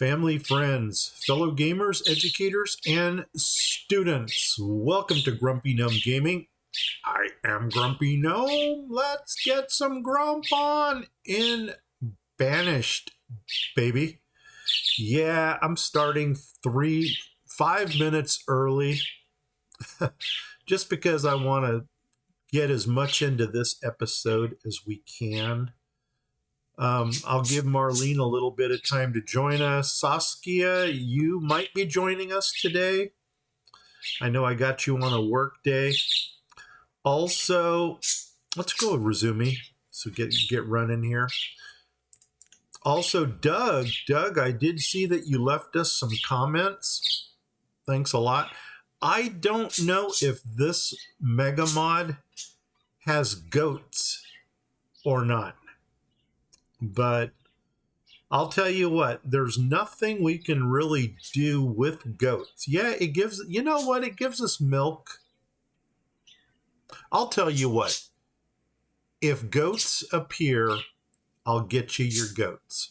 family, friends, fellow gamers, educators, and students. Welcome to Grumpy Gnome Gaming. I am Grumpy Gnome. Let's get some grump on in Banished, baby. Yeah, I'm starting 5 minutes early just because I want to get as much into this episode as we can. I'll give Marlene a little bit of time to join us. Saskia, you might be joining us today. I know I got you on a work day. Also, let's go with Razumi. So get running here. Also, Doug, I did see that you left us some comments. Thanks a lot. I don't know if this Megamod has goats or not. But I'll tell you what, there's nothing we can really do with goats. Yeah, it gives, you know what? It gives us milk. I'll tell you what, if goats appear, I'll get you your goats.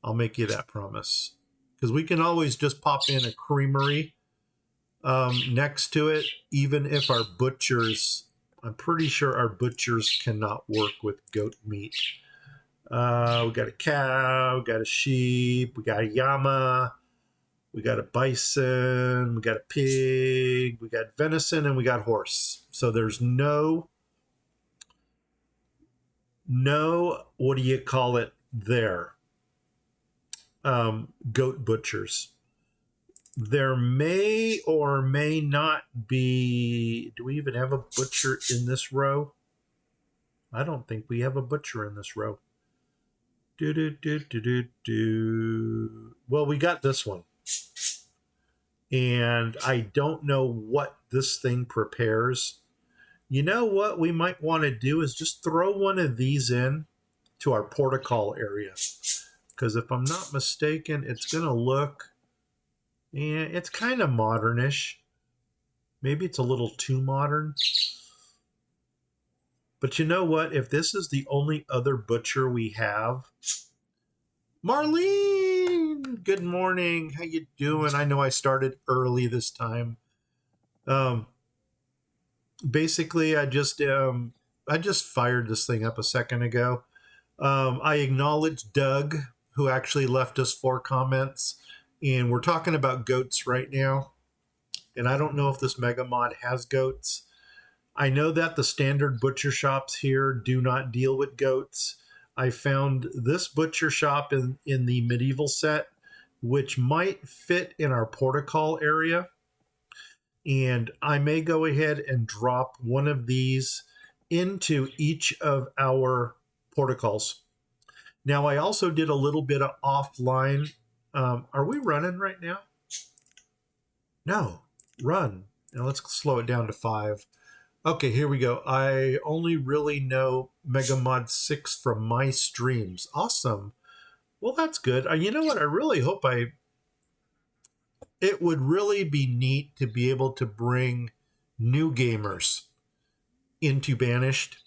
I'll make you that promise. Because we can always just pop in a creamery next to it, even if our butchers, I'm pretty sure our butchers cannot work with goat meat. We got a cow, we got a sheep, we got a llama, we got a bison, we got a pig, we got venison, and we got horse. So there's no, what do you call it there? Goat butchers. There may or may not be, do we even have a butcher in this row? I don't think we have a butcher in this row. Well, we got this one. And I don't know what this thing prepares. You know what we might want to do is just throw one of these in to our portical area. Because if I'm not mistaken, it's going to look, yeah, it's kind of modernish. Maybe it's a little too modern. But you know what? If this is the only other butcher we have, Marlene, good morning. How you doing? I know I started early this time. Basically, I just fired this thing up a second ago. I acknowledged Doug, who actually left us 4 comments, and we're talking about goats right now. And I don't know if this Megamod has goats. I know that the standard butcher shops here do not deal with goats. I found this butcher shop in the medieval set, which might fit in our portical area. And I may go ahead and drop one of these into each of our porticals. Now, I also did a little bit of offline. Are we running right now? No, run. Now let's slow it down to 5. Okay, here we go. I only really know Megamod 6 from my streams. Awesome. Well, that's good. You know what? I really hope it would really be neat to be able to bring new gamers into Banished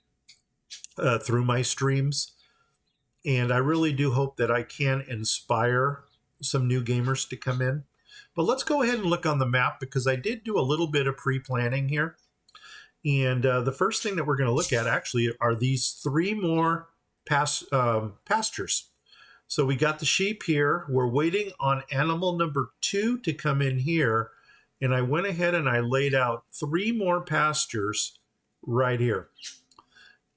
through my streams. And I really do hope that I can inspire some new gamers to come in. But let's go ahead and look on the map because I did do a little bit of pre-planning here. And the first thing that we're going to look at actually are these 3 more pastures. So we got the sheep here. We're waiting on animal number 2 to come in here. And I went ahead and I laid out 3 more pastures right here.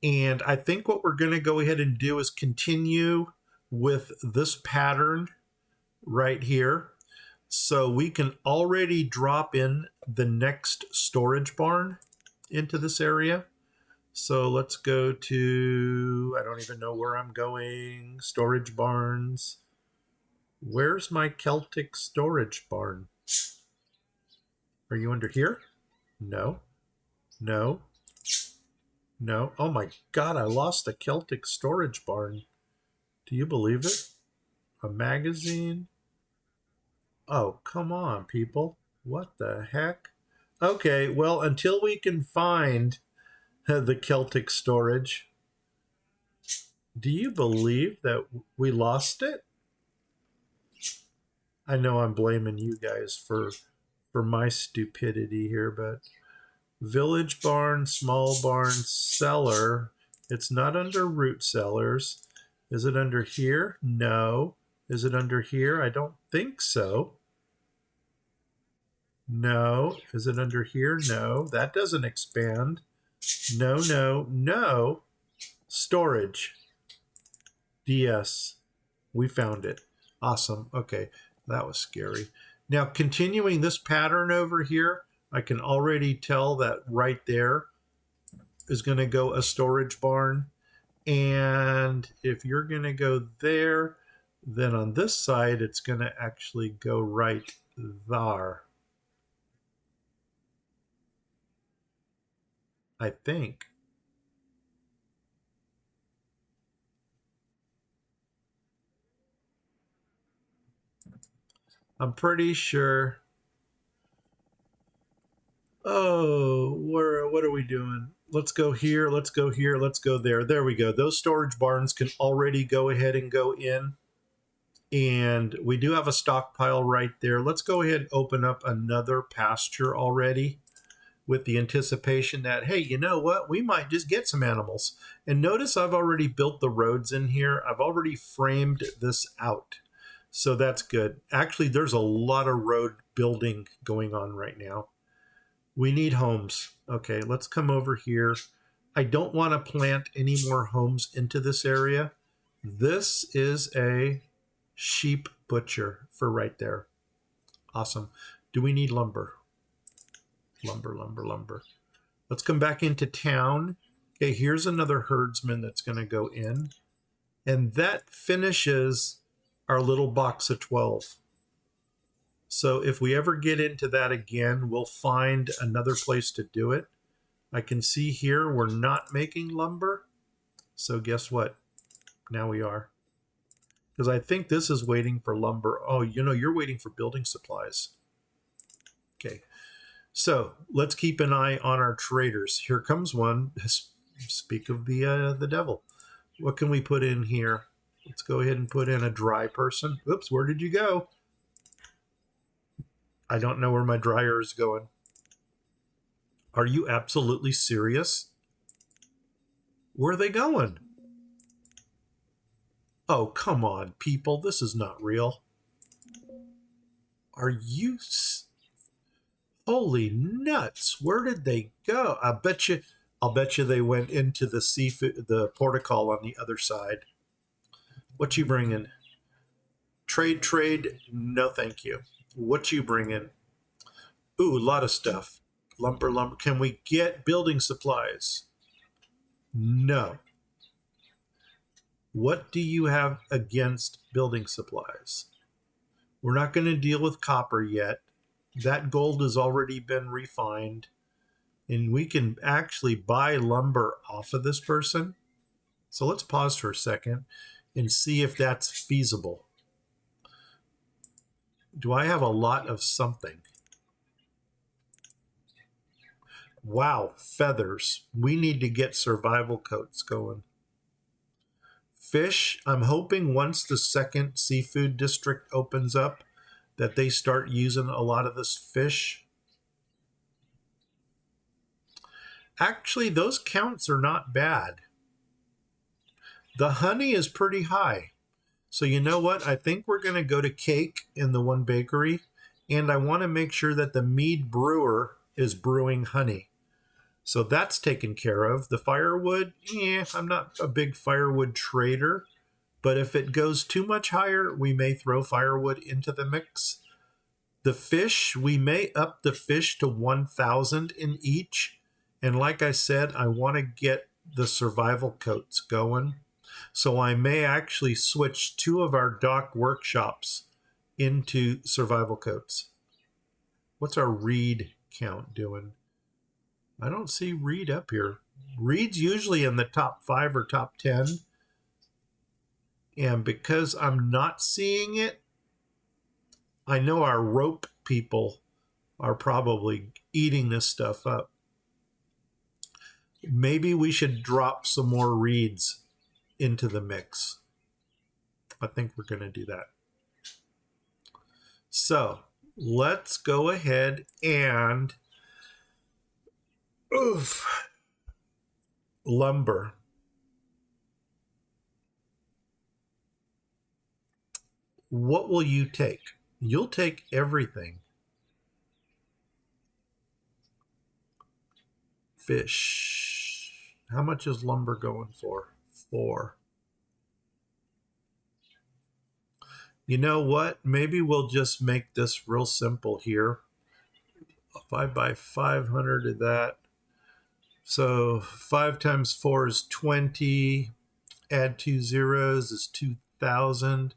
And I think what we're going to go ahead and do is continue with this pattern right here. So we can already drop in the next storage barn into this area. So let's go to, I don't even know where I'm going, storage barns. Where's my Celtic storage barn? Are you under here? No. No. No. Oh my God, I lost the Celtic storage barn. Do you believe it? A magazine? Oh, come on, people. What the heck? Okay, well, until we can find the Celtic storage, do you believe that we lost it? I know I'm blaming you guys for my stupidity here, but village barn, small barn, cellar. It's not under root cellars. Is it under here? No. Is it under here? I don't think so. No. Is it under here? No. That doesn't expand. No, no, no. Storage. DS. We found it. Awesome. Okay. That was scary. Now, continuing this pattern over here, I can already tell that right there is going to go a storage barn. And if you're going to go there, then on this side, it's going to actually go right there. I think. I'm pretty sure. Oh, what are we doing? Let's go here. Let's go here. Let's go there. There we go. Those storage barns can already go ahead and go in. And we do have a stockpile right there. Let's go ahead and open up another pasture already with the anticipation that, hey, you know what? We might just get some animals. And notice I've already built the roads in here. I've already framed this out. So that's good. Actually, there's a lot of road building going on right now. We need homes. Okay, let's come over here. I don't want to plant any more homes into this area. This is a sheep butcher for right there. Awesome. Do we need lumber? Lumber, lumber, lumber. Let's come back into town. Okay, here's another herdsman that's going to go in. And that finishes our little box of 12. So if we ever get into that again, we'll find another place to do it. I can see here we're not making lumber. So guess what? Now we are. Because I think this is waiting for lumber. Oh, you know, you're waiting for building supplies. Okay. So let's keep an eye on our traders. Here comes one. Speak of the devil. What can we put in here? Let's go ahead and put in a dry person. Oops, where did you go? I don't know where my dryer is going. Are you absolutely serious? Where are they going? Oh, come on, people. This is not real. Are you... Holy nuts. Where did they go? I'll bet you they went into the seafood, the portical on the other side. What you bringing? Trade. No, thank you. What you bringing? Ooh, a lot of stuff. Lumber. Can we get building supplies? No. What do you have against building supplies? We're not going to deal with copper yet. That gold has already been refined. And we can actually buy lumber off of this person. So let's pause for a second and see if that's feasible. Do I have a lot of something? Wow, feathers. We need to get survival coats going. Fish, I'm hoping once the second seafood district opens up that they start using a lot of this fish. Actually, those counts are not bad. The honey is pretty high. So you know what? I think we're going to go to cake in the one bakery. And I want to make sure that the mead brewer is brewing honey. So that's taken care of. The firewood, I'm not a big firewood trader. But if it goes too much higher, we may throw firewood into the mix. The fish, we may up the fish to 1,000 in each. And like I said, I want to get the survival coats going. So I may actually switch 2 of our dock workshops into survival coats. What's our reed count doing? I don't see reed up here. Reed's usually in the top 5 or top 10. And because I'm not seeing it, I know our rope people are probably eating this stuff up. Maybe we should drop some more reeds into the mix. I think we're going to do that. So let's go ahead and oof, lumber. What will you take? You'll take everything. Fish. How much is lumber going for? 4. You know what? Maybe we'll just make this real simple here. If I buy 500 of that, so 5 times 4 is 20. Add 2 zeros is 2,000.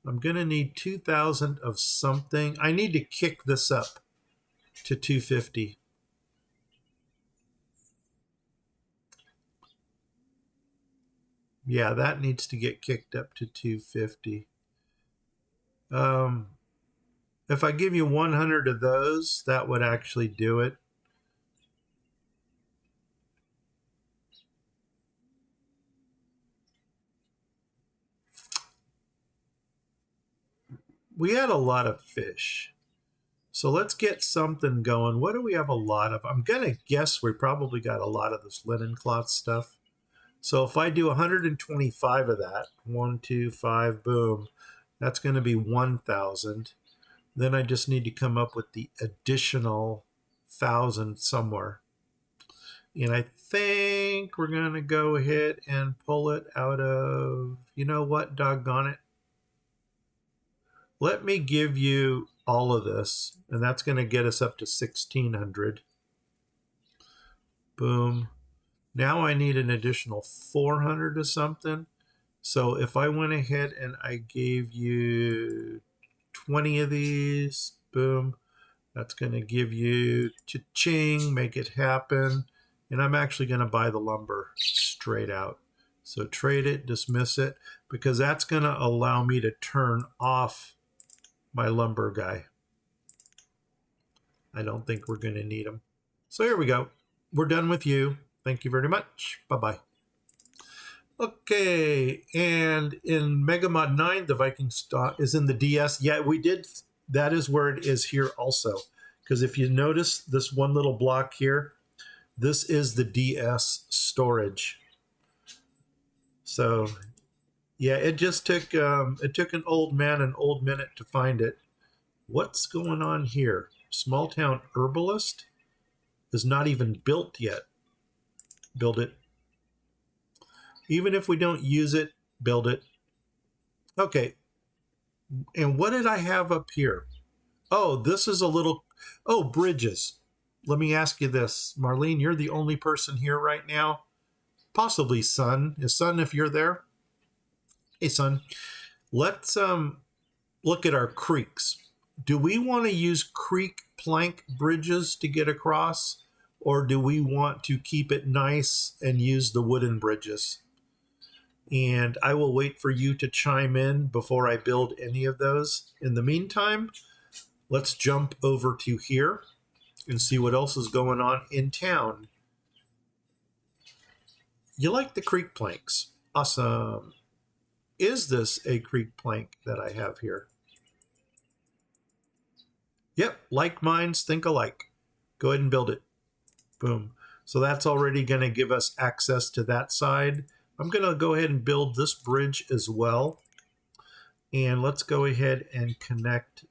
I'm going to need 2,000 of something. I need to kick this up to 250. Yeah, that needs to get kicked up to 250. If I give you 100 of those, that would actually do it. We had a lot of fish. So let's get something going. What do we have a lot of? I'm going to guess we probably got a lot of this linen cloth stuff. So if I do 125 of that, 1, 2, 5, boom, that's going to be 1,000. Then I just need to come up with the additional 1,000 somewhere. And I think we're going to go ahead and pull it out of, you know what, doggone it. Let me give you all of this, and that's going to get us up to 1,600. Boom. Now I need an additional 400 or something. So if I went ahead and I gave you 20 of these, boom, that's going to give you cha-ching, make it happen. And I'm actually going to buy the lumber straight out. So trade it, dismiss it, because that's going to allow me to turn off my lumber guy. I don't think we're going to need him. So here we go. We're done with you. Thank you very much. Bye-bye. Okay, and in Megamod 9, the Viking stock is in the DS. Yeah, we did. That is where it is here also. Because if you notice this one little block here, this is the DS storage. So, yeah, it just took an old man an old minute to find it. What's going on here? Small town herbalist is not even built yet. Build it. Even if we don't use it, build it. Okay. And what did I have up here? Oh, this is a little... Oh, bridges. Let me ask you this. Marlene, you're the only person here right now. Possibly Son. Is Son, if you're there? Hey, Son. Let's look at our creeks. Do we want to use creek plank bridges to get across? Or do we want to keep it nice and use the wooden bridges? And I will wait for you to chime in before I build any of those. In the meantime, let's jump over to here and see what else is going on in town. You like the creek planks. Awesome. Is this a creek plank that I have here? Yep, like minds think alike. Go ahead and build it. Boom. So that's already going to give us access to that side. I'm going to go ahead and build this bridge as well. And let's go ahead and connect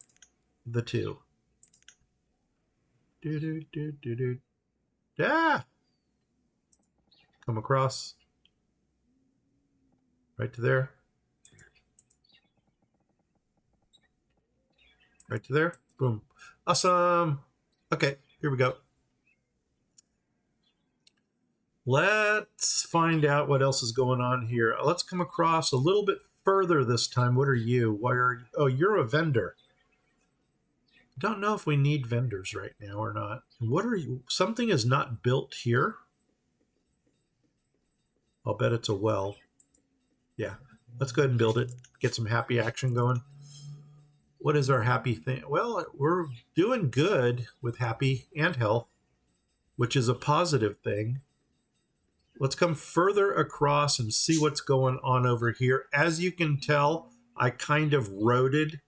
the two. Ah! Come across. Right to there. Right to there. Boom. Awesome. Okay, here we go. Let's find out what else is going on here. Let's come across a little bit further this time. What are you? Why are you? Oh, you're a vendor. Don't know if we need vendors right now or not. What are you? Something is not built here. I'll bet it's a well. Yeah, let's go ahead and build it. Get some happy action going. What is our happy thing? Well, we're doing good with happy and health, which is a positive thing. Let's come further across and see what's going on over here. As you can tell, I kind of roaded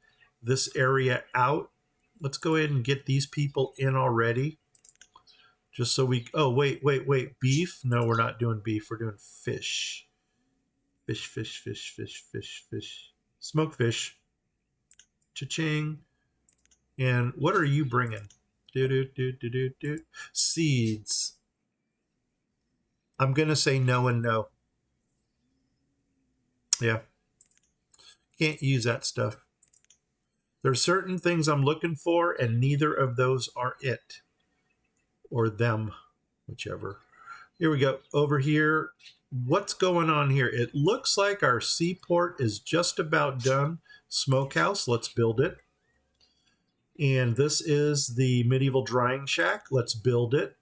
this area out. Let's go ahead and get these people in already. Just so we, oh, wait. Beef? No, we're not doing beef. We're doing fish. Fish. Smoked fish. Cha-ching. And what are you bringing? Seeds. I'm going to say no and no. Yeah. Can't use that stuff. There's certain things I'm looking for, and neither of those are it. Or them, whichever. Here we go. Over here, what's going on here? It looks like our seaport is just about done. Smokehouse, let's build it. And this is the medieval drying shack. Let's build it.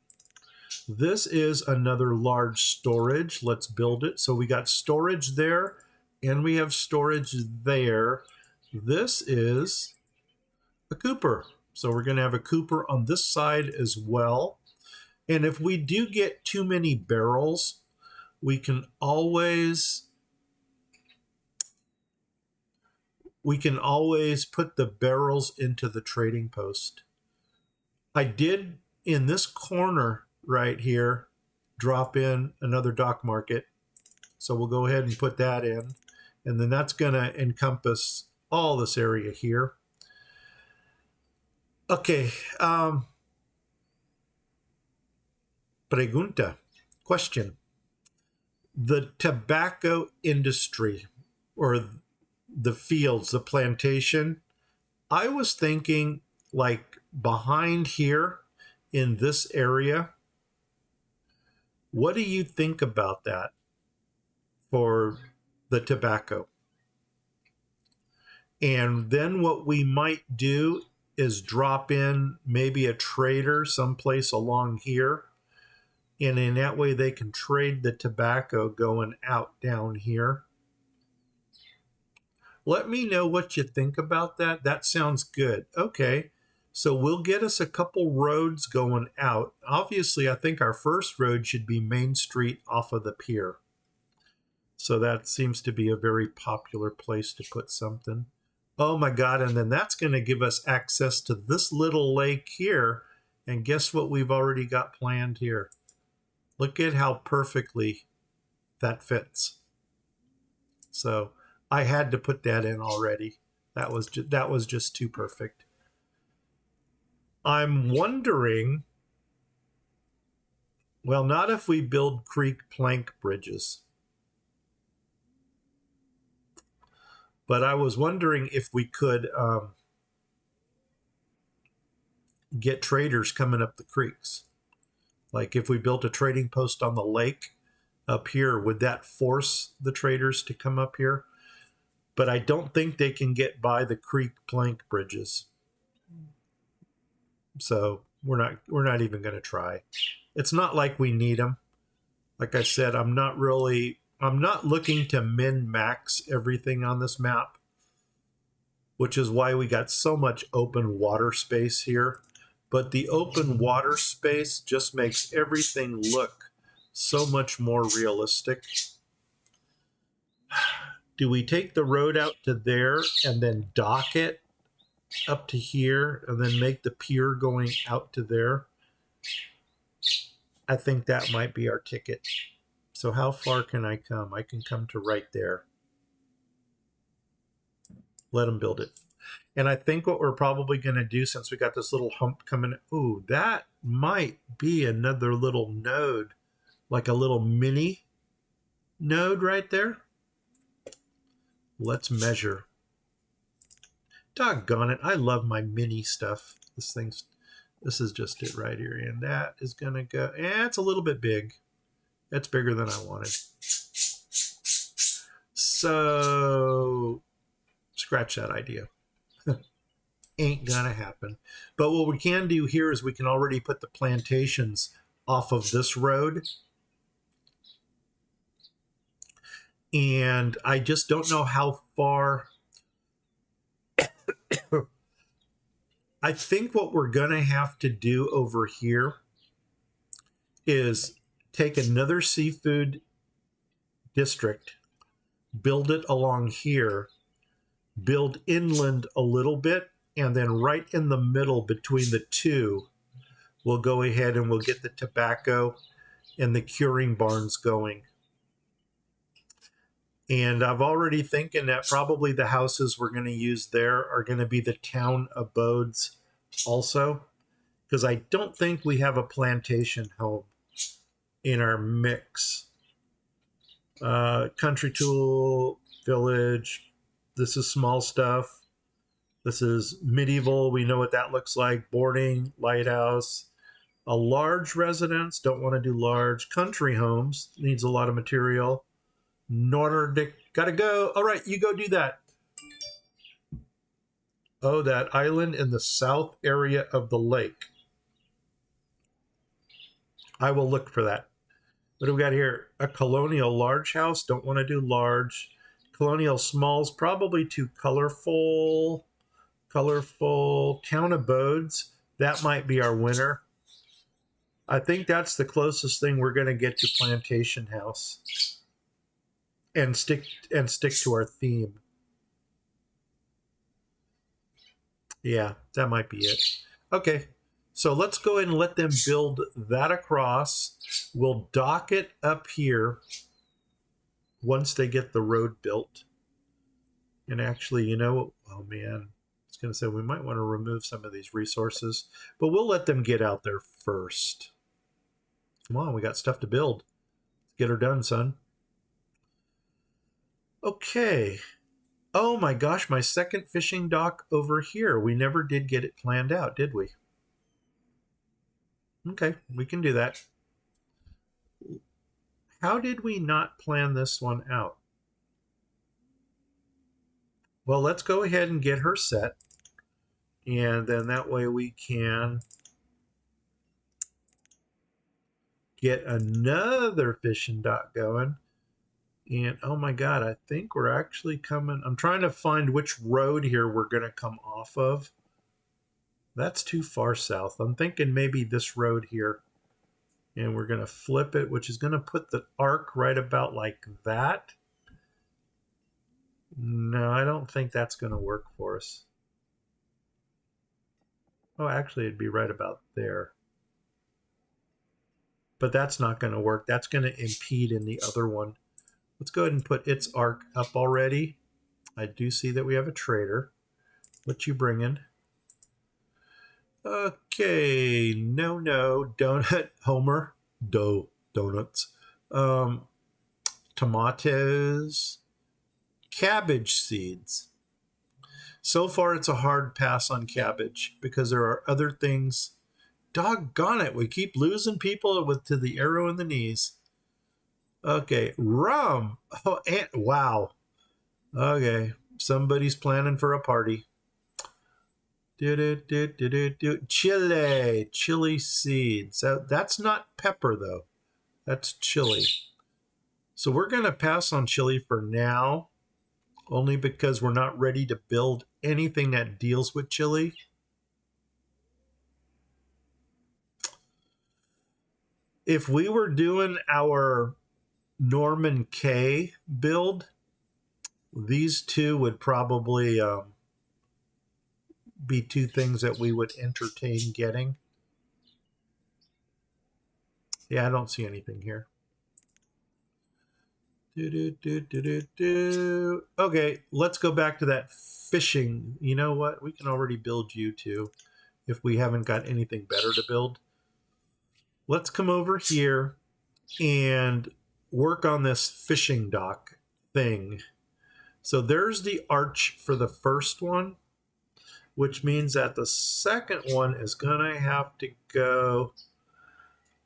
This is another large storage. Let's build it. So we got storage there, and we have storage there. This is a cooper. So we're going to have a cooper on this side as well. And if we do get too many barrels, we can always put the barrels into the trading post. I did in this corner right here drop in another dock market. So we'll go ahead and put that in. And then that's going to encompass all this area here. Okay. Pregunta. Question. The tobacco industry, or the fields, the plantation, I was thinking like behind here in this area. What do you think about that for the tobacco? And then what we might do is drop in maybe a trader someplace along here. And in that way, they can trade the tobacco going out down here. Let me know what you think about that. That sounds good. Okay, so we'll get us a couple roads going out. Obviously, I think our first road should be Main Street off of the pier. So that seems to be a very popular place to put something. Oh my God, and then that's going to give us access to this little lake here. And guess what we've already got planned here? Look at how perfectly that fits. So I had to put that in already. That was just too perfect. I'm wondering, well, not if we build creek plank bridges. But I was wondering if we could get traders coming up the creeks. Like if we built a trading post on the lake up here, would that force the traders to come up here? But I don't think they can get by the creek plank bridges. So we're not even going to try. It's not like we need them. Like I said, I'm not looking to min-max everything on this map, which is why we got so much open water space here. But the open water space just makes everything look so much more realistic. Do we take the road out to there and then dock it up to here and then make the pier going out to there? I think that might be our ticket. So how far can I come? I can come to right there. Let them build it. And I think what we're probably going to do, since we got this little hump coming, ooh, that might be another little node, like a little mini node right there. Let's measure. Doggone it. I love my mini stuff. This is just it right here. And that is going to go, it's a little bit big. It's bigger than I wanted. So scratch that idea. Ain't gonna happen. But what we can do here is we can already put the plantations off of this road. And I just don't know how far. I think what we're gonna have to do over here is take another seafood district, build it along here, build inland a little bit, and then right in the middle between the two, we'll go ahead and we'll get the tobacco and the curing barns going. And I've already thinking that probably the houses we're going to use there are going to be the town abodes also, because I don't think we have a plantation home in our mix. Country tool, village, this is small stuff. This is medieval, we know what that looks like. Boarding, lighthouse. A large residence, don't want to do large. Country homes, needs a lot of material. Nordic, gotta go. All right, you go do that. Oh, that island in the south area of the lake. I will look for that. What do we got here? A colonial large house. Don't want to do large. Colonial smalls, probably too colorful. Colorful. Town abodes. That might be our winner. I think that's the closest thing we're going to get to plantation house. And stick to our theme. Yeah, that might be it. Okay, so let's go ahead and let them build that across. We'll dock it up here once they get the road built. And actually, you know, oh man, I was going to say we might want to remove some of these resources, but we'll let them get out there first. Come on, we got stuff to build. Get her done, son. Okay. Oh my gosh, my second fishing dock over here. We never did get it planned out, did we? Okay, we can do that. How did we not plan this one out? Well, let's go ahead and get her set. And then that way we can get another fishing dock going. And oh my God, I think we're actually coming. I'm trying to find which road here we're going to come off of. That's too far south. I'm thinking maybe this road here. And we're going to flip it, which is going to put the arc right about like that. No, I don't think that's going to work for us. Oh, actually, it'd be right about there. But that's not going to work. That's going to impede in the other one. Let's go ahead and put its arc up already. I do see that we have a trader. What you bringing? Okay, no, donut, Homer, donuts, tomatoes, cabbage seeds. So far, it's a hard pass on cabbage because there are other things. Doggone it, we keep losing people to the arrow in the knees. Okay, rum. Oh, and wow. Okay, somebody's planning for a party. Chili seeds. That's not pepper though. That's chili. So we're going to pass on chili for now, only because we're not ready to build anything that deals with chili. If we were doing our Norman K build, these two would probably be two things that we would entertain getting. Yeah, I don't see anything here. Okay, let's go back to that fishing. You know what? We can already build you two if we haven't got anything better to build. Let's come over here and work on this fishing dock thing. So there's the arch for the first one, which means that the second one is going to have to go.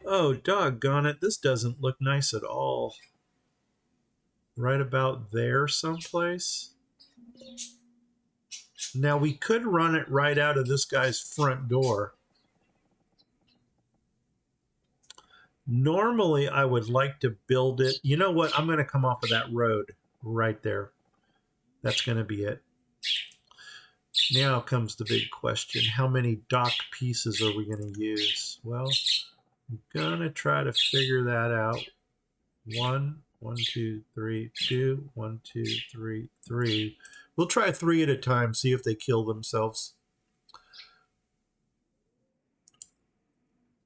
Oh, doggone it. This doesn't look nice at all. Right about there someplace. Now we could run it right out of this guy's front door. Normally I would like to build it. You know what? I'm going to come off of that road right there. That's going to be it. Now comes the big question. How many dock pieces are we going to use? Well, I'm going to try to figure that out. 1, 2, 3, 2, 1, 2, 3, 3. We'll try 3 at a time, see if they kill themselves.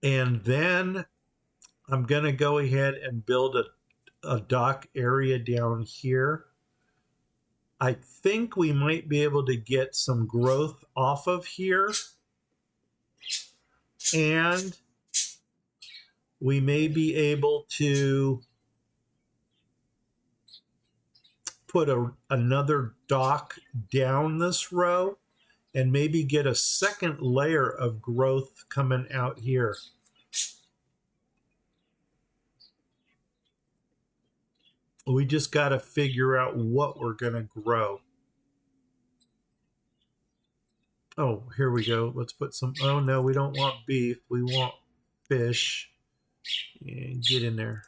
And then I'm going to go ahead and build a dock area down here. I think we might be able to get some growth off of here. And we may be able to put another dock down this row and maybe get a second layer of growth coming out here. We just got to figure out what we're going to grow. Oh, here we go. Let's put some, oh no, we don't want beef. We want fish. And get in there.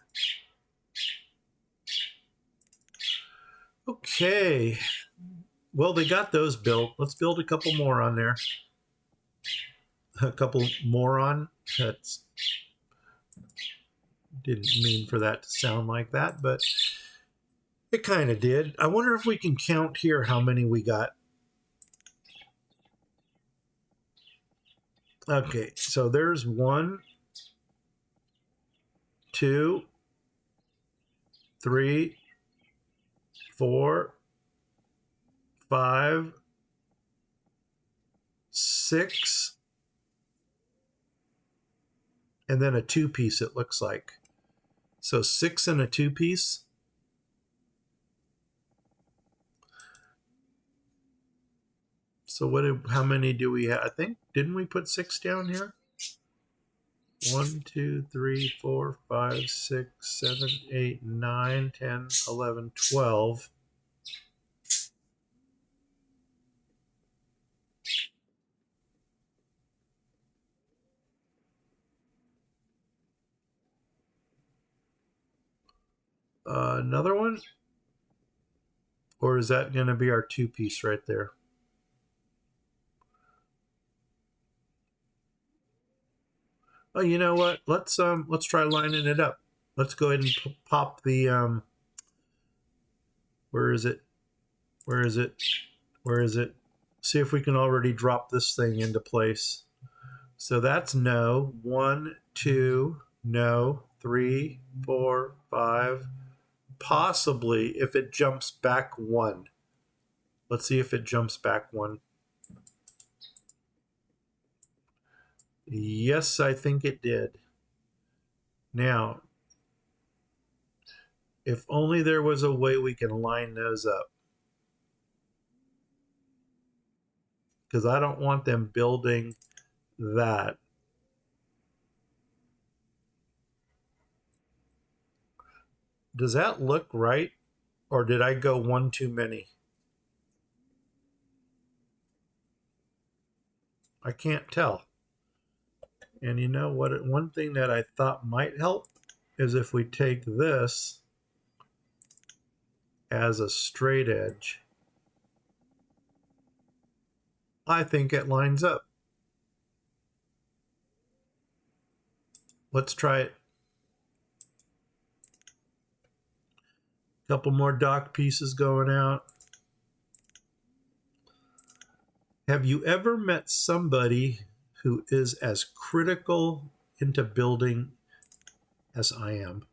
Okay. Well, they got those built. Let's build a couple more on there. A couple more on. That's didn't mean for that to sound like that, but it kind of did. I wonder if we can count here how many we got. Okay, so there's 1, 2, 3, 4, 5, 6, and then a 2-piece it looks like. So 6 and a 2-piece. So how many do we have? I think, didn't we put 6 down here? 1, 2, 3, 4, 5, 6, 7, 8, 9, 10, 11, 12. Another one? Or is that going to be our 2-piece right there? Oh, you know what? Let's try lining it up. Let's go ahead and pop the where is it? Where is it? Where is it? See if we can already drop this thing into place. So that's no. 1, 2, no. 3, 4, 5. Possibly if it jumps back 1. Let's see if it jumps back 1. Yes, I think it did. Now, if only there was a way we can line those up. Because I don't want them building that. Does that look right? Or did I go 1 too many? I can't tell. And you know what? One thing that I thought might help is if we take this as a straight edge. I think it lines up. Let's try it. Couple more dock pieces going out. Have you ever met somebody who is as critical into building as I am?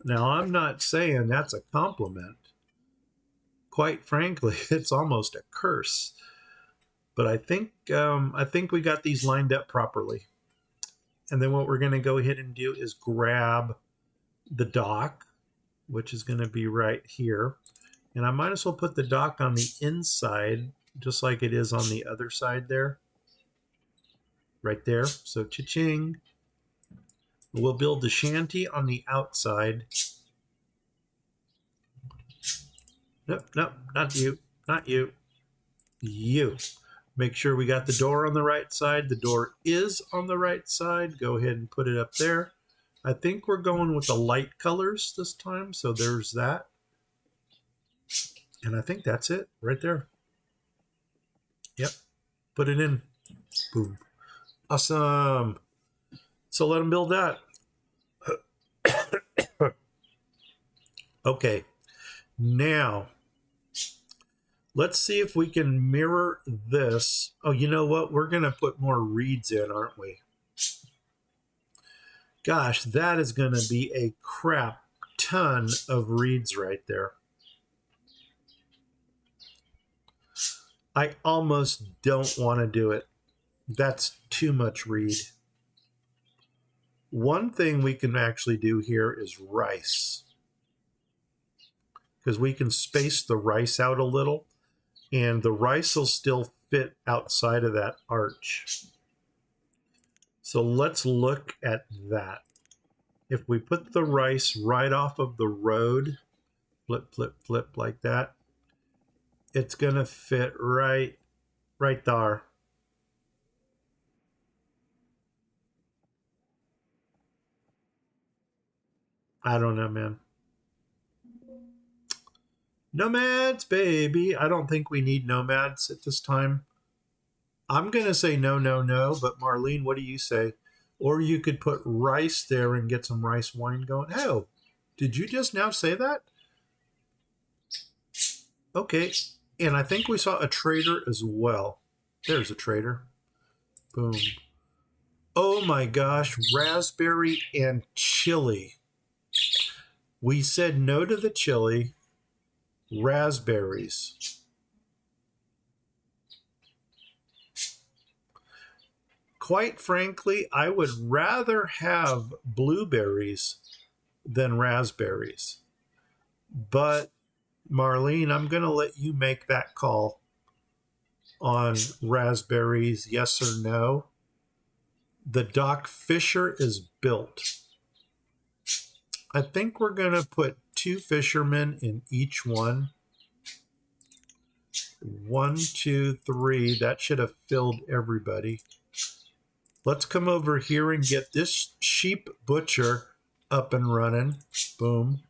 Now, I'm not saying that's a compliment. Quite frankly, it's almost a curse. But I think we got these lined up properly. And then what we're going to go ahead and do is grab the dock, which is going to be right here. And I might as well put the dock on the inside, just like it is on the other side there. Right there. So cha-ching. We'll build the shanty on the outside. Nope, nope, not you. Not you. You. Make sure we got the door on the right side. The door is on the right side. Go ahead and put it up there. I think we're going with the light colors this time. So there's that. And I think that's it right there. Yep. Put it in. Boom. Awesome. So let them build that. Okay. Now, let's see if we can mirror this. Oh, you know what? We're going to put more reeds in, aren't we? Gosh, that is going to be a crap ton of reeds right there. I almost don't want to do it. That's too much reed. One thing we can actually do here is rice, because we can space the rice out a little, and the rice will still fit outside of that arch. So let's look at that. If we put the rice right off of the road, flip, flip, flip like that, it's going to fit right there. I don't know, man. Nomads, baby. I don't think we need nomads at this time. I'm going to say no, no, no. But Marlene, what do you say? Or you could put rice there and get some rice wine going. Oh, did you just now say that? Okay. And I think we saw a trader as well. There's a trader. Boom. Oh my gosh. Raspberry and chili. We said no to the chili. Raspberries. Quite frankly, I would rather have blueberries than raspberries. But Marlene, I'm going to let you make that call on raspberries, yes or no. The Doc Fisher is built. I think we're going to put 2 fishermen in each one. 1, 2, 3. That should have filled everybody. Let's come over here and get this sheep butcher up and running. Boom.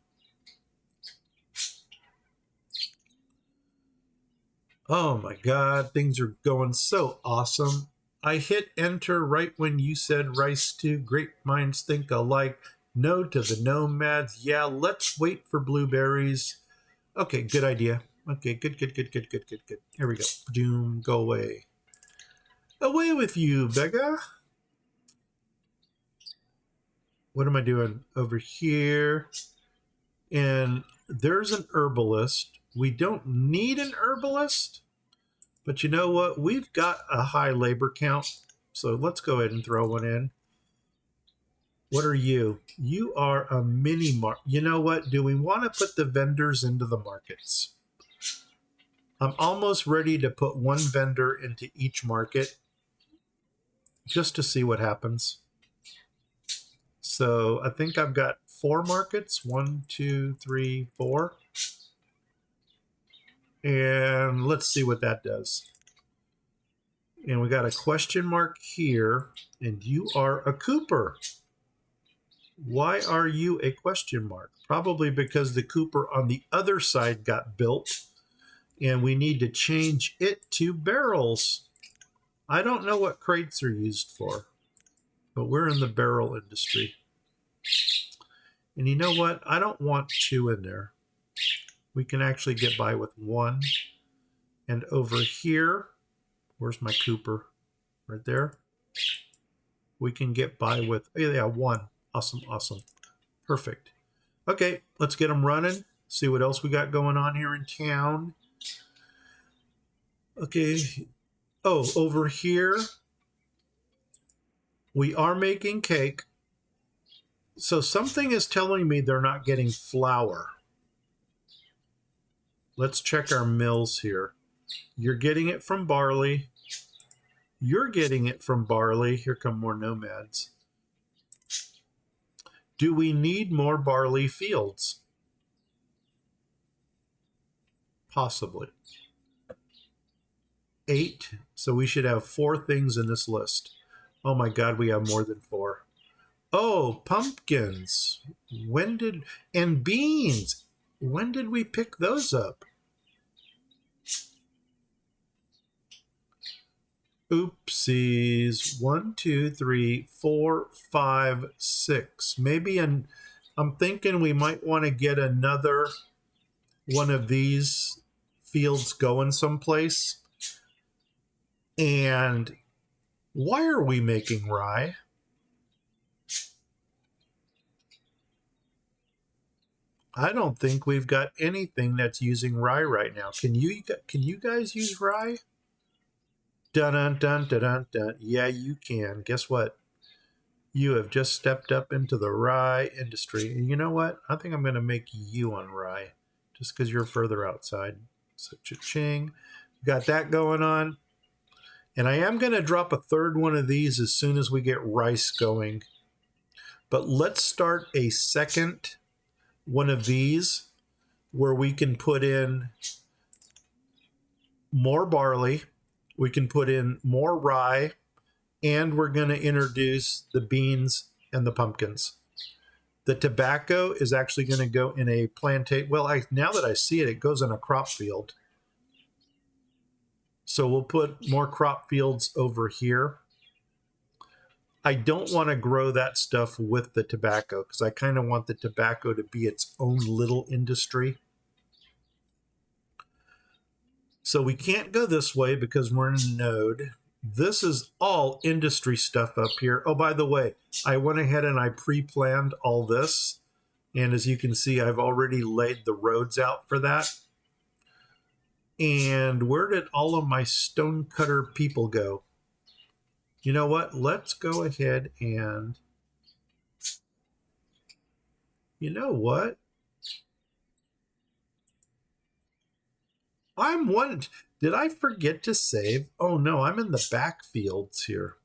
Oh my God, things are going so awesome. I hit enter right when you said rice too. Great minds think alike. No to the nomads. Yeah, let's wait for blueberries. Okay, good idea. Okay, good. Here we go. Doom, go away. Away with you, beggar. What am I doing over here? And there's an herbalist. We don't need an herbalist, but you know what? We've got a high labor count, so let's go ahead and throw one in. What are you? You are a mini market. You know what? Do we want to put the vendors into the markets? I'm almost ready to put 1 vendor into each market just to see what happens. So I think I've got 4 markets. 1, 2, 3, 4. And let's see what that does. And we got a question mark here. And you are a Cooper. Why are you a question mark? Probably because the Cooper on the other side got built. And we need to change it to barrels. I don't know what crates are used for, but we're in the barrel industry. And you know what? I don't want 2 in there. We can actually get by with 1. And over here, where's my Cooper? Right there. We can get by with, oh yeah, 1. Awesome. Perfect. Okay, let's get them running. See what else we got going on here in town. Okay. Oh, over here, we are making cake. So something is telling me they're not getting flour. Let's check our mills here. You're getting it from barley. You're getting it from barley. Here come more nomads. Do we need more barley fields? Possibly. 8. So we should have 4 things in this list. Oh my God, we have more than 4. Oh, pumpkins. And beans. When did we pick those up? Oopsies. 1, 2, 3, 4, 5, 6. Maybe I'm thinking we might want to get another one of these fields going someplace. And why are we making rye? I don't think we've got anything that's using rye right now. Can you guys use rye? Dun dun dun dun dun dun. Yeah, you can. Guess what? You have just stepped up into the rye industry. And you know what? I think I'm going to make you on rye just because you're further outside. So cha-ching. Got that going on. And I am going to drop a third one of these as soon as we get rice going. But let's start a second one of these where we can put in more barley, we can put in more rye, and we're going to introduce the beans and the pumpkins. The tobacco is actually going to go in a plantation. Well, now that I see it, it goes in a crop field. So we'll put more crop fields over here. I don't want to grow that stuff with the tobacco because I kind of want the tobacco to be its own little industry. So we can't go this way because we're in a node. This is all industry stuff up here. Oh, by the way, I went ahead and I pre-planned all this. And as you can see, I've already laid the roads out for that. And where did all of my stonecutter people go? You know what? Let's go ahead and... You know what? I'm one... Did I forget to save? Oh, no, I'm in the back fields here.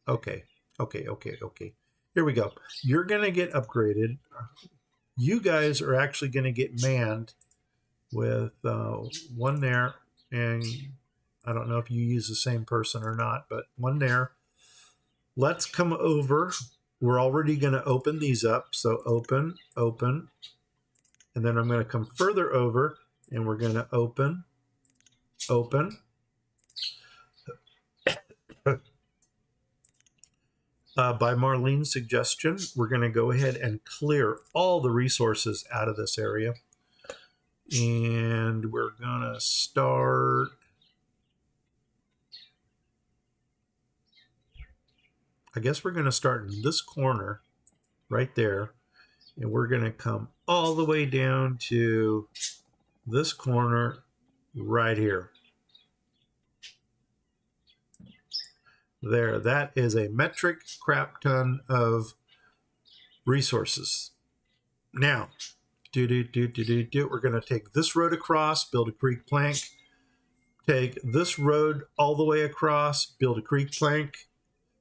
Okay. Here we go. You're going to get upgraded. You guys are actually going to get manned with one there. And I don't know if you use the same person or not, but one there. Let's come over. We're already going to open these up. So open. And then I'm going to come further over and we're going to open. By Marlene's suggestion, we're going to go ahead and clear all the resources out of this area. And we're going to start... I guess we're going to start in this corner right there. And we're going to come all the way down to this corner right here. There, that is a metric crap ton of resources. Now, we're going to take this road across, build a creek plank. Take this road all the way across, build a creek plank.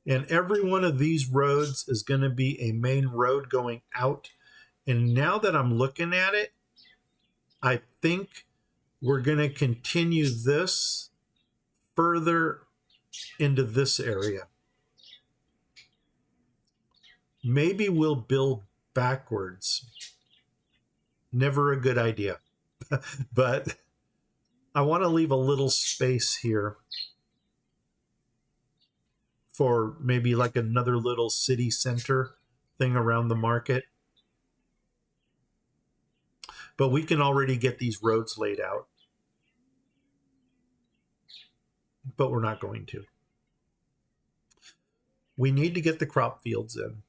And every one of these roads is going to be a main road going out. And now that I'm looking at it, I think we're going to continue this further into this area. Maybe we'll build backwards. Never a good idea. But I want to leave a little space here for maybe like another little city center thing around the market. But we can already get these roads laid out. But we're not going to. We need to get the crop fields in.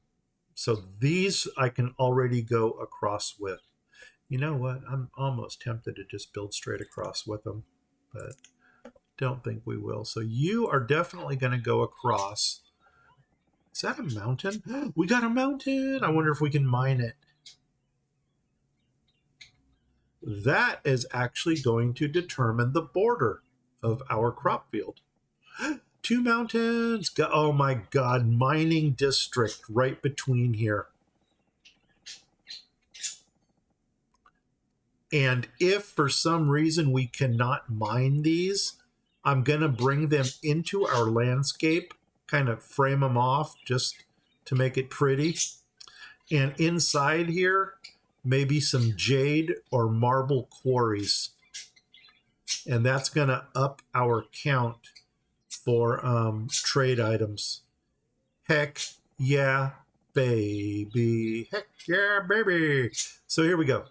So these I can already go across with. You know what? I'm almost tempted to just build straight across with them. But don't think we will. So you are definitely going to go across. Is that a mountain? We got a mountain. I wonder if we can mine it. That is actually going to determine the border of our crop field. 2 mountains. Oh my God. Mining district right between here. And if for some reason we cannot mine these, I'm going to bring them into our landscape, kind of frame them off just to make it pretty. And inside here, maybe some jade or marble quarries. And that's going to up our count for trade items. Heck yeah, baby. Heck yeah, baby. So here we go.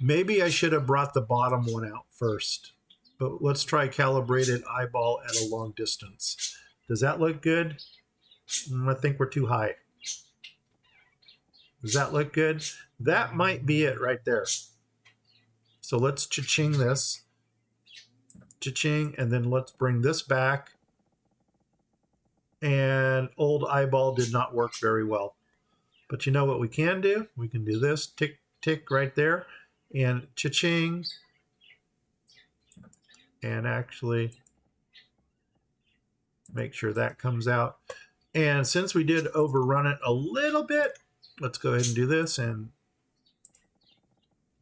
Maybe I should have brought the bottom one out first. But let's try calibrated eyeball at a long distance. Does that look good? I think we're too high. Does that look good? That might be it right there. So let's cha-ching this. Cha-ching, and then let's bring this back. And old eyeball did not work very well. But you know what we can do? We can do this, tick, tick right there, and cha-ching. And actually make sure that comes out. And since we did overrun it a little bit, let's go ahead and do this. And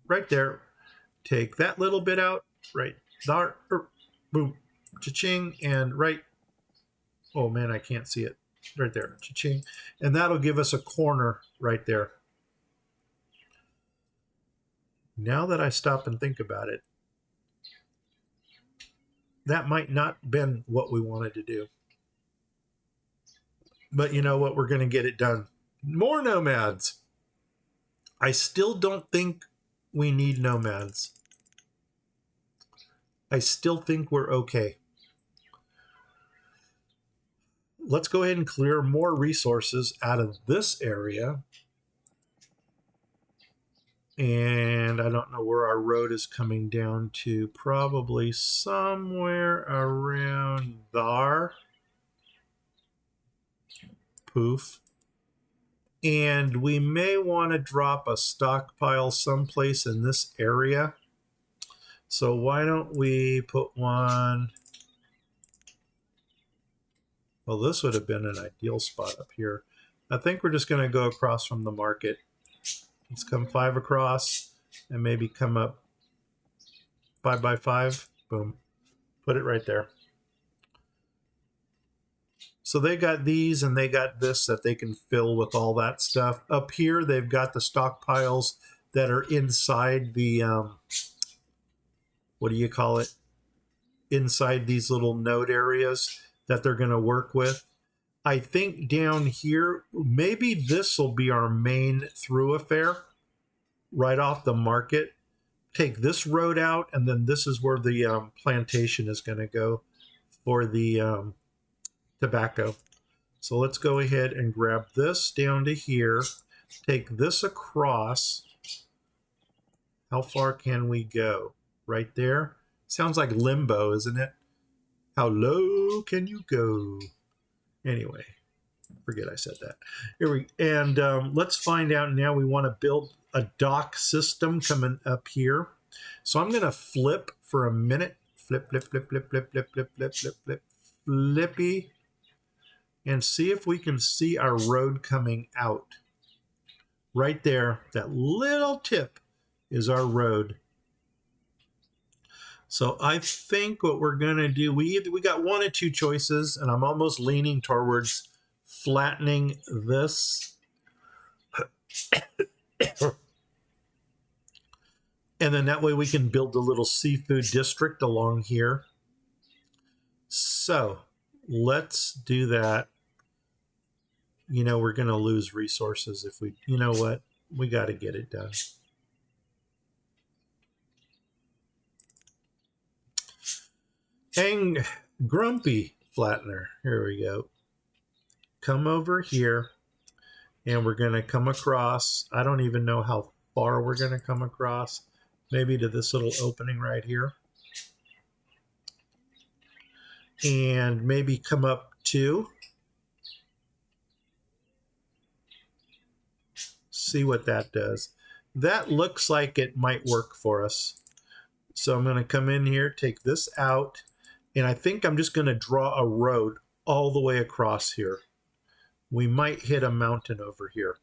right there, take that little bit out, right there, boom, cha-ching, and right, oh man, I can't see it, right there, cha-ching. And that'll give us a corner right there. Now that I stop and think about it, that might not have been what we wanted to do. But you know what? We're going to get it done. More nomads. I still don't think we need nomads. I still think we're okay. Let's go ahead and clear more resources out of this area. And I don't know where our road is coming down to. Probably somewhere around there. Poof. And we may want to drop a stockpile someplace in this area. So why don't we put one... Well, this would have been an ideal spot up here. I think we're just going to go across from the market. Let's come 5 across and maybe come up 5 by 5. Boom. Put it right there. So they got these and they got this that they can fill with all that stuff. Up here, they've got the stockpiles that are inside the, what do you call it? Inside these little node areas that they're going to work with. I think down here, maybe this will be our main thoroughfare right off the market. Take this road out, and then this is where the plantation is going to go for the tobacco. So let's go ahead and grab this down to here. Take this across. How far can we go? Right there? Sounds like limbo, isn't it? How low can you go? Anyway, forget I said that. Here we and let's find out now. We want to build a dock system coming up here. So I'm going to flip for a minute. Flip, flip, flip, flip, flip, flip, flip, flip, flip, flip, flippy. And see if we can see our road coming out. Right there, that little tip is our road. So I think what we're going to do, we got one of two choices, and I'm almost leaning towards flattening this. And then that way we can build a little seafood district along here. So let's do that. You know, we're going to lose resources if we, you know what? We got to get it done. And grumpy flattener. Here we go. Come over here and we're going to come across. I don't even know how far we're going to come across. Maybe to this little opening right here. And maybe come up to. See what that does. That looks like it might work for us. So I'm going to come in here, take this out, and I think I'm just going to draw a road all the way across here. We might hit a mountain over here.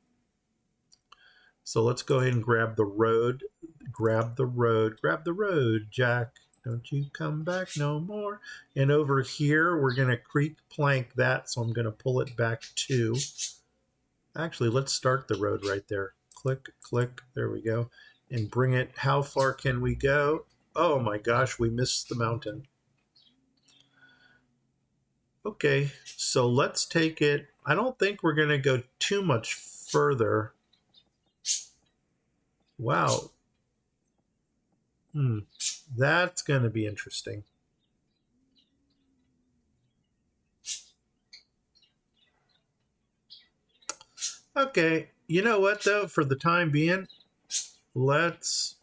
So let's go ahead and grab the road. Grab the road. Grab the road, Jack. Don't you come back no more. And over here, we're going to creek plank that, so I'm going to pull it back to. Actually, let's start the road right there. Click, click. There we go. And bring it. How far can we go? Oh my gosh, we missed the mountain. Okay, so let's take it. I don't think we're going to go too much further. Wow. That's going to be interesting. Okay, you know what though? For the time being, let's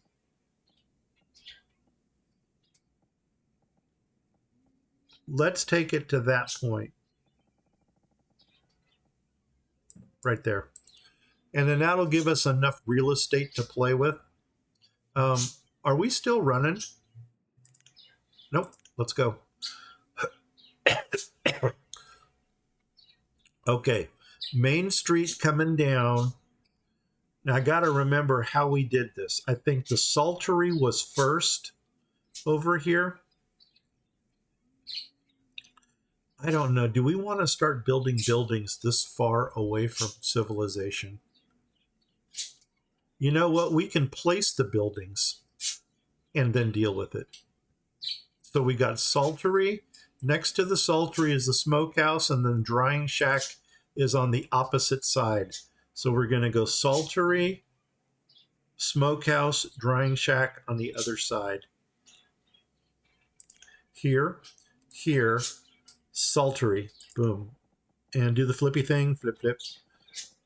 take it to that point right there, and then that'll give us enough real estate to play with. Um, are we still running? Nope. Let's go. Okay, Main Street coming down. Now I got to remember how we did this. I think the Saltery was first over here. I don't know. Do we want to start building buildings this far away from civilization? You know what? We can place the buildings and then deal with it. So we got Saltery. Next to the Saltery is the smokehouse, and then drying shack is on the opposite side. So we're going to go Saltery, smokehouse, drying shack on the other side. Here, Saltery, boom. And do the flippy thing, flip, flip.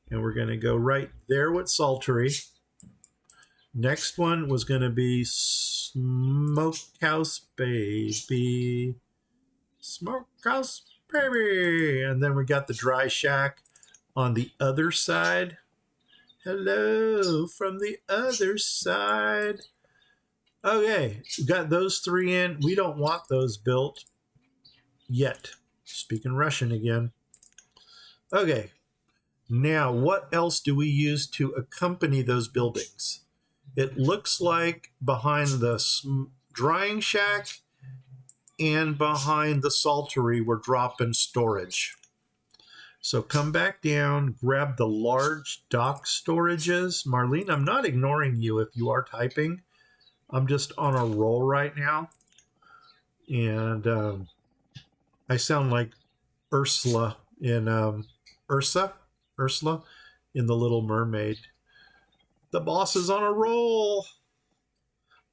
And we're going to go right there with Saltery. Next one was going to be Smokehouse Baby. Smokehouse Baby. And then we got the dry shack on the other side. Hello from the other side. Okay, we got those three in. We don't want those built yet. Speaking Russian again. Okay, now what else do we use to accompany those buildings? It looks like behind the drying shack and behind the Saltery we're dropping storage. So come back down, grab the large dock storages. Marlene, I'm not ignoring you if you are typing. I'm just on a roll right now. And I sound like Ursula in Ursula in The Little Mermaid. The boss is on a roll.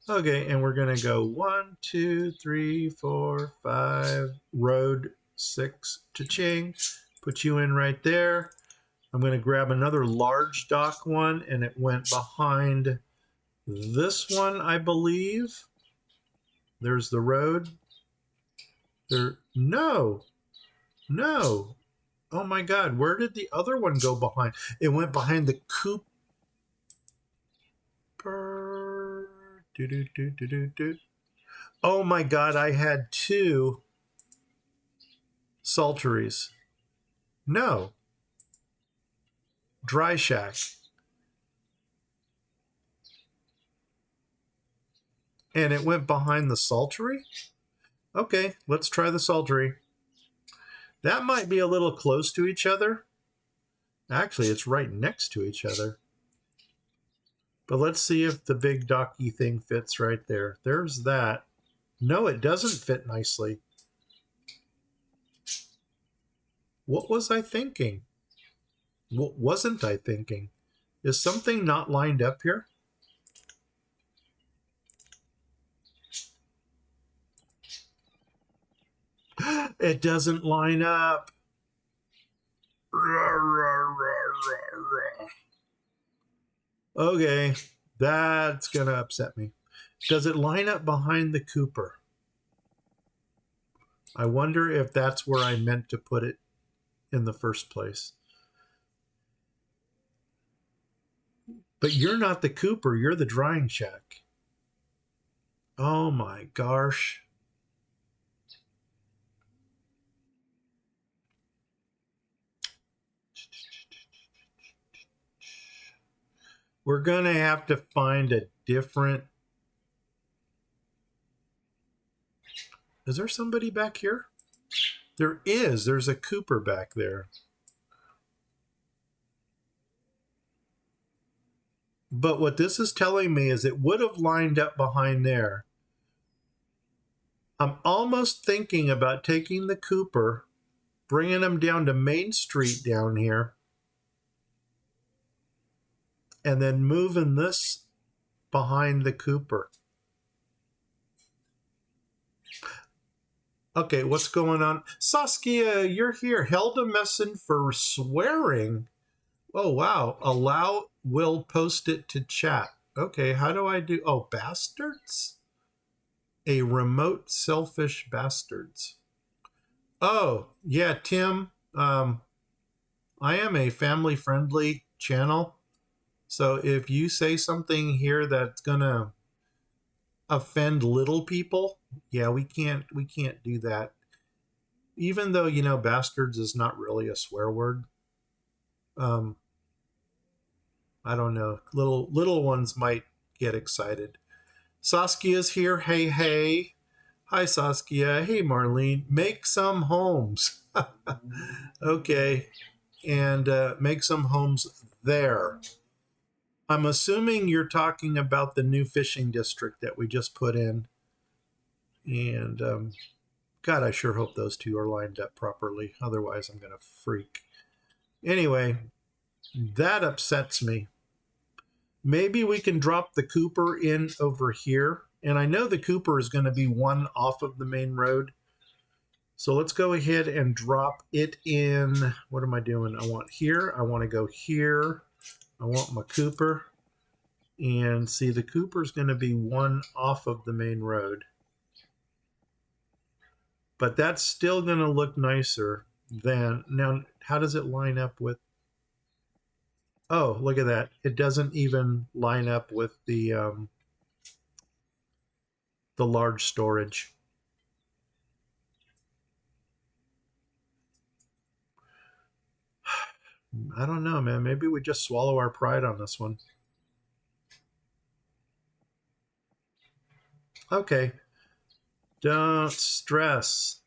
Okay, and we're going to go 1, 2, 3, 4, 5, road 6, cha-ching. Put you in right there. I'm going to grab another large dock one, and it went behind this one, I believe. There's the road. No. Oh my God, where did the other one go behind? It went behind the Cooper. Oh my God, I had 2 Salteries. No. Dry shack. And it went behind the Saltery? Okay, let's try the Saltery. That might be a little close to each other. Actually, it's right next to each other. But let's see if the big docky thing fits right there. There's that. No, it doesn't fit nicely. What was I thinking? What wasn't I thinking? Is something not lined up here? It doesn't line up. Okay, that's going to upset me. Does it line up behind the Cooper? I wonder if that's where I meant to put it in the first place. But you're not the Cooper, you're the drying shack. Oh my gosh. We're going to have to find a different... Is there somebody back here? There is. There's a Cooper back there. But what this is telling me is it would have lined up behind there. I'm almost thinking about taking the Cooper, bringing him down to Main Street down here, and then moving this behind the Cooper. Okay, what's going on? Saskia, you're here. Held a message for swearing. Oh, wow. Allow will post it to chat. Okay, how do I do? Oh, bastards? A remote selfish bastards. Oh, yeah, Tim. I am a family friendly channel. So if you say something here that's gonna offend little people, yeah, we can't do that. Even though, bastards is not really a swear word. Um, I don't know. Little ones might get excited. Saskia's here. Hey, hey. Hi, Saskia. Hey, Marlene. Make some homes. Okay. And make some homes there. I'm assuming you're talking about the new fishing district that we just put in. And God, I sure hope those two are lined up properly. Otherwise, I'm going to freak. Anyway, that upsets me. Maybe we can drop the Cooper in over here. And I know the Cooper is going to be one off of the main road. So let's go ahead and drop it in. What am I doing? I want here. I want to go here. I want my Cooper. And see, the Cooper is going to be one off of the main road. But that's still going to look nicer than... Now, how does it line up with... Oh, look at that. It doesn't even line up with the large storage. I don't know, man. Maybe we just swallow our pride on this one. Okay. Don't stress.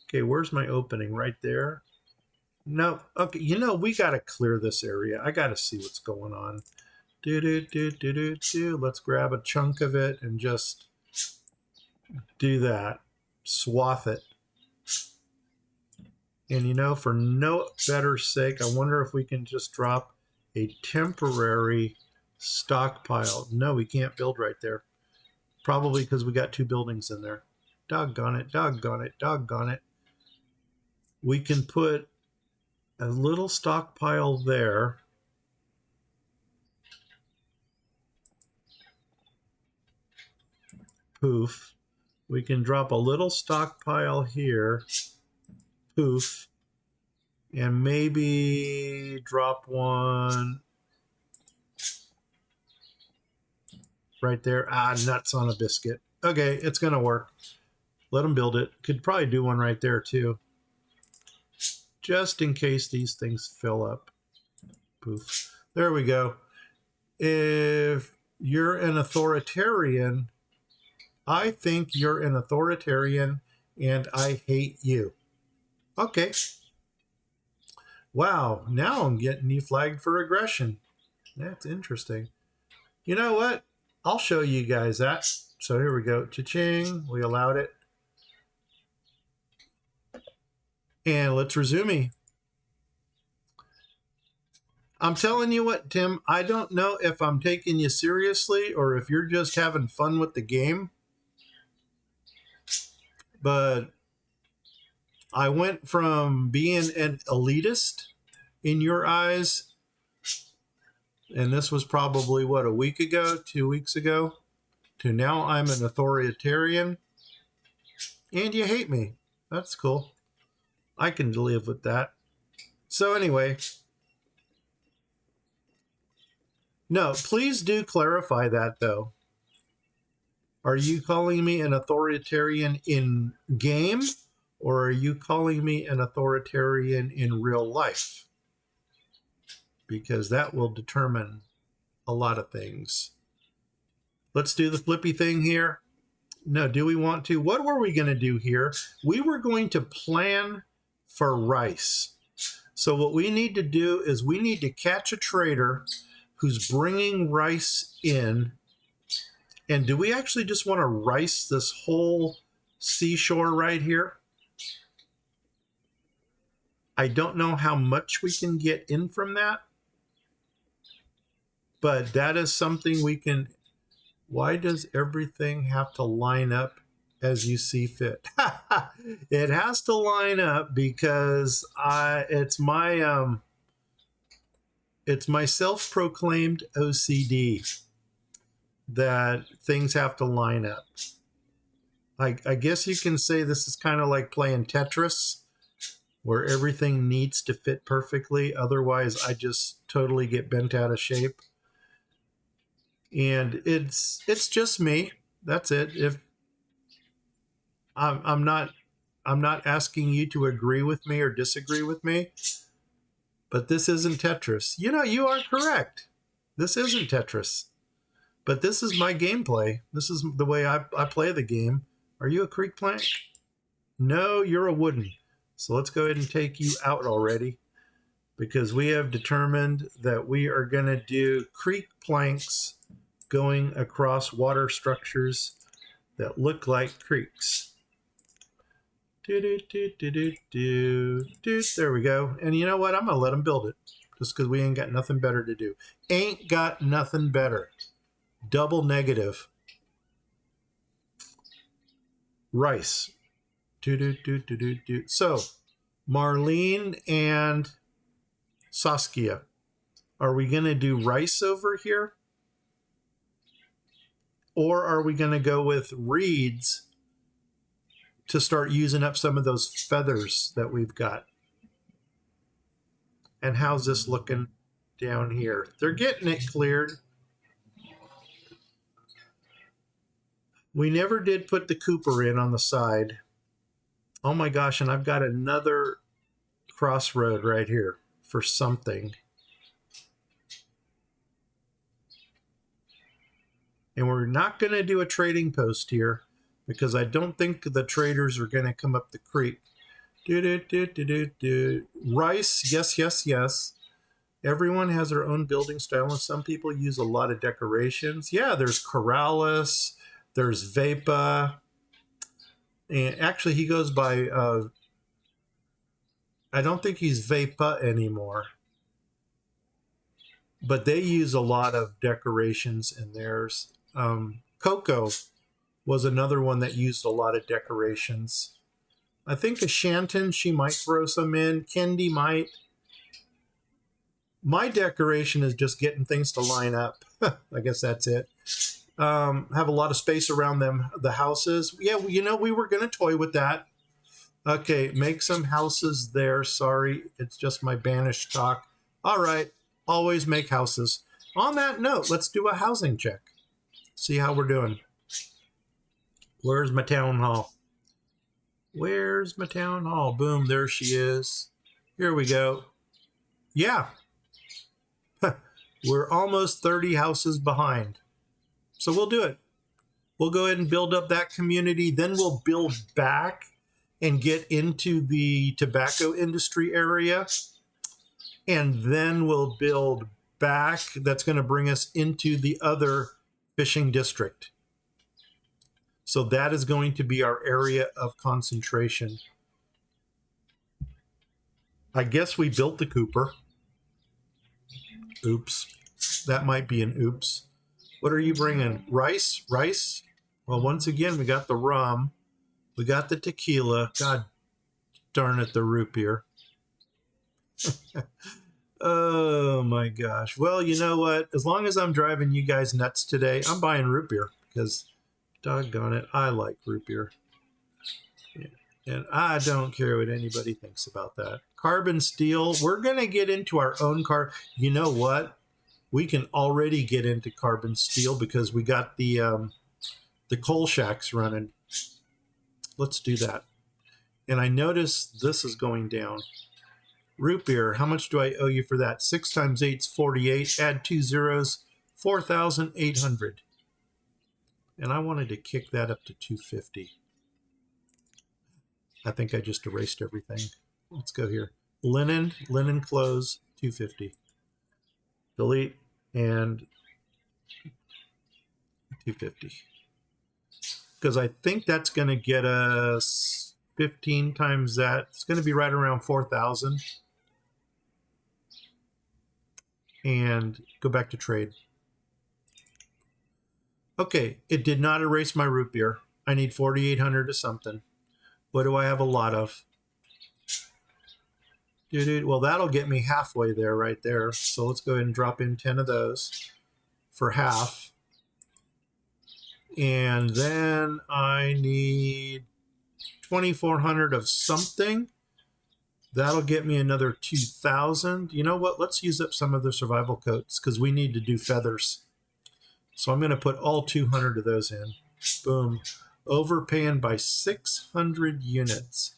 Okay, where's my opening? Right there? No. Okay, we got to clear this area. I got to see what's going on. Let's grab a chunk of it and just do that. Swath it. And for no better sake, I wonder if we can just drop a temporary stockpile. No, we can't build right there. Probably because we got two buildings in there. Doggone it, doggone it, doggone it. We can put a little stockpile there. Poof. We can drop a little stockpile here. Poof. And maybe drop one right there. Ah, nuts on a biscuit. Okay, it's going to work. Let them build it. Could probably do one right there too. Just in case these things fill up. Poof. There we go. If you're an authoritarian, I think you're an authoritarian and I hate you. Okay. Wow, now I'm getting you flagged for aggression. That's interesting. You know what? I'll show you guys that. So here we go. Cha-ching. We allowed it. And let's resume. I'm telling you what, Tim, I don't know if I'm taking you seriously or if you're just having fun with the game. But I went from being an elitist in your eyes, and this was probably, what, a week ago, 2 weeks ago, to now I'm an authoritarian, and you hate me. That's cool. I can live with that. So anyway, no, please do clarify that, though. Are you calling me an authoritarian in game, or are you calling me an authoritarian in real life? Because that will determine a lot of things. Let's do the flippy thing here. No, do we want to? What were we going to do here? We were going to plan for rice. So what we need to do is we need to catch a trader who's bringing rice in. And do we actually just want to rice this whole seashore right here? I don't know how much we can get in from that, but that is something we can... Why does everything have to line up as you see fit. It has to line up because it's my self-proclaimed OCD that things have to line up. I guess you can say this is kind of like playing Tetris, where everything needs to fit perfectly. Otherwise, I just totally get bent out of shape. And it's just me. That's it. If I'm not asking you to agree with me or disagree with me, but this isn't Tetris. You know, you are correct. This isn't Tetris. But this is my gameplay. This is the way I play the game. Are you a creek plank? No, you're a wooden. So let's go ahead and take you out already, because we have determined that we are going to do creek planks going across water structures that look like creeks. There we go. And you know what? I'm going to let them build it just because we ain't got nothing better to do. Ain't got nothing better. Double negative. Rice. So, Marlene and Saskia, are we going to do rice over here? Or are we going to go with reeds to start using up some of those feathers that we've got? And how's this looking down here? They're getting it cleared. We never did put the Cooper in on the side. Oh my gosh, and I've got another crossroad right here for something. And we're not going to do a trading post here because I don't think the traders are going to come up the creek. Rice, yes, yes, yes. Everyone has their own building style, and some people use a lot of decorations. Yeah, there's Corrales, there's Vapa. And actually, he goes by, I don't think he's Vapa anymore. But they use a lot of decorations in theirs. Coco was another one that used a lot of decorations. I think Ashanton, she might throw some in. Kendi might. My decoration is just getting things to line up. I guess that's it. Have a lot of space around them, the houses. Yeah, you know, we were going to toy with that. Okay, make some houses there. Sorry, it's just my Banished talk. All right, always make houses. On that note, let's do a housing check. See how we're doing. Where's my town hall? Where's my town hall? Boom, there she is. Here we go. Yeah. We're almost 30 houses behind. So we'll do it. We'll go ahead and build up that community. Then we'll build back and get into the tobacco industry area. And then we'll build back. That's going to bring us into the other fishing district. So that is going to be our area of concentration. I guess we built the Cooper. Oops. That might be an oops. What are you bringing? Rice? Rice? Well, once again, we got the rum. We got the tequila. God darn it, the root beer. Oh, my gosh. Well, you know what? As long as I'm driving you guys nuts today, I'm buying root beer because, doggone it, I like root beer. Yeah. And I don't care what anybody thinks about that. Carbon steel. We're going to get into our own car. You know what? We can already get into carbon steel because we got the coal shacks running. Let's do that. And I notice this is going down. Root beer, how much do I owe you for that? 6 times 8 is 48. Add 2 zeros, 4,800. And I wanted to kick that up to 250. I think I just erased everything. Let's go here. Linen clothes, 250. Delete and 250. Because I think that's going to get us 15 times that. It's going to be right around 4,000. And go back to trade. Okay, it did not erase my root beer. I need 4,800 of something. What do I have a lot of? Well, that'll get me halfway there right there. So let's go ahead and drop in 10 of those for half. And then I need 2,400 of something. That'll get me another 2,000. You know what? Let's use up some of the survival coats because we need to do feathers. So I'm going to put all 200 of those in. Boom. Overpaying by 600 units.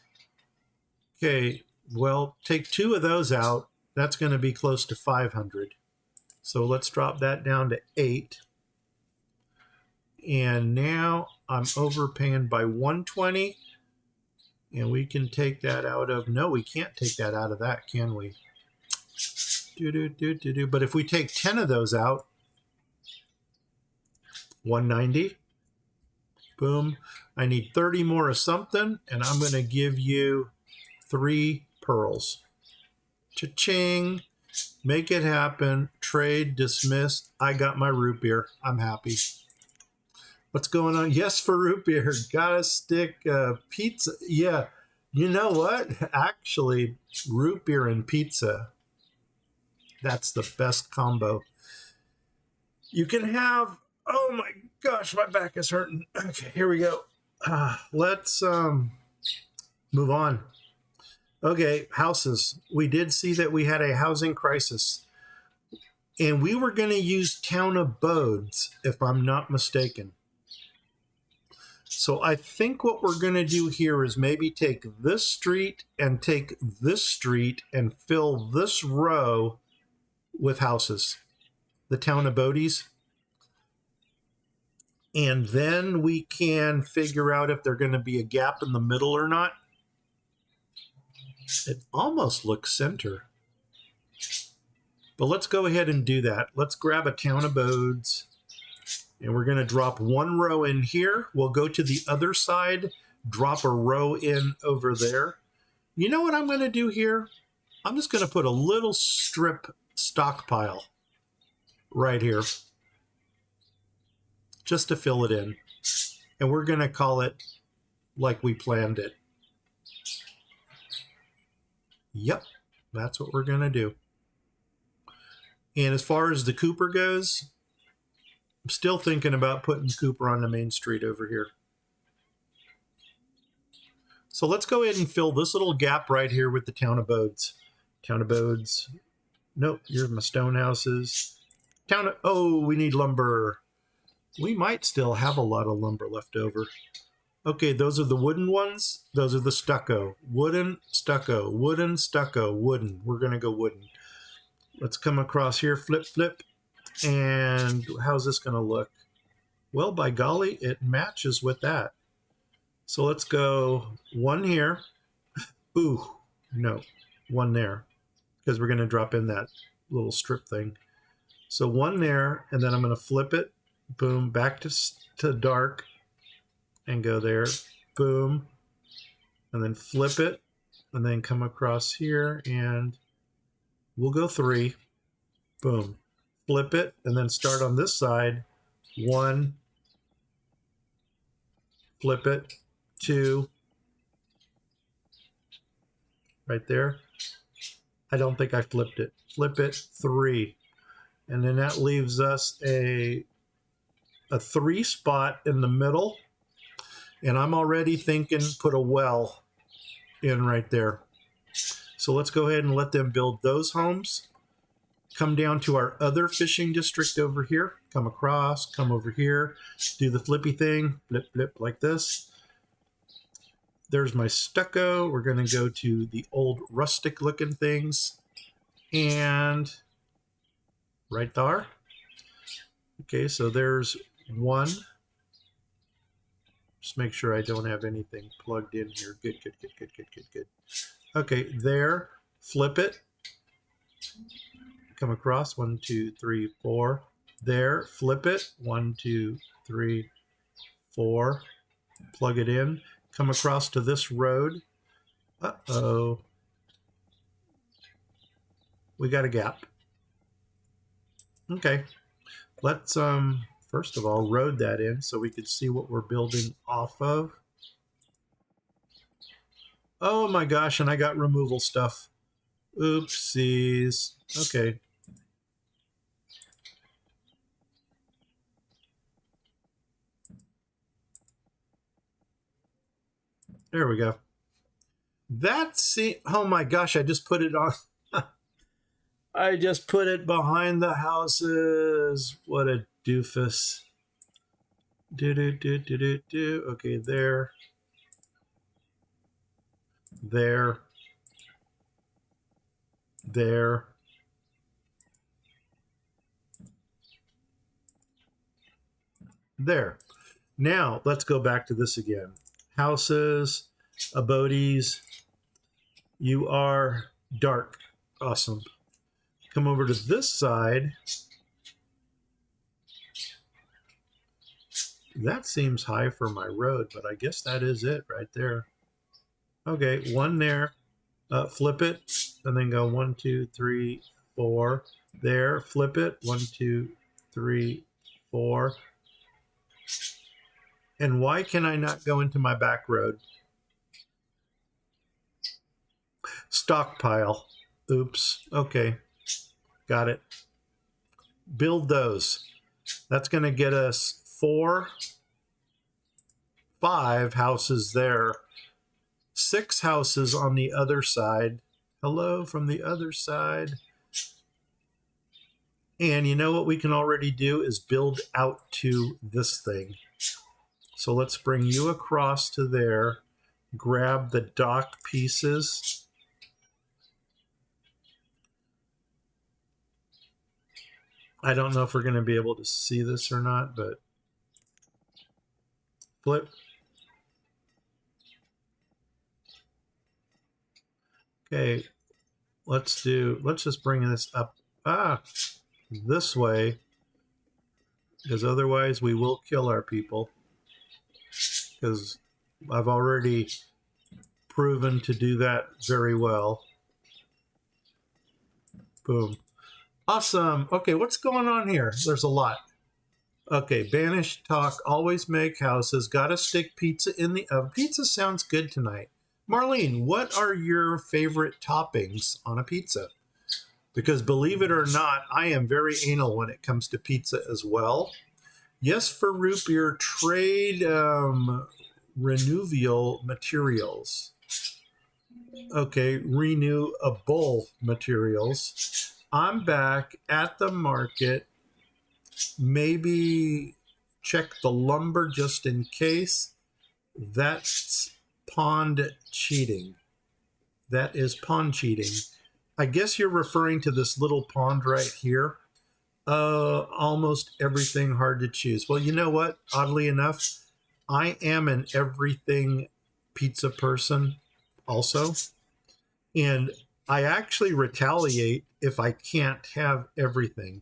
Okay, well, take 2 of those out. That's going to be close to 500. So let's drop that down to 8. And now I'm overpaying by 120. And we can take that out of... No, we can't take that out of that, can we? But if we take 10 of those out, 190. Boom. I need 30 more of something, and I'm going to give you 3 pearls. Cha-ching. Make it happen. Trade dismissed. I got my root beer. I'm happy. What's going on? Yes, for root beer. Gotta stick pizza. Yeah. You know what? Actually, root beer and pizza. That's the best combo. You can have... Oh my gosh, my back is hurting. Okay, here we go. Let's move on. Okay, houses. We did see that we had a housing crisis. And we were going to use town abodes, if I'm not mistaken. So I think what we're going to do here is maybe take this street and take this street and fill this row with houses. The town abodes. And then we can figure out if there's going to be a gap in the middle or not. It almost looks center. But let's go ahead and do that. Let's grab a town abodes. And we're going to drop 1 row in here. We'll go to the other side, drop a row in over there. You know what I'm going to do here? I'm just going to put a little strip stockpile right here, just to fill it in. And we're going to call it like we planned it. Yep, that's what we're going to do. And as far as the Cooper goes, I'm still thinking about putting Cooper on the main street over here. So let's go ahead and fill this little gap right here with the town abodes. Town abodes. Nope, here's my stone houses. Oh, we need lumber. We might still have a lot of lumber left over. Okay, those are the wooden ones. Those are the stucco. Wooden, stucco, wooden, stucco, wooden. We're going to go wooden. Let's come across here, flip, flip. And how's this going to look? Well, by golly, it matches with that. So let's go 1 here. Ooh, no, 1 there. Because we're going to drop in that little strip thing. So 1 there, and then I'm going to flip it. Boom, back to dark. And go there. Boom. And then flip it. And then come across here. And we'll go 3. Boom. Flip it. And then start on this side. 1. Flip it. 2. Right there. I don't think I flipped it. Flip it. 3. And then that leaves us a 3 spot in the middle. And I'm already thinking put a well in right there. So let's go ahead and let them build those homes. Come down to our other fishing district over here. Come across, come over here. Do the flippy thing. Flip, flip like this. There's my stucco. We're going to go to the old rustic looking things. And right there. Okay, so there's 1. Just make sure I don't have anything plugged in here. Good, good, good, good, good, good, good. Okay, there. Flip it. Come across. 1, 2, 3, 4. There. Flip it. 1, 2, 3, 4. Plug it in. Come across to this road. Uh-oh. We got a gap. Okay. Let's first of all, road that in so we could see what we're building off of. Oh my gosh, and I got removal stuff. Oopsies. Okay. There we go. Oh my gosh, I just put it on. I just put it behind the houses. What a doofus. Do. Okay, there. There. There. There. Now, let's go back to this again. Houses, abodes. You are dark. Awesome. Come over to this side. That seems high for my road, but I guess that is it right there. Okay, one there. Flip it, and then go 1, 2, 3, 4. There, flip it. 1, 2, 3, 4. And why can I not go into my back road? Stockpile. Oops. Okay. Got it. Build those. That's going to get us 4, 5 houses there. 6 houses on the other side. Hello from the other side. And you know what we can already do is build out to this thing. So let's bring you across to there. Grab the dock pieces. I don't know if we're going to be able to see this or not, but flip. Okay, let's just bring this up this way, because otherwise we will kill our people, because I've already proven to do that very well. Boom. Awesome. Okay, what's going on here? There's a lot. Okay, Banished talk, always make houses, gotta stick pizza in the oven. Pizza sounds good tonight. Marlene, what are your favorite toppings on a pizza? Because believe it or not, I am very anal when it comes to pizza as well. Yes, for root beer, trade renewable materials. Okay, renewable materials. I'm back at the market. Maybe check the lumber just in case. That's pond cheating. That is pond cheating. I guess you're referring to this little pond right here. Almost everything hard to choose. Well, you know what? Oddly enough, I am an everything pizza person also. And I actually retaliate if I can't have everything.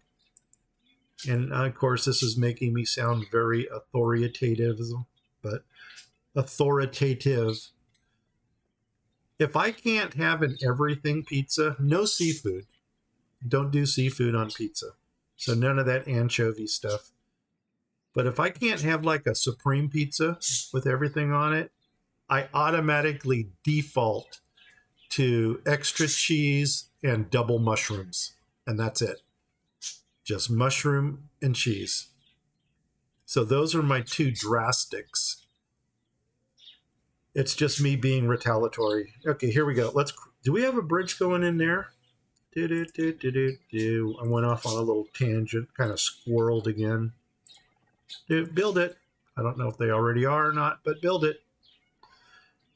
And of course, this is making me sound very authoritative, but authoritative. If I can't have an everything pizza, no seafood. Don't do seafood on pizza. So none of that anchovy stuff. But if I can't have like a supreme pizza with everything on it, I automatically default to extra cheese and double mushrooms. And that's it. Just mushroom and cheese. So those are my two drastics. It's just me being retaliatory. Okay, here we go. Do we have a bridge going in there? I went off on a little tangent, kind of squirreled again. Build it. I don't know if they already are or not, but build it.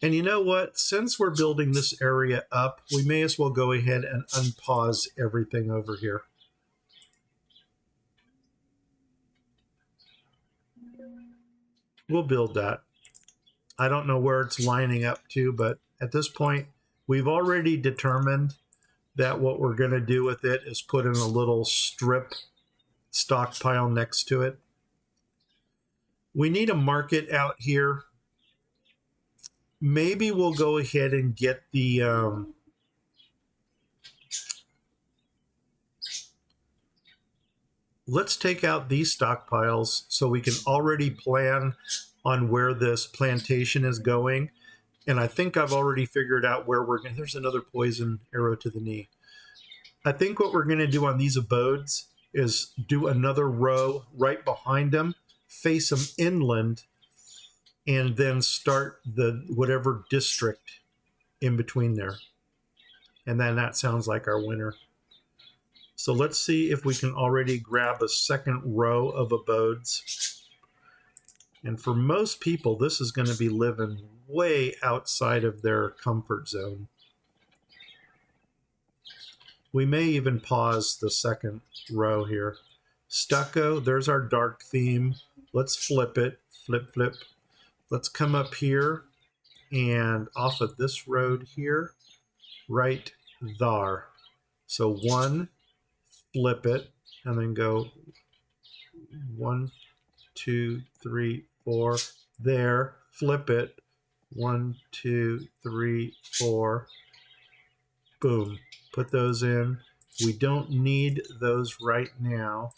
And you know what? Since we're building this area up, we may as well go ahead and unpause everything over here. We'll build that. I don't know where it's lining up to, but at this point, we've already determined that what we're going to do with it is put in a little strip stockpile next to it. We need a market out here. Maybe we'll go ahead and get the let's take out these stockpiles so we can already plan on where this plantation is going. And I think I've already figured out where we're going. There's another poison arrow to the knee. I think what we're going to do on these abodes is do another row right behind them, face them inland, and then start the whatever district in between there. And then that sounds like our winner. So let's see if we can already grab a second row of abodes. And for most people, this is going to be living way outside of their comfort zone. We may even pause the second row here. Stucco, there's our dark theme. Let's flip it. Flip, flip. Let's come up here and off of this road here, right there. So one, flip it, and then go 1, 2, 3, 4. There, flip it. 1, 2, 3, 4. Boom. Put those in. We don't need those right now.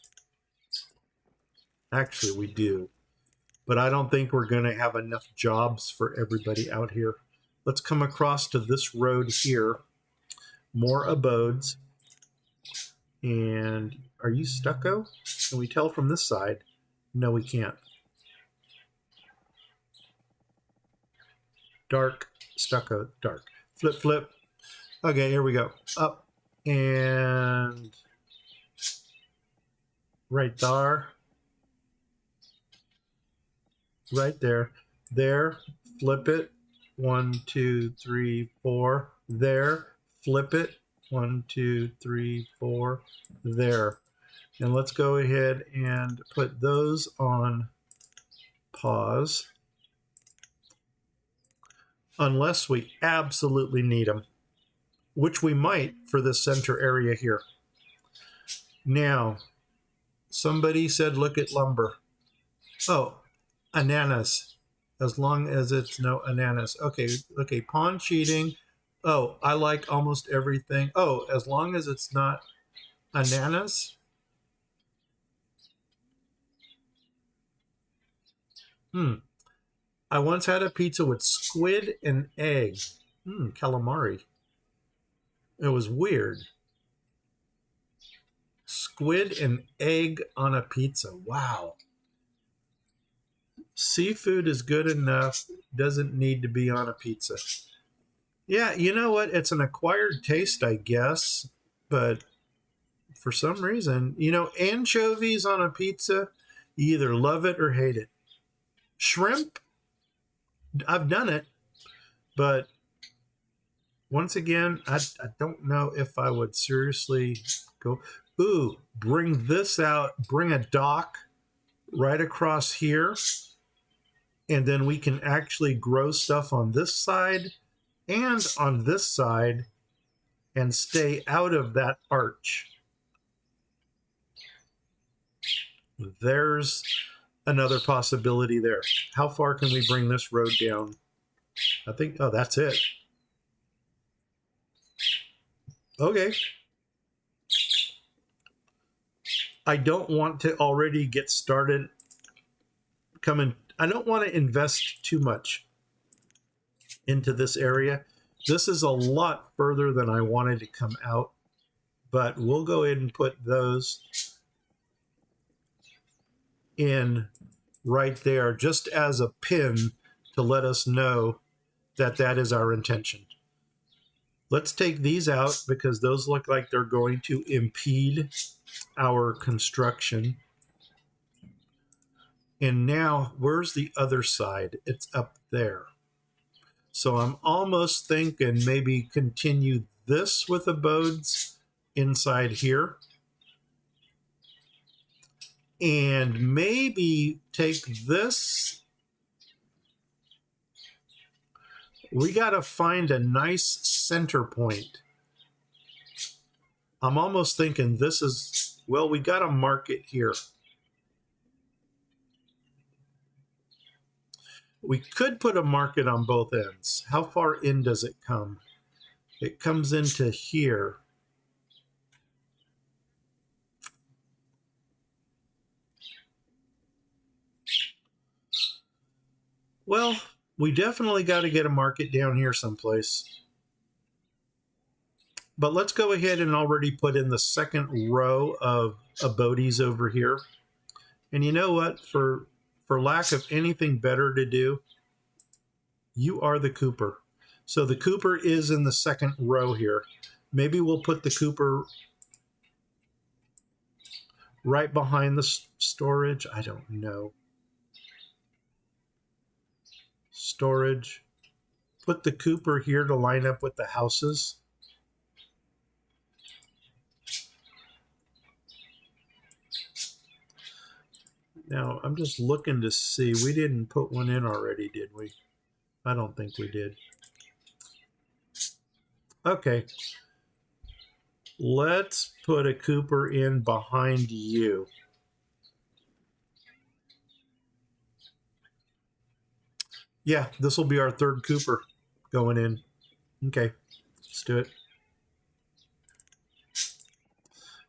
Actually, we do. But I don't think we're going to have enough jobs for everybody out here. Let's come across to this road here. More abodes. And are you stucco? Can we tell from this side? No, we can't. Dark, stucco, dark. Flip, flip. Okay, here we go. Up and right there. Right there. There, flip it. 1, 2, 3, 4. There, flip it. 1, 2, 3, 4. There. And let's go ahead and put those on pause. Unless we absolutely need them, which we might for the center area here. Now, somebody said look at lumber. Oh, ananas. As long as it's no ananas. Okay, okay, pawn cheating. Oh, I like almost everything. Oh, as long as it's not ananas. I once had a pizza with squid and egg. Calamari. It was weird. Squid and egg on a pizza. Wow. Seafood is good enough. Doesn't need to be on a pizza. Yeah, you know what? It's an acquired taste, I guess. But for some reason, you know, anchovies on a pizza, you either love it or hate it. Shrimp, I've done it. But once again, I don't know if I would seriously go, ooh, bring this out, bring a dock right across here. And then we can actually grow stuff on this side and on this side and stay out of that arch. There's another possibility there. How far can we bring this road down? I think, oh, that's it. Okay. I don't want to already get started coming. I don't want to invest too much into this area. This is a lot further than I wanted to come out, but we'll go ahead and put those in right there just as a pin to let us know that that is our intention. Let's take these out because those look like they're going to impede our construction. And now, where's the other side? It's up there. So I'm almost thinking maybe continue this with abodes inside here. And maybe take this. We got to find a nice center point. I'm almost thinking this is, well, we got to mark it here. We could put a market on both ends. How far in does it come? It comes into here. Well, we definitely got to get a market down here someplace. But let's go ahead and already put in the second row of abodes over here. And you know what? For lack of anything better to do, you are the Cooper. So the Cooper is in the second row here. Maybe we'll put the Cooper right behind the storage. I don't know. Storage. Put the Cooper here to line up with the houses. Now, I'm just looking to see. We didn't put one in already, did we? I don't think we did. Okay. Let's put a Cooper in behind you. Yeah, this will be our third Cooper going in. Okay, let's do it.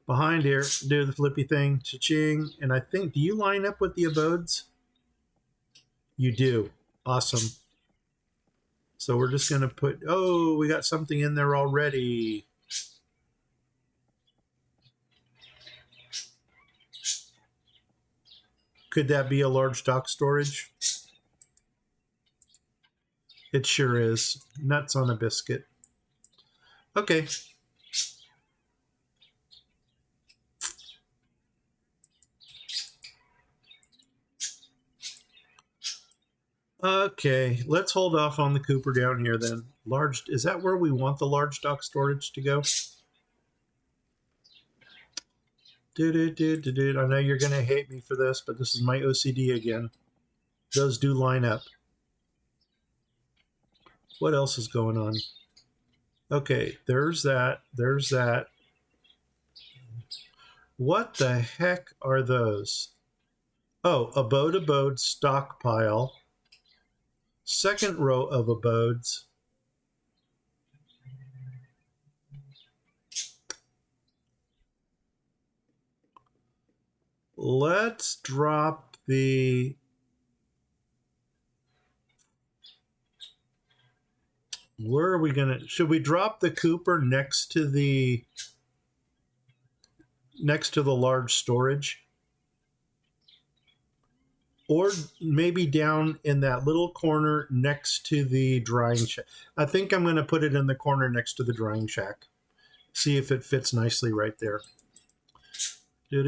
Behind here, do the flippy thing, cha-ching. And I think, do you line up with the abodes? You do. Awesome. So we're just going to put, oh, we got something in there already. Could that be a large dock storage? It sure is. Nuts on a biscuit. Okay. Okay, let's hold off on the Cooper down here then. Large, is that where we want the large dock storage to go? I know you're going to hate me for this, but this is my OCD again. Those do line up. What else is going on? Okay, there's that. There's that. What the heck are those? Oh, abode stockpile. Second row of abodes. Let's drop the... Where are we going to... Should we drop the Cooper next to the large storage? Or maybe down in that little corner next to the drying shack. I think I'm going to put it in the corner next to the drying shack. See if it fits nicely right there. So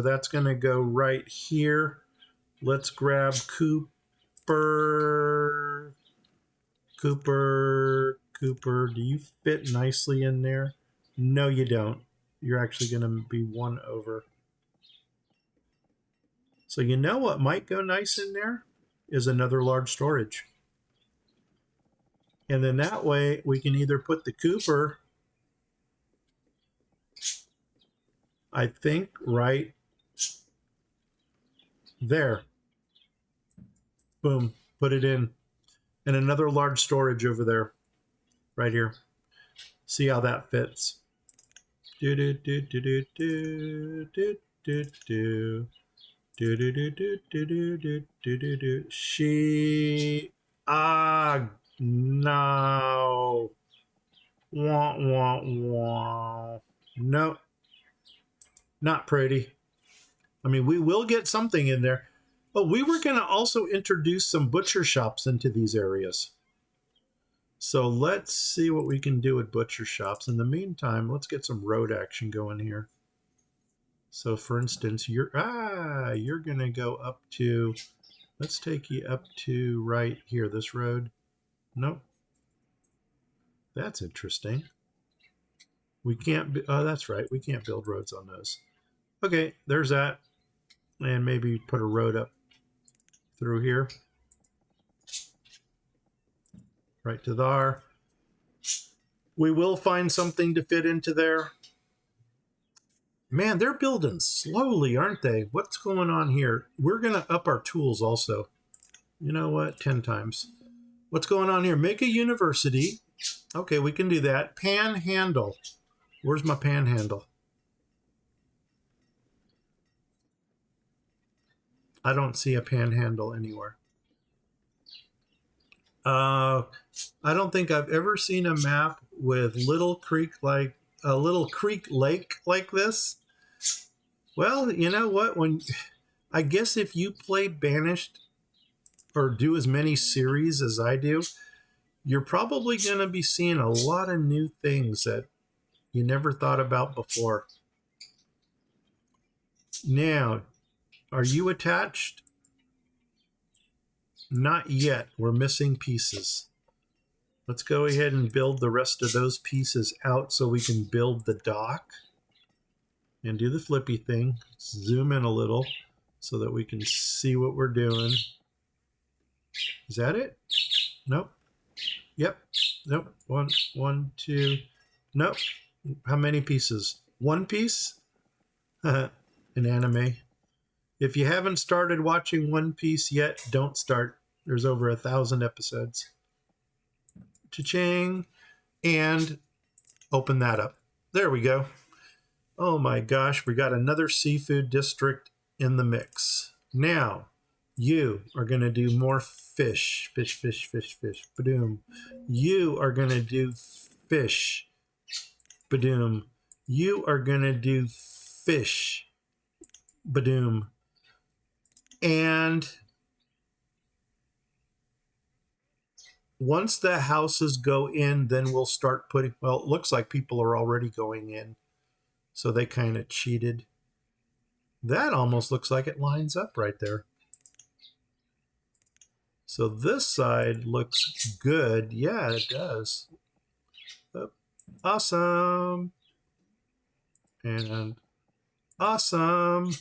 that's going to go right here. Let's grab Cooper. Cooper. Do you fit nicely in there? No, you don't. You're actually going to be one over. So you know what might go nice in there is another large storage. And then that way we can either put the Cooper, I think, right there. Boom, put it in. And another large storage over there, right here. See how that fits. No. Wah, wah, wah. No. Not pretty. I mean, we will get something in there. Oh, we were going to also introduce some butcher shops into these areas. So let's see what we can do with butcher shops. In the meantime, let's get some road action going here. So for instance, you're going to go up to, let's take you up to right here, this road. Nope. That's interesting. We can't, oh, that's right. We can't build roads on those. Okay, there's that. And maybe put a road up through here. Right to there. We will find something to fit into there. Man, they're building slowly, aren't they? What's going on here? We're going to up our tools also. You know what? 10 times. What's going on here? Make a university. Okay, we can do that. Panhandle. Where's my panhandle? I don't see a panhandle anywhere. Uh, I don't think I've ever seen a map with little creek like a little creek lake like this. Well, you know what? When I guess if you play Banished or do as many series as I do, you're probably going to be seeing a lot of new things that you never thought about before. Now, are you attached? Not yet. We're missing pieces. Let's go ahead and build the rest of those pieces out so we can build the dock and do the flippy thing. Zoom in a little so that we can see what we're doing. Is that it? Nope. Yep. Nope. One, two. Nope. How many pieces? One piece? An anime. If you haven't started watching One Piece yet, don't start. There's over 1,000 episodes. Cha-ching. And open that up. There we go. Oh my gosh, we got another seafood district in the mix. Now, you are going to do more fish. Fish, fish, fish, fish. Badoom. You are going to do fish. Badoom. You are going to do fish. Badoom. And once the houses go in, then we'll start putting, well, it looks like people are already going in. So they kind of cheated. That almost looks like it lines up right there. So this side looks good. Yeah, it does. Awesome. And awesome.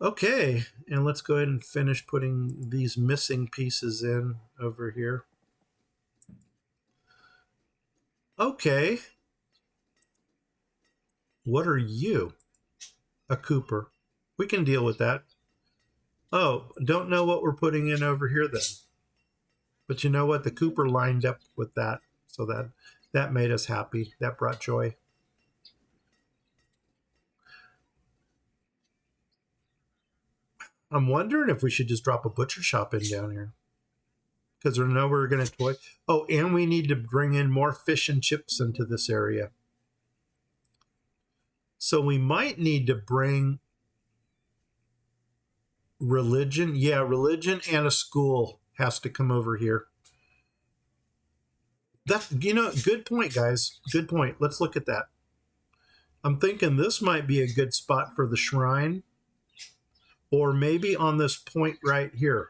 Okay, and let's go ahead and finish putting these missing pieces in over here. Okay. What are you? A Cooper. We can deal with that. Oh, don't know what we're putting in over here then. But you know what? The Cooper lined up with that. So that made us happy. That brought joy. I'm wondering if we should just drop a butcher shop in down here. Because we know we're going to toy. Oh, and we need to bring in more fish and chips into this area. So we might need to bring religion. Yeah, religion and a school has to come over here. That, you know, good point, guys. Good point. Let's look at that. I'm thinking this might be a good spot for the shrine. Or maybe on this point right here,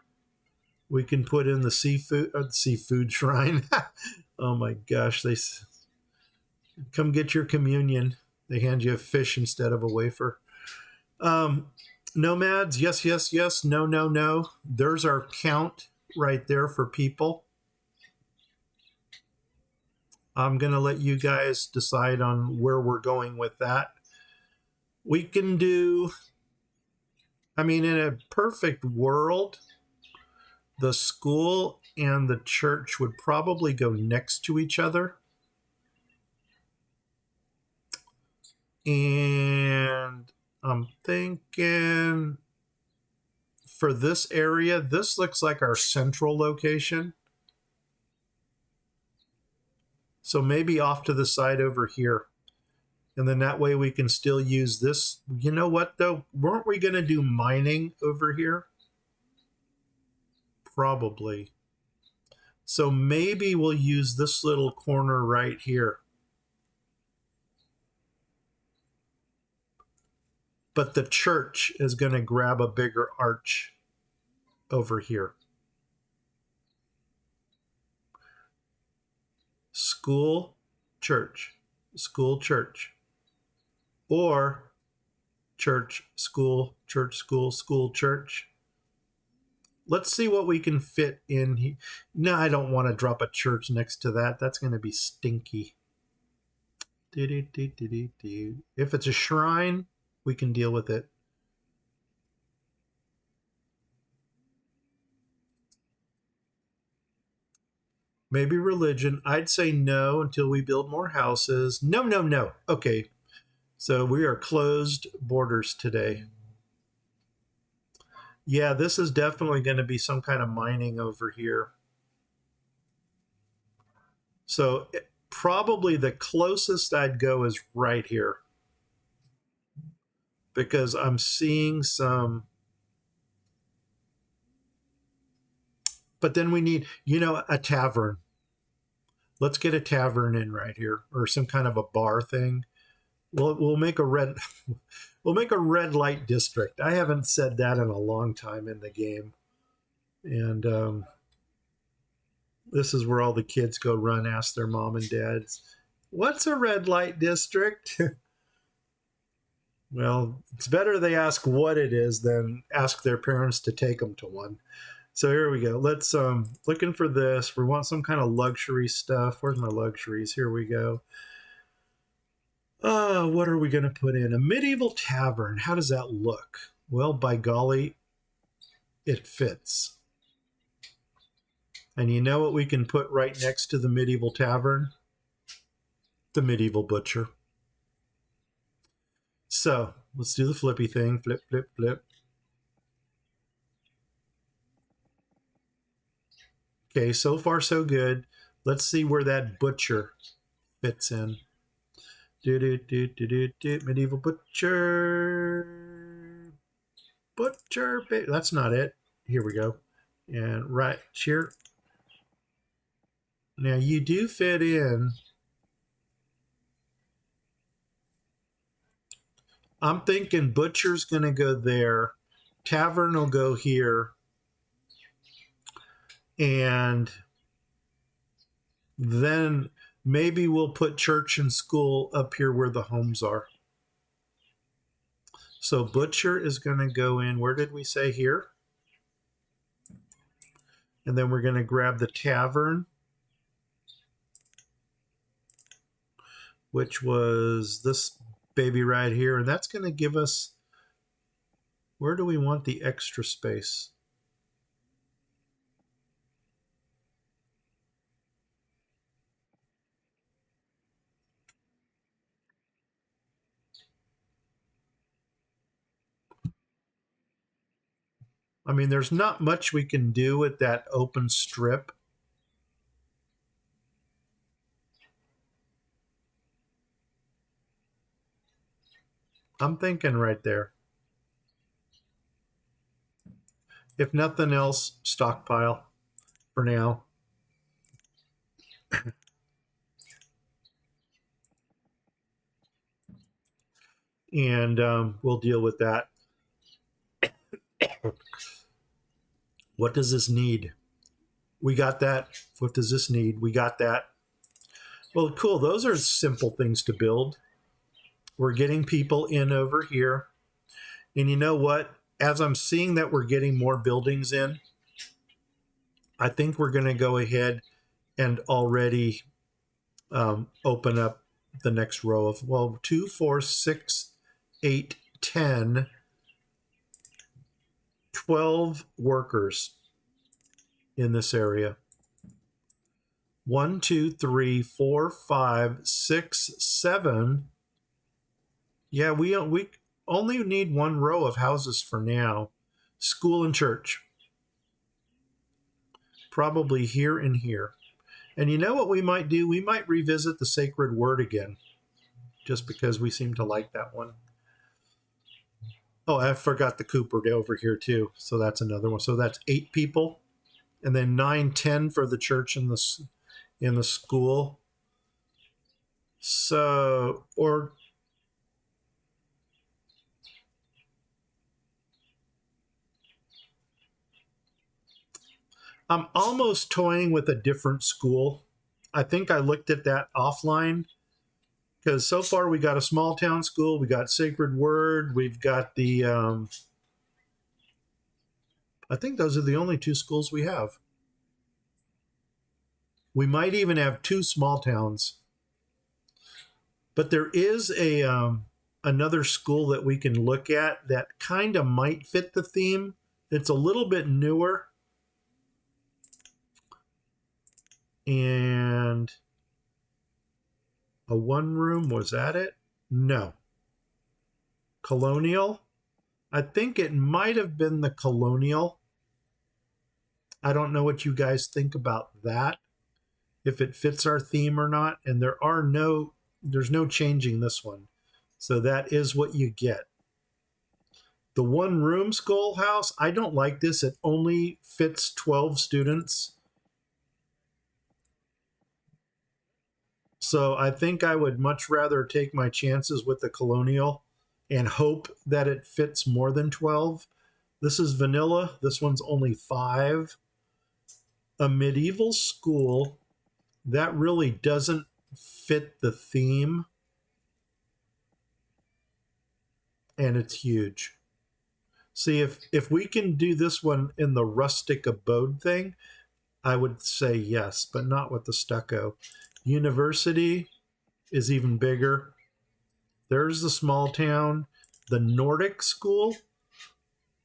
we can put in the seafood shrine. Oh my gosh, they come get your communion. They hand you a fish instead of a wafer. Nomads, yes, yes, yes. No, no, no. There's our count right there for people. I'm going to let you guys decide on where we're going with that. We can do, I mean, in a perfect world, the school and the church would probably go next to each other. And I'm thinking for this area, this looks like our central location. So maybe off to the side over here. And then that way we can still use this. You know what, though? Weren't we going to do mining over here? Probably. So maybe we'll use this little corner right here. But the church is going to grab a bigger arch over here. School, church, school, church. Or church, school, school, church. Let's see what we can fit in here. No, I don't want to drop a church next to that. That's going to be stinky. If it's a shrine, we can deal with it. Maybe religion. I'd say no until we build more houses. No, no, no. Okay. So we are closed borders today. Yeah, this is definitely going to be some kind of mining over here. So probably the closest I'd go is right here because I'm seeing some. But then we need, a tavern. Let's get a tavern in right here, or some kind of a bar thing. We'll make a red, we'll make a red light district. I haven't said that in a long time in the game, and this is where all the kids go run, ask their mom and dads, "What's a red light district?" Well, it's better they ask what it is than ask their parents to take them to one. So here we go. Let's looking for this. We want some kind of luxury stuff. Where's my luxuries? Here we go. What are we going to put in? A medieval tavern. How does that look? Well, by golly, it fits. And you know what we can put right next to the medieval tavern? The medieval butcher. So let's do the flippy thing. Flip, flip, flip. Okay, so far so good. Let's see where that butcher fits in. Medieval butcher. Butcher. That's not it. Here we go. And right here. Now you do fit in. I'm thinking butcher's going to go there. Tavern will go here. And then maybe we'll put church and school up here where the homes are. So butcher is going to go in. Where did we say here? And then we're going to grab the tavern, which was this baby right here. And that's going to give us, where do we want the extra space? I mean, there's not much we can do with that open strip. I'm thinking right there. If nothing else, stockpile for now. And we'll deal with that. What does this need? We got that. What does this need? We got that. Well, cool. Those are simple things to build. We're getting people in over here. And you know what? As I'm seeing that we're getting more buildings in, I think we're going to go ahead and already open up the next row of, well, 2, 4, 6, 8, 10, 12 workers in this area. 1, 2, 3, 4, 5, 6, 7. Yeah, we only need one row of houses for now. School and church. Probably here and here. And you know what we might do? We might revisit the sacred word again, just because we seem to like that one. Oh, I forgot the Cooper over here too. So that's another one. So that's 8 people. And then 9, 10 for the church and in the school. So, or I'm almost toying with a different school. I think I looked at that offline because so far we got a small town school, we got Sacred Word, we've got the, I think those are the only 2 schools we have. We might even have 2 small towns. But there is another school that we can look at that kind of might fit the theme. It's a little bit newer. And a 1 room, was that it? No. Colonial? I think it might have been the Colonial. I don't know what you guys think about that. if it fits our theme or not. And there's no changing this one. So that is what you get. The one room schoolhouse, I don't like this. It only fits 12 students. So I think I would much rather take my chances with the colonial and hope that it fits more than 12. This is vanilla. This one's only 5. A medieval school, that really doesn't fit the theme. And it's huge. See, if we can do this one in the rustic abode thing, I would say yes, but not with the stucco. University is even bigger. There's the small town. The Nordic school,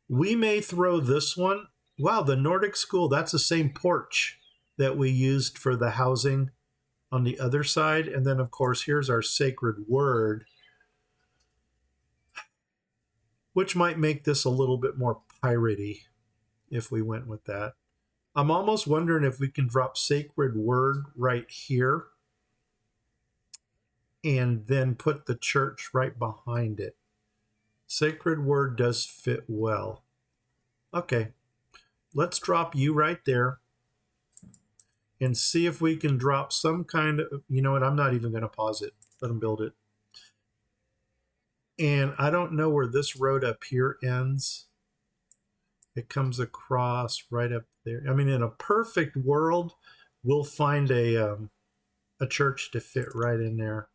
we may throw this one. Wow, the Nordic school, that's the same porch that we used for the housing on the other side. And then, of course, here's our sacred word, which might make this a little bit more piratey if we went with that. I'm almost wondering if we can drop sacred word right here and then put the church right behind it. Sacred word does fit well. Okay, let's drop you right there and see if we can drop some kind of, you know what, I'm not even going to pause it. Let them build it. And I don't know where this road up here ends. It comes across right up there. I mean, in a perfect world, we'll find a church to fit right in there.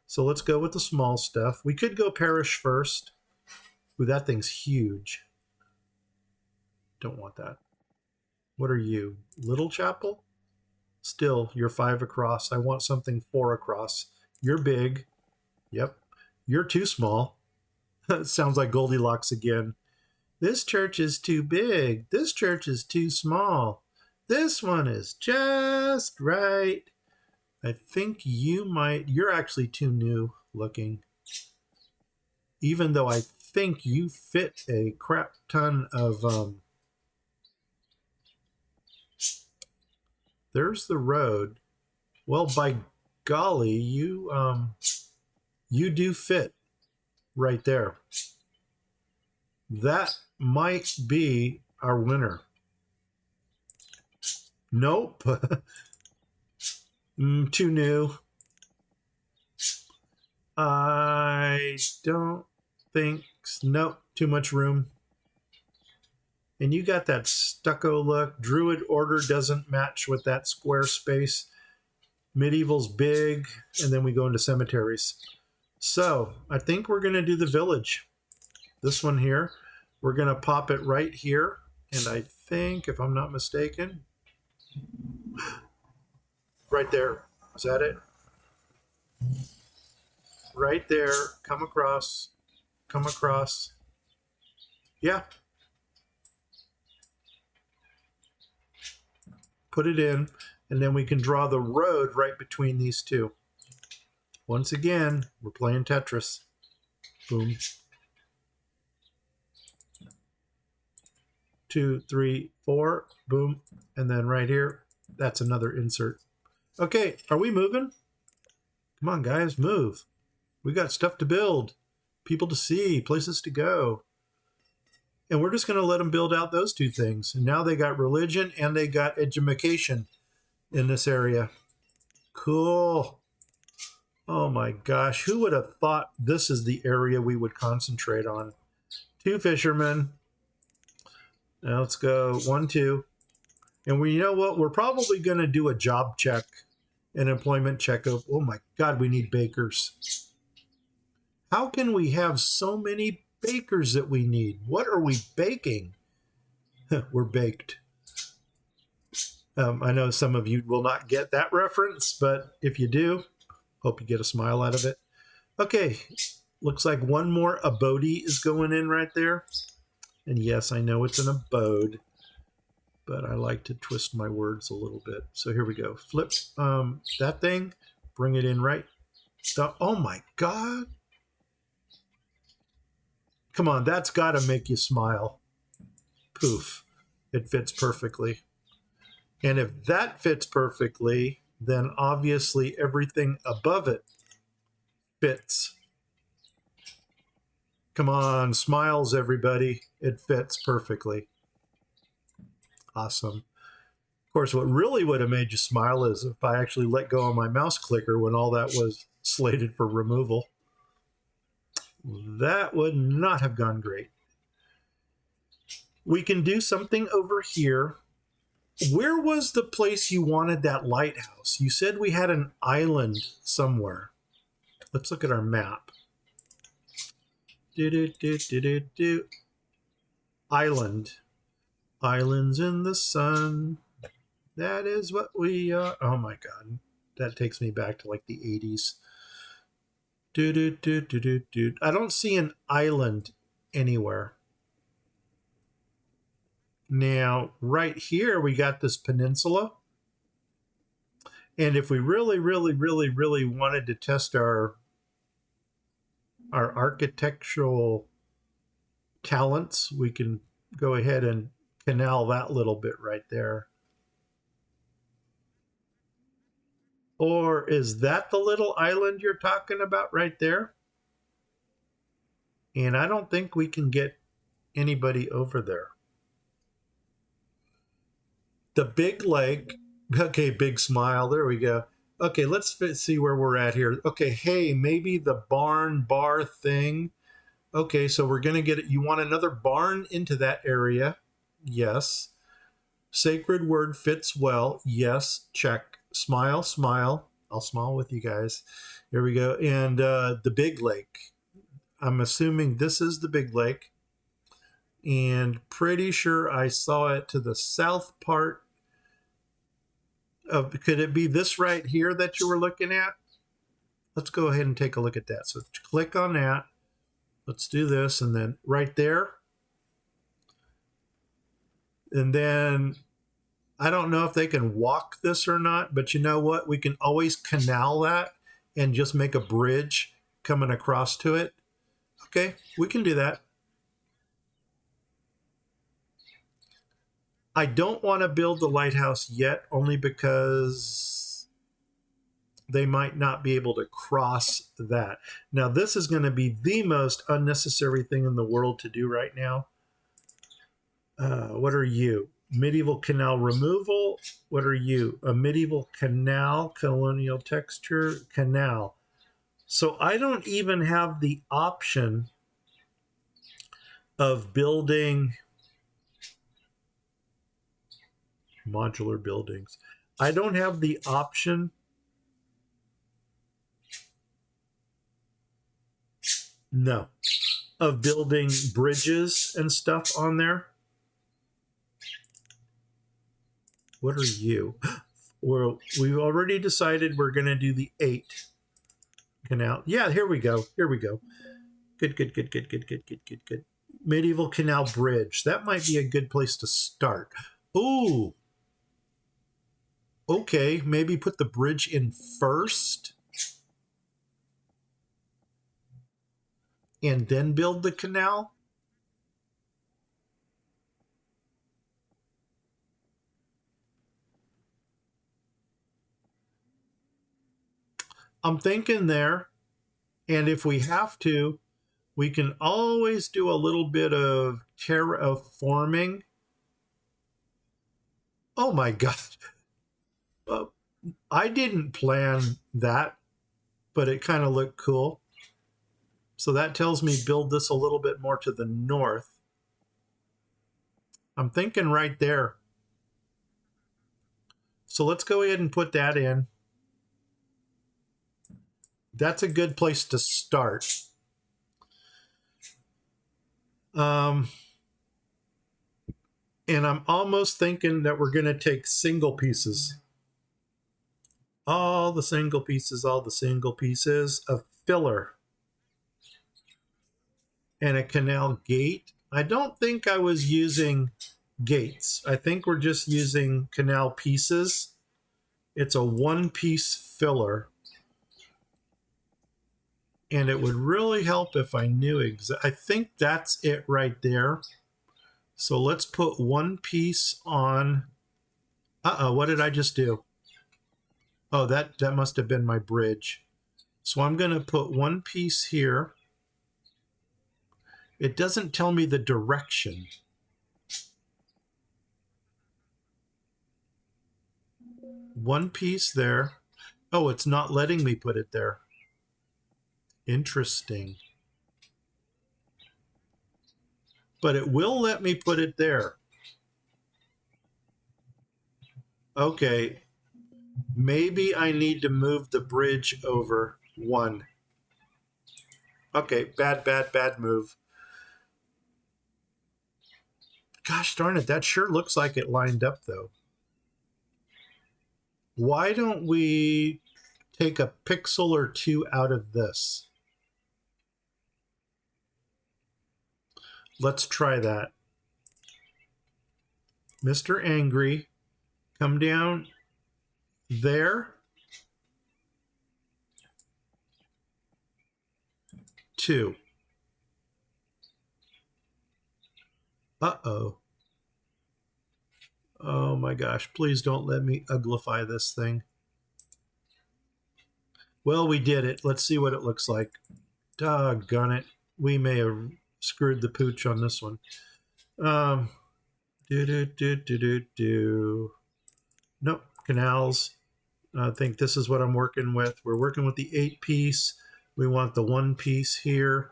So let's go with the small stuff. We could go parish first. Ooh, that thing's huge. Don't want that. What are you? Little chapel? Still, you're 5 across. I want something 4 across. You're big. Yep. You're too small. Sounds like Goldilocks again. This church is too big. This church is too small. This one is just right. I think you're actually too new looking. Even though I think you fit a crap ton of, there's the road. Well, by golly, you do fit right there. That might be our winner. Nope. Too new. I don't think. Nope. Too much room. And you got that stucco look. Druid order doesn't match with that square space. Medieval's big. And then we go into cemeteries. So I think we're going to do the village. This one here. We're going to pop it right here. And I think, if I'm not mistaken, right there. Is that it? Right there. Come across. Come across. Yeah. Put it in. And then we can draw the road right between these two. Once again, we're playing Tetris. Boom. 2, 3, 4. Boom. And then right here, that's another insert. Okay, are we moving? Come on, guys, move. We got stuff to build, people to see, places to go. And we're just going to let them build out those 2 things. And now they got religion and they got education in this area. Cool. Oh my gosh, who would have thought this is the area we would concentrate on? 2 fishermen. Now let's go 1, 2. And you know what? We're probably going to do a job check, an employment check of, oh my God, we need bakers. How can we have so many bakers that we need? What are we baking? We're baked. I know some of you will not get that reference, but if you do, hope you get a smile out of it. Okay, looks like one more abode is going in right there. And yes, I know it's an abode, but I like to twist my words a little bit. So here we go. Flip that thing, bring it in right. Oh my God. Come on, that's got to make you smile. Poof. It fits perfectly. And if that fits perfectly, then obviously everything above it fits. Come on, smiles, everybody. It fits perfectly. Awesome. Of course, what really would have made you smile is if I actually let go of my mouse clicker when all that was slated for removal. That would not have gone great. We can do something over here. Where was the place you wanted that lighthouse? You said we had an island somewhere. Let's look at our map. Island. Islands in the sun. That is what we are. Oh my God. That takes me back to like the 80s. I don't see an island anywhere. Now, right here, we got this peninsula. And if we really wanted to test our architectural talents, we can go ahead and canal that little bit right there. Or is that the little island you're talking about right there? And I don't think we can get anybody over there. The big lake. Okay, big smile. There we go. Okay, let's see where we're at here. Okay, hey, maybe the barn bar thing. Okay, so we're going to get it. You want another barn into that area? Yes. Sacred word fits well. Yes, check. Smile, smile. I'll smile with you guys. Here we go. And the big lake. I'm assuming this is the big lake. And pretty sure I saw it to the south part of, could it be this right here that you were looking at? Let's go ahead and take a look at that. So click on that. Let's do this. And then right there. And then I don't know if they can walk this or not, but you know what? We can always canal that and just make a bridge coming across to it. Okay, we can do that. I don't want to build the lighthouse yet, only because they might not be able to cross that. Now, this is going to be the most unnecessary thing in the world to do right now. What are you? Medieval canal removal. What are you? A medieval canal, colonial texture, canal. So I don't even have the option of building modular buildings. I don't have the option of building bridges and stuff on there. What are you? Well, we've already decided we're going to do the 8 canal. Yeah, here we go. Here we go. Good. Medieval canal bridge. That might be a good place to start. Ooh. Okay, maybe put the bridge in first. And then build the canal. I'm thinking there. And if we have to, we can always do a little bit of terraforming. Oh my God. I didn't plan that, but it kind of looked cool. So that tells me build this a little bit more to the north. I'm thinking right there. So let's go ahead and put that in. That's a good place to start. And I'm almost thinking that we're going to take single pieces. All the single pieces of filler. And a canal gate. I don't think I was using gates. I think we're just using canal pieces. It's a one-piece filler. And it would really help if I knew I think that's it right there. So let's put one piece on. What did I just do? Oh, that must have been my bridge. So I'm going to put one piece here. It doesn't tell me the direction. One piece there. Oh, it's not letting me put it there. Interesting. But it will let me put it there. Okay. Maybe I need to move the bridge over one. Okay, bad move. Gosh darn it, that sure looks like it lined up though. Why don't we take a pixel or two out of this? Let's try that. Mr. Angry, come down there. 2. Uh-oh. Oh my gosh, please don't let me uglify this thing. Well, we did it. Let's see what it looks like. Doggone it. We may have screwed the pooch on this one. Nope, canals. I think this is what I'm working with. We're working with the 8 piece. We want the 1 piece here.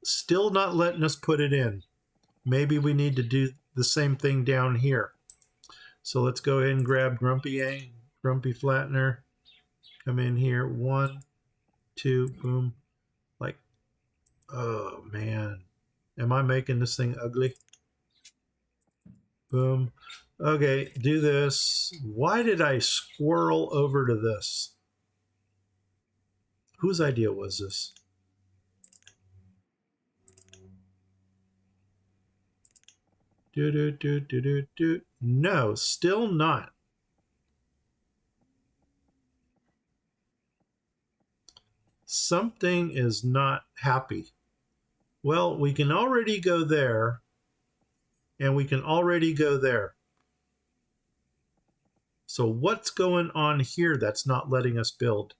Still not letting us put it in. Maybe we need to do the same thing down here. So let's go ahead and grab Grumpy Flattener. Come in here. 1, 2, boom. Like, oh man. Am I making this thing ugly? Boom. Okay, do this. Why did I squirrel over to this? Whose idea was this? No, still not. Something is not happy. Well, we can already go there, and we can already go there. So what's going on here that's not letting us build?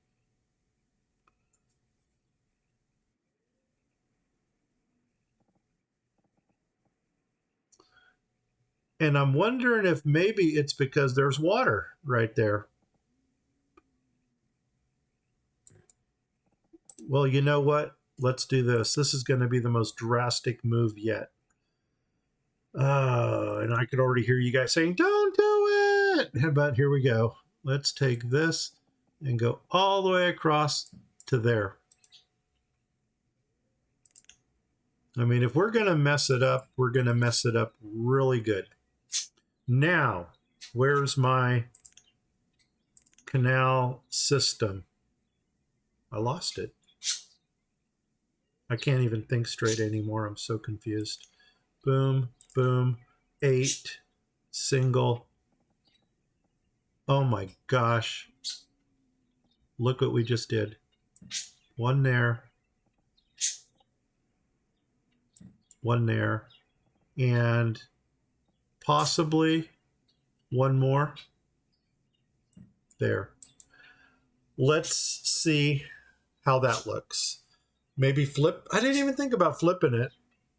And I'm wondering if maybe it's because there's water right there. Well, you know what? Let's do this. This is going to be the most drastic move yet. And I could already hear you guys saying, don't do it. But here we go. Let's take this and go all the way across to there. I mean, if we're going to mess it up, we're going to mess it up really good. Now, where's my canal system? I lost it. I can't even think straight anymore. I'm so confused. Boom, boom, 8, single. Oh my gosh. Look what we just did. 1 there. 1 there. And possibly 1 more there. Let's see how that looks. Maybe flip. I didn't even think about flipping it,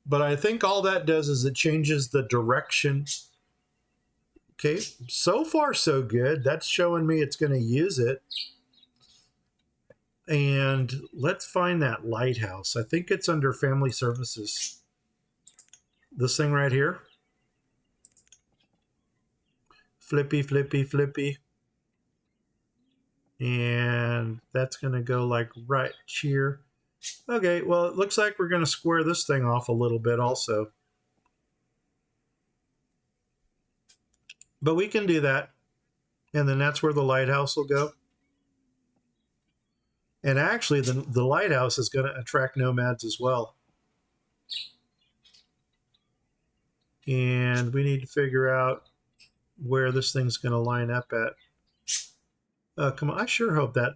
but I think all that does is it changes the direction. Okay, so far so good. That's showing me it's going to use it. And let's find that lighthouse. I think it's under Family Services. This thing right here. Flippy, flippy, flippy. And that's going to go like right here. Okay, well, it looks like we're going to square this thing off a little bit also. But we can do that. And then that's where the lighthouse will go. And actually, the lighthouse is going to attract nomads as well. And we need to figure out where this thing's going to line up at. Come on, I sure hope that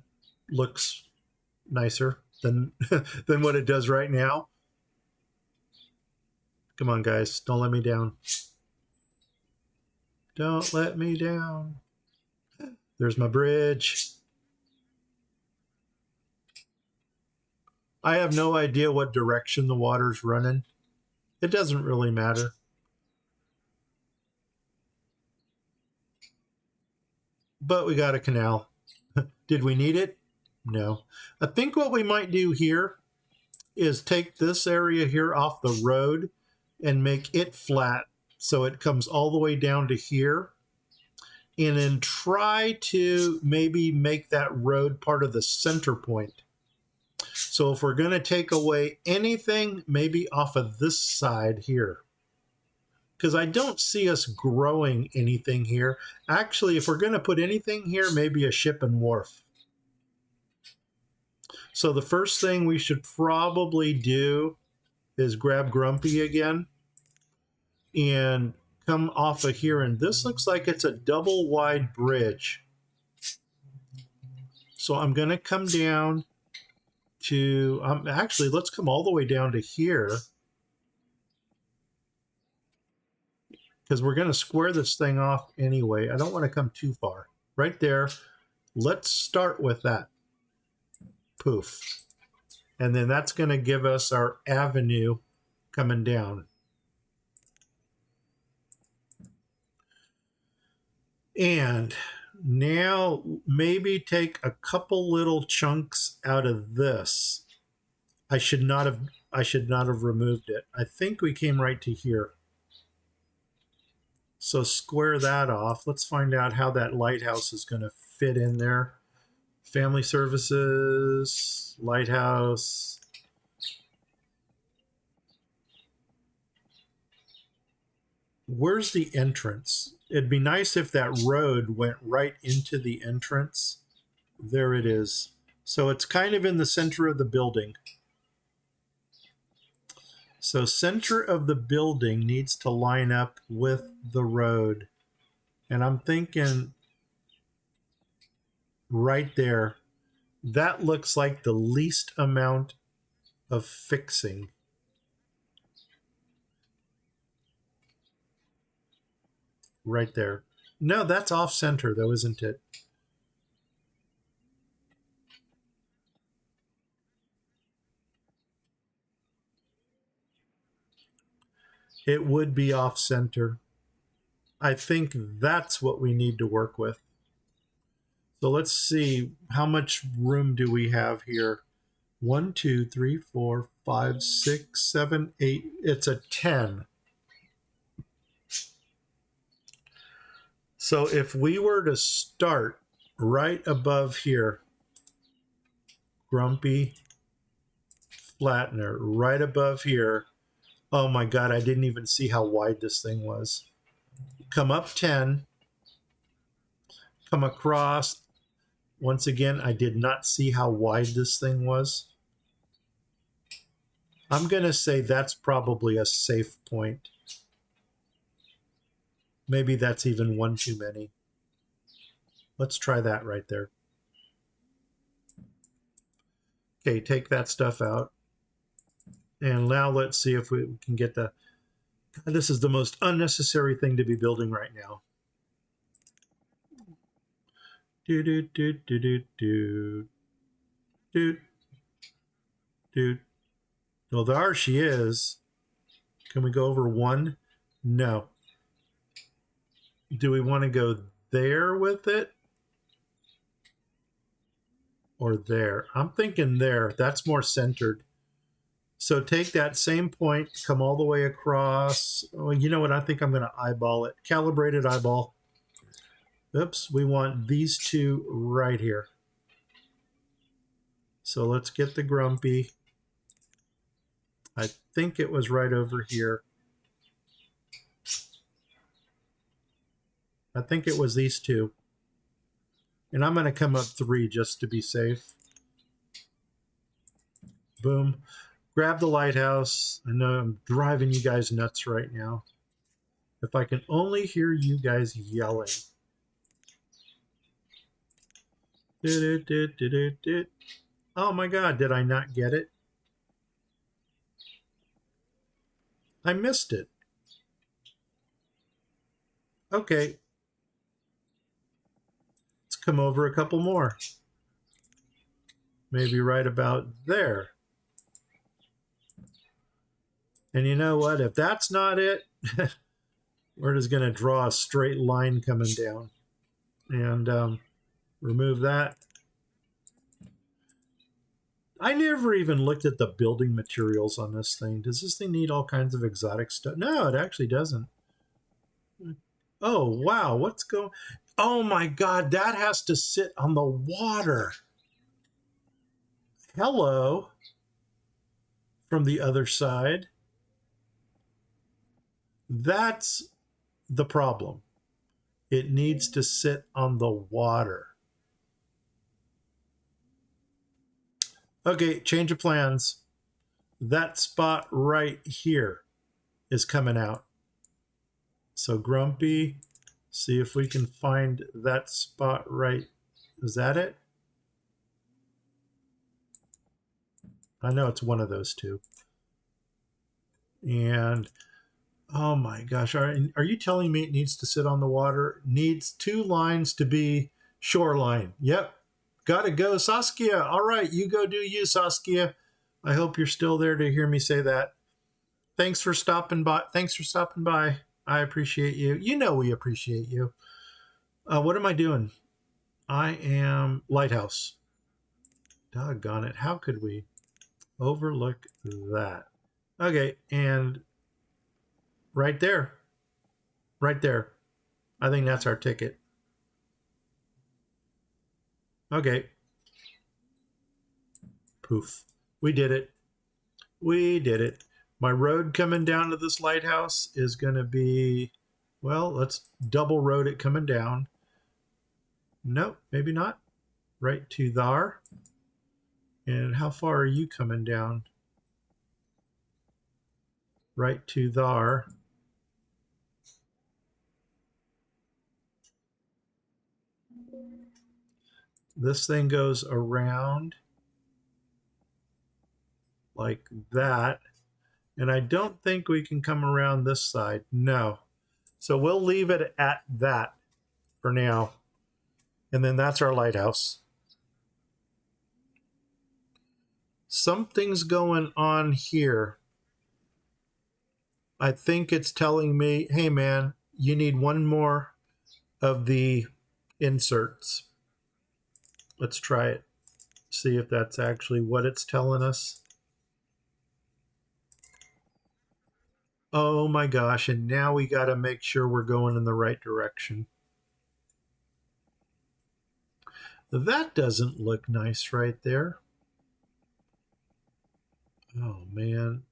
looks nicer than than what it does right now. Come on, guys, don't let me down. Don't let me down. There's my bridge. I have no idea what direction the water's running. It doesn't really matter. But we got a canal. Did we need it? No. I think what we might do here is take this area here off the road and make it flat so it comes all the way down to here. And then try to maybe make that road part of the center point. So if we're going to take away anything, maybe off of this side here. Because I don't see us growing anything here. Actually, if we're going to put anything here, maybe a ship and wharf. So the first thing we should probably do is grab Grumpy again and come off of here. And this looks like it's a double wide bridge. So I'm going to come down to, actually, let's come all the way down to here. Because we're going to square this thing off anyway. I don't want to come too far. Right there. Let's start with that. Poof. And then that's going to give us our avenue coming down. And now maybe take a couple little chunks out of this. I should not have removed it. I think we came right to here. So square that off. Let's find out how that lighthouse is going to fit in there. Family services, lighthouse. Where's the entrance? It'd be nice if that road went right into the entrance. There it is. So it's kind of in the center of the building. So center of the building needs to line up with the road. And I'm thinking right there, that looks like the least amount of fixing. Right there. No, that's off center though, isn't it? It would be off center. I think that's what we need to work with. So let's see, how much room do we have here? 1, 2, 3, 4, 5, 6, 7, 8. It's a 10. So if we were to start right above here, Grumpy, Flattener, right above here. Oh my God, I didn't even see how wide this thing was. Come up 10, come across. Once again, I did not see how wide this thing was. I'm going to say that's probably a safe point. Maybe that's even one too many. Let's try that right there. Okay, take that stuff out. And now let's see if we can get the... This is the most unnecessary thing to be building right now. Do do do do do do do do. Well, there she is. Can we go over 1? No. Do we want to go there with it? Or there? I'm thinking there. That's more centered. So take that same point, come all the way across. Oh, you know what? I think I'm going to eyeball it. Calibrated eyeball. Oops, we want these two right here. So let's get the Grumpy. I think it was right over here. I think it was these two. And I'm going to come up 3 just to be safe. Boom. Grab the lighthouse. I know I'm driving you guys nuts right now. If I can only hear you guys yelling. Oh my God, did I not get it? I missed it. Okay. come over a couple more. Maybe right about there. And you know what? If that's not it, we're just going to draw a straight line coming down. And remove that. I never even looked at the building materials on this thing. Does this thing need all kinds of exotic stuff? No, it actually doesn't. Oh, wow. What's going... Oh, my God. That has to sit on the water. Hello. From the other side. That's the problem. It needs to sit on the water. Okay, change of plans. That spot right here is coming out. So Grumpy, see if we can find that spot right. Is that it? I know it's one of those two. And oh my gosh, are you telling me it needs to sit on the water? Needs 2 lines to be shoreline. Yep. Gotta go, Saskia. All right, you go do you, Saskia. I hope you're still there to hear me say that. Thanks for stopping by. Thanks for stopping by. I appreciate you. You know we appreciate you. What am I doing? I am Lighthouse. Doggone it. How could we overlook that? Okay, and right there. Right there. I think that's our ticket. Okay. Poof. We did it. We did it. My road coming down to this lighthouse is going to be, well, let's double road it coming down. Nope, maybe not. Right to there. And how far are you coming down? Right to there. This thing goes around like that. And I don't think we can come around this side. No. So we'll leave it at that for now. And then that's our lighthouse. Something's going on here. I think it's telling me, hey man, you need one more of the inserts. Let's try it. See if that's actually what it's telling us. Oh my gosh, and now we got to make sure we're going in the right direction. That doesn't look nice right there. Oh man.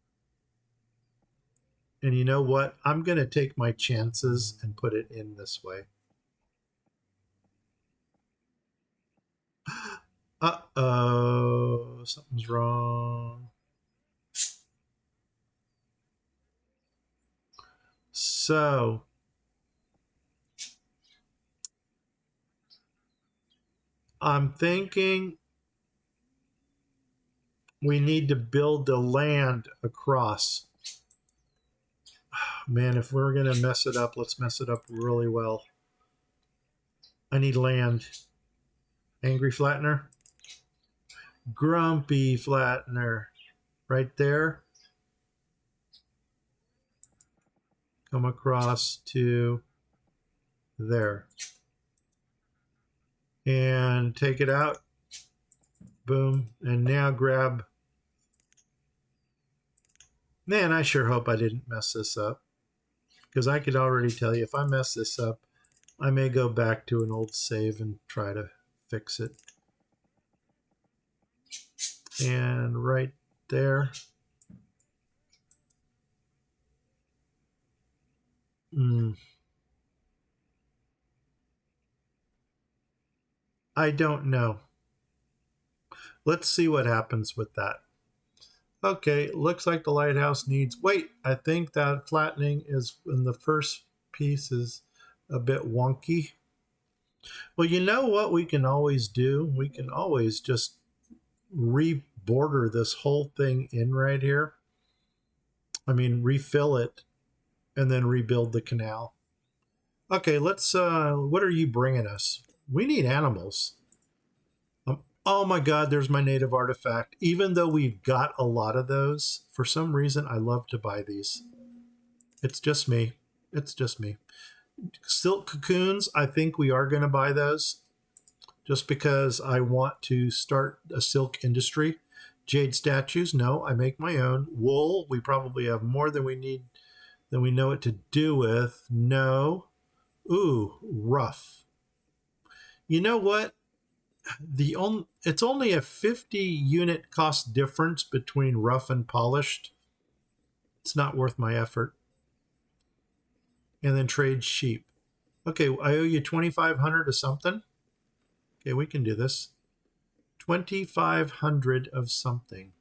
And you know what? I'm going to take my chances and put it in this way. Uh-oh, something's wrong. So, I'm thinking we need to build the land across. Man, if we're going to mess it up, let's mess it up really well. I need land. Angry flattener. Grumpy flattener. Right there. Come across to there. And take it out. Boom. And now grab. Man, I sure hope I didn't mess this up. Because I could already tell you, if I mess this up, I may go back to an old save and try to fix it. And right there. I don't know. Let's see what happens with that. Okay, looks like the lighthouse needs... Wait, I think that flattening is in the first piece is a bit wonky. Well, you know what we can always do? We can always just re-border this whole thing in right here. I mean, refill it and then rebuild the canal. Okay, let's... what are you bringing us? We need animals. Oh my God, there's my native artifact. Even though we've got a lot of those, for some reason, I love to buy these. It's just me. It's just me. Silk cocoons, I think we are going to buy those just because I want to start a silk industry. Jade statues, no, I make my own. Wool, we probably have more than we need, than we know what to do with. No. Ooh, rough. You know what? It's only a 50 unit cost difference between rough and polished. It's not worth my effort. And then trade sheep. Okay, I owe you 2,500 or something. Okay, we can do this. 2,500 of something.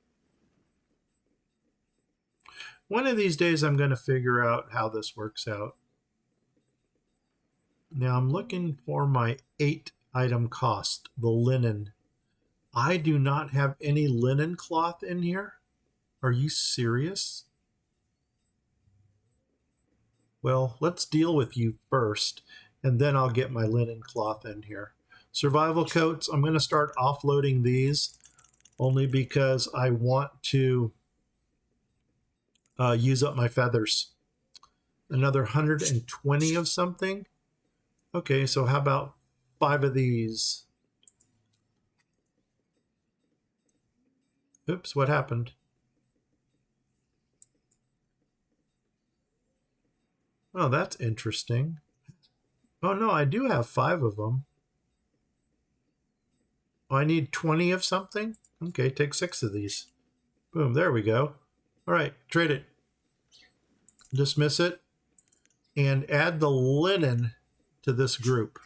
One of these days I'm going to figure out how this works out. Now I'm looking for my 8 item cost, the linen. I do not have any linen cloth in here. Are you serious? Well, let's deal with you first, and then I'll get my linen cloth in here. Survival coats, I'm going to start offloading these only because I want to use up my feathers. Another 120 of something. Okay, so how about 5 of these? Oops, what happened? Oh, that's interesting. Oh no, I do have 5 of them. Oh, I need 20 of something? Okay, take 6 of these. Boom, there we go. All right, trade it. Dismiss it. And add the linen to this group.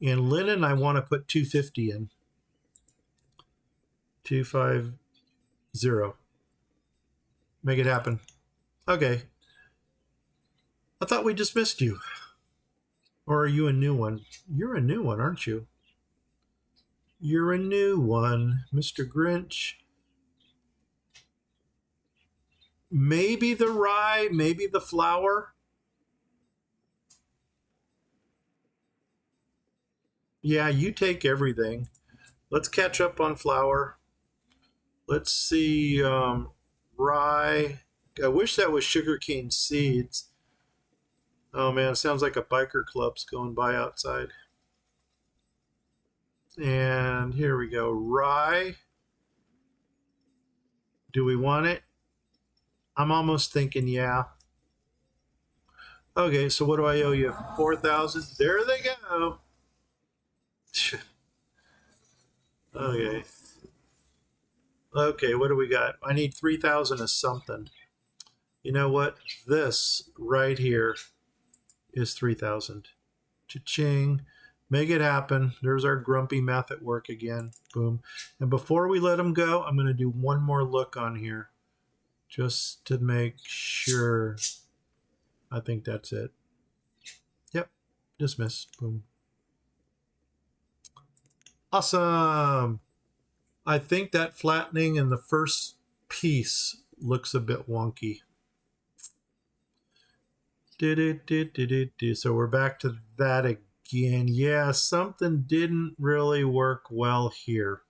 In linen, I want to put 250 in. 250. Make it happen. Okay. I thought we dismissed you. Or are you a new one? You're a new one, aren't you? You're a new one, Mr. Grinch. Maybe the rye, maybe the flour. Yeah, you take everything. Let's catch up on flour. Let's see, rye. I wish that was sugarcane seeds. Oh man, it sounds like a biker club's going by outside. And here we go. Rye. Do we want it? I'm almost thinking, yeah. Okay, so what do I owe you? 4,000. There they go. Okay. Okay, what do we got? I need 3,000 of something. You know what? This right here is 3,000. Cha-ching. Make it happen. There's our grumpy math at work again. Boom. And before we let him go, I'm going to do one more look on here just to make sure. I think that's it. Yep. Dismiss. Boom. Awesome. I think that flattening in the first piece looks a bit wonky. So we're back to that again. Yeah, something didn't really work well here.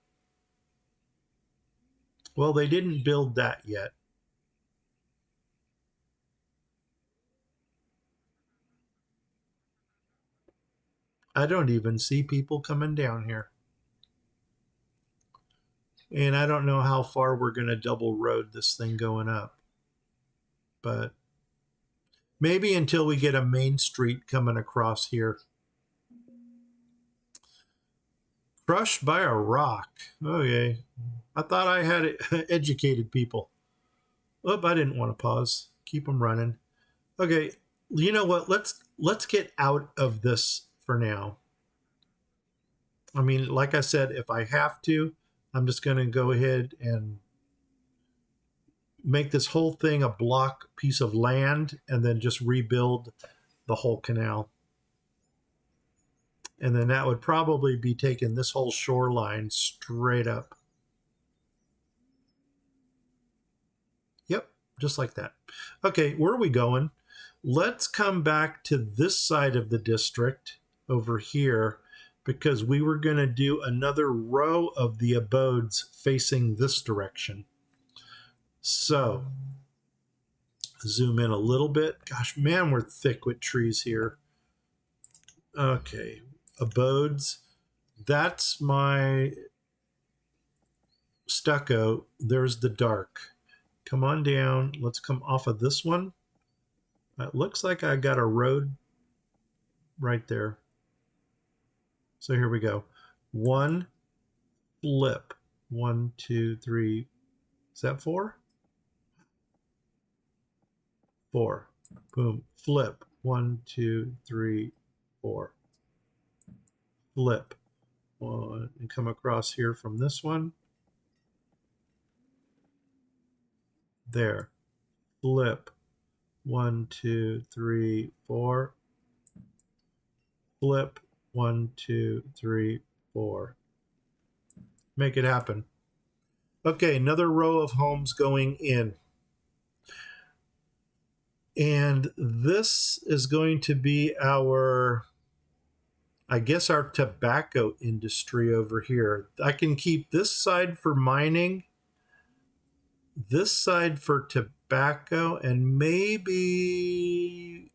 Well, they didn't build that yet. I don't even see people coming down here. And I don't know how far we're going to double road this thing going up. But maybe until we get a main street coming across here. Crushed by a rock. Okay. I thought I had educated people. Oh, I didn't want to pause. Keep them running. Okay. You know what? Let's get out of this for now. I mean, like I said, if I have to, I'm just going to go ahead and make this whole thing a block piece of land and then just rebuild the whole canal. And then that would probably be taking this whole shoreline straight up. Yep, just like that. Okay, where are we going? Let's come back to this side of the district over here. because we were going to do another row of the abodes facing this direction. So, zoom in a little bit. Gosh, man, we're thick with trees here. Okay, abodes. That's my stucco. There's the dark. Come on down. Let's come off of this one. It looks like I got a road right there. So here we go. One, flip. 1, 2, 3. Is that 4? 4. Boom. Flip. 1, 2, 3, 4. Flip. One, and come across here from this one. There. Flip. 1, 2, 3, 4. Flip. 1, 2, 3, 4. Make it happen. Okay, another row of homes going in. And this is going to be our, I guess, our tobacco industry over here. I can keep this side for mining, this side for tobacco, and maybe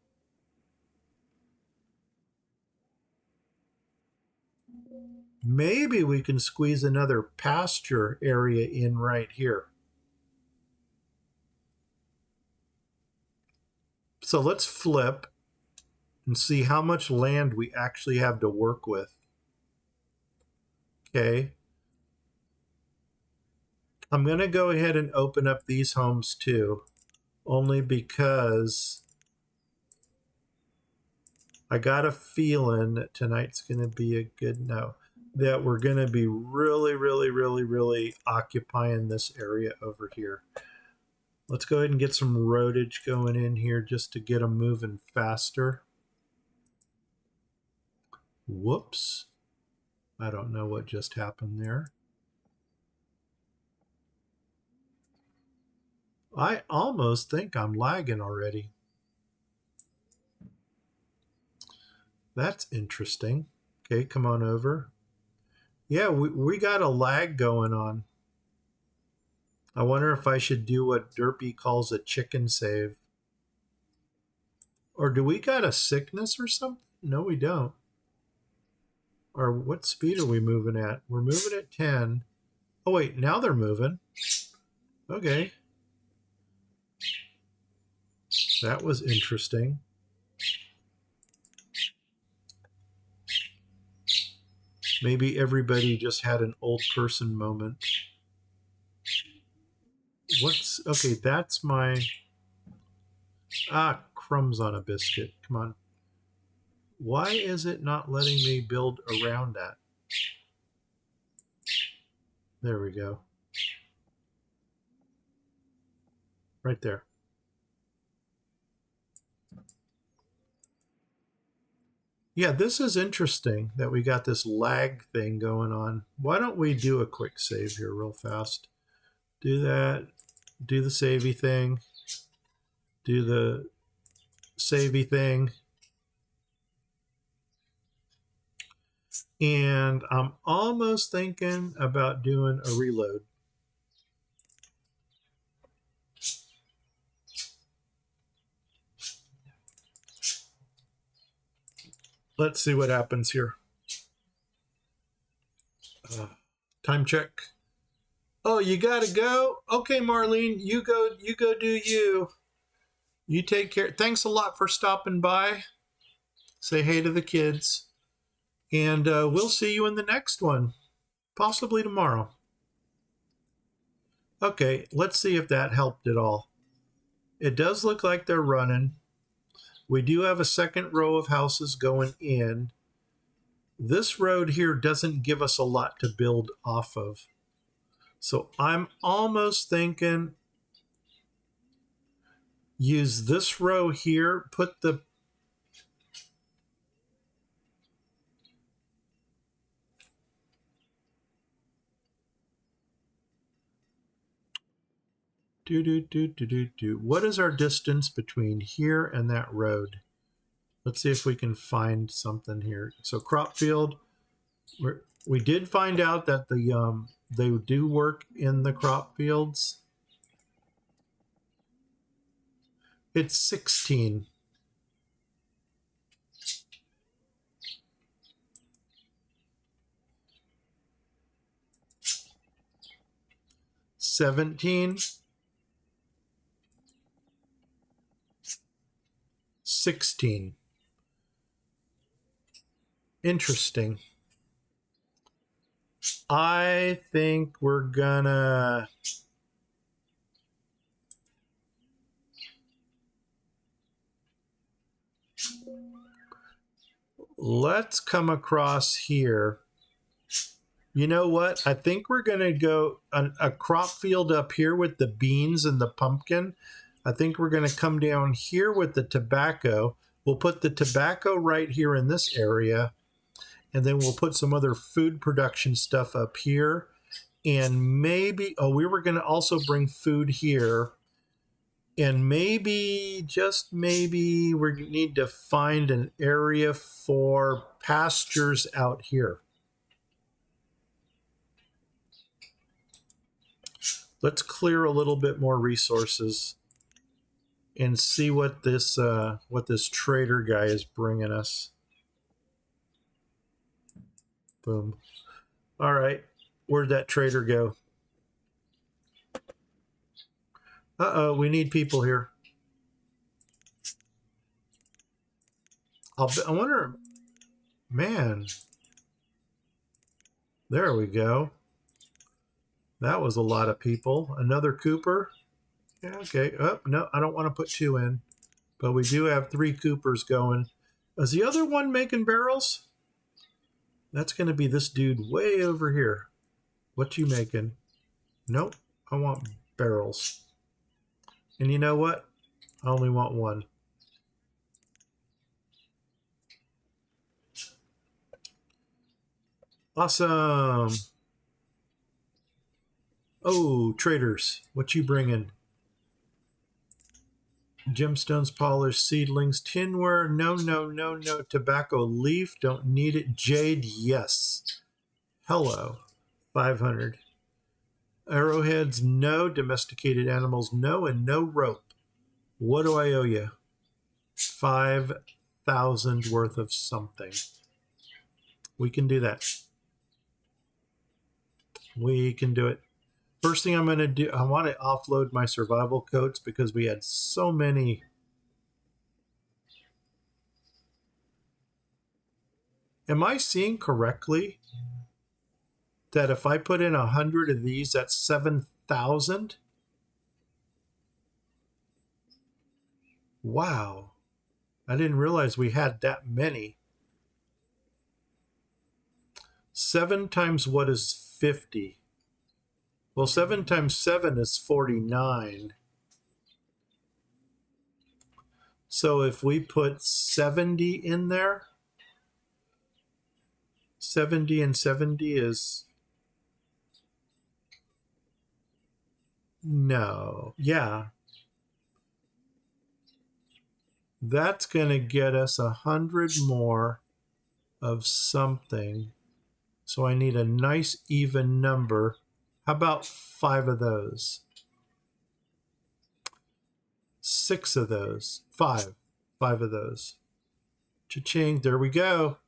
we can squeeze another pasture area in right here. So let's flip and see how much land we actually have to work with. Okay. I'm going to go ahead and open up these homes too, only because I got a feeling that tonight's going to be a good that we're going to be really occupying this area over here. Let's go ahead and get some roadage going in here just to get them moving faster. Whoops. I don't know what just happened there. I almost think I'm lagging already. That's interesting. Okay, come on over. Yeah, we got a lag going on. I wonder if I should do what Derpy calls a chicken save. Or do we got a sickness or something? No, we don't. Or what speed are we moving at? We're moving at 10. Oh, wait, now they're moving. Okay. That was interesting. Maybe everybody just had an old person moment. Okay, that's my, crumbs on a biscuit. Come on. Why is it not letting me build around that? There we go. Right there. Yeah, this is interesting that we got this lag thing going on. Why don't we do a quick save here real fast? Do that. Do the savey thing. Do the savey thing. And I'm almost thinking about doing a reload. Let's see what happens here. Time check. Oh, you gotta go? Okay, Marlene, you go do you. You take care. Thanks a lot for stopping by. Say hey to the kids. And we'll see you in the next one. Possibly tomorrow. Okay, let's see if that helped at all. It does look like they're running. We do have a second row of houses going in. This road here doesn't give us a lot to build off of. So I'm almost thinking use this row here, put the What is our distance between here and that road? Let's see if we can find something here. So crop field, We did find out that they do work in the crop fields. It's 16. 17. 16. Interesting. I think we're gonna let's come across here. You know what? I think we're gonna go a crop field up here with the beans and the pumpkin. I think we're gonna come down here with the tobacco. We'll put the tobacco right here in this area, and then we'll put some other food production stuff up here. And maybe, oh, we were going to also bring food here. And maybe, just maybe, we need to find an area for pastures out here. Let's clear a little bit more resources and see what this trader guy is bringing us. Boom. All right. Where'd that trader go? Uh-oh, we need people here. I wonder, man. There we go. That was a lot of people. Another Cooper. Yeah, okay. Oh, no, I don't want to put 2 in. But we do have 3 Coopers going. Is the other one making barrels? That's going to be this dude way over here. What you making? Nope. I want barrels. And you know what? I only want 1. Awesome. Oh, traders. What you bringing? Gemstones, polish, seedlings, tinware. No, no, no, no. Tobacco leaf. Don't need it. Jade. Yes. Hello. 500. Arrowheads. No. Domesticated animals. No. And no rope. What do I owe you? 5,000 worth of something. We can do that. We can do it. First thing I'm going to do, I want to offload my survival coats because we had so many. Am I seeing correctly that if I put in 100 of these, that's 7,000? Wow. I didn't realize we had that many. 7 times what is 50? Well, 7 times 7 is 49. So if we put 70 in there, 70 and 70 is... No. Yeah. That's going to get us 100 more of something. So I need a nice even number. How about 5 of those? 6 of those. 5. 5 of those. Cha-ching. There we go.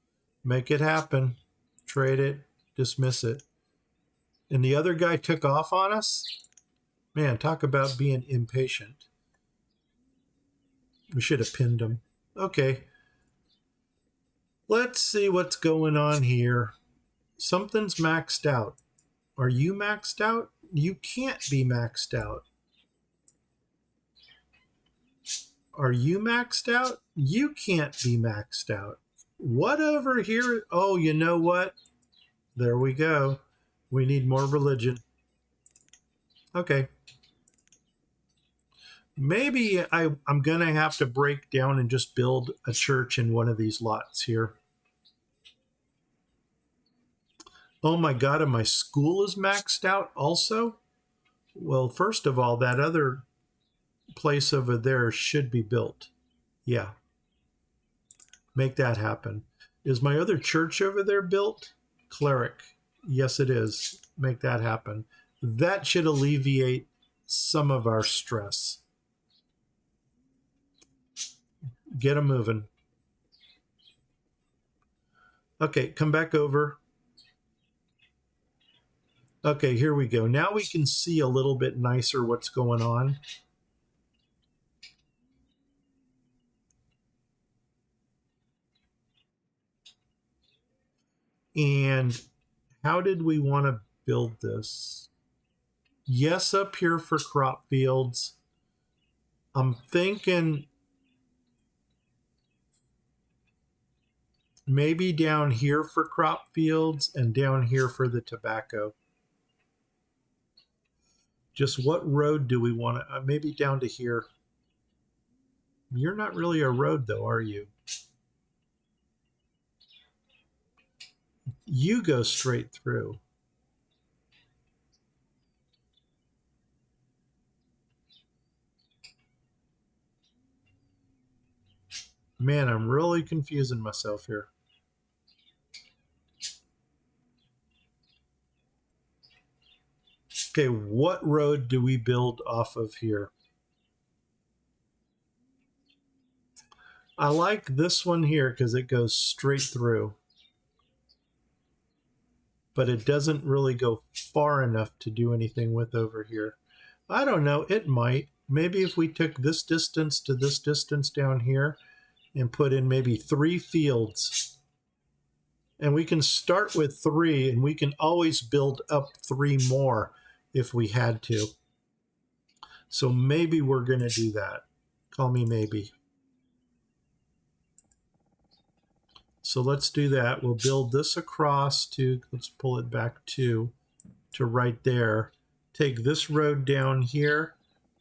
Make it happen. Trade it. Dismiss it. And the other guy took off on us? Man, talk about being impatient. We should have pinned him. Okay. Let's see what's going on here. Something's maxed out. Are you maxed out? You can't be maxed out. Are you maxed out? You can't be maxed out. What over here? Oh, you know what? There we go. We need more religion. Okay. Maybe I'm going to have to break down and just build a church in one of these lots here. Oh my God, and my school is maxed out also? Well, first of all, that other place over there should be built. Yeah. Make that happen. Is my other church over there built? Cleric. Yes, it is. Make that happen. That should alleviate some of our stress. Get them moving. Okay, come back over. Okay, here we go. Now we can see a little bit nicer what's going on. And how did we want to build this? Yes, up here for crop fields. I'm thinking maybe down here for crop fields and down here for the tobacco. Just what road do we want to, maybe down to here. You're not really a road though, are you? You go straight through. Man, I'm really confusing myself here. Okay, what road do we build off of here? I like this one here because it goes straight through. But it doesn't really go far enough to do anything with over here. I don't know, it might. Maybe if we took this distance to this distance down here and put in maybe 3 fields. And we can start with 3 and we can always build up 3 more if we had to. So maybe we're going to do that. Call me maybe. So let's do that. We'll build this across to, let's pull it back to right there. Take this road down here,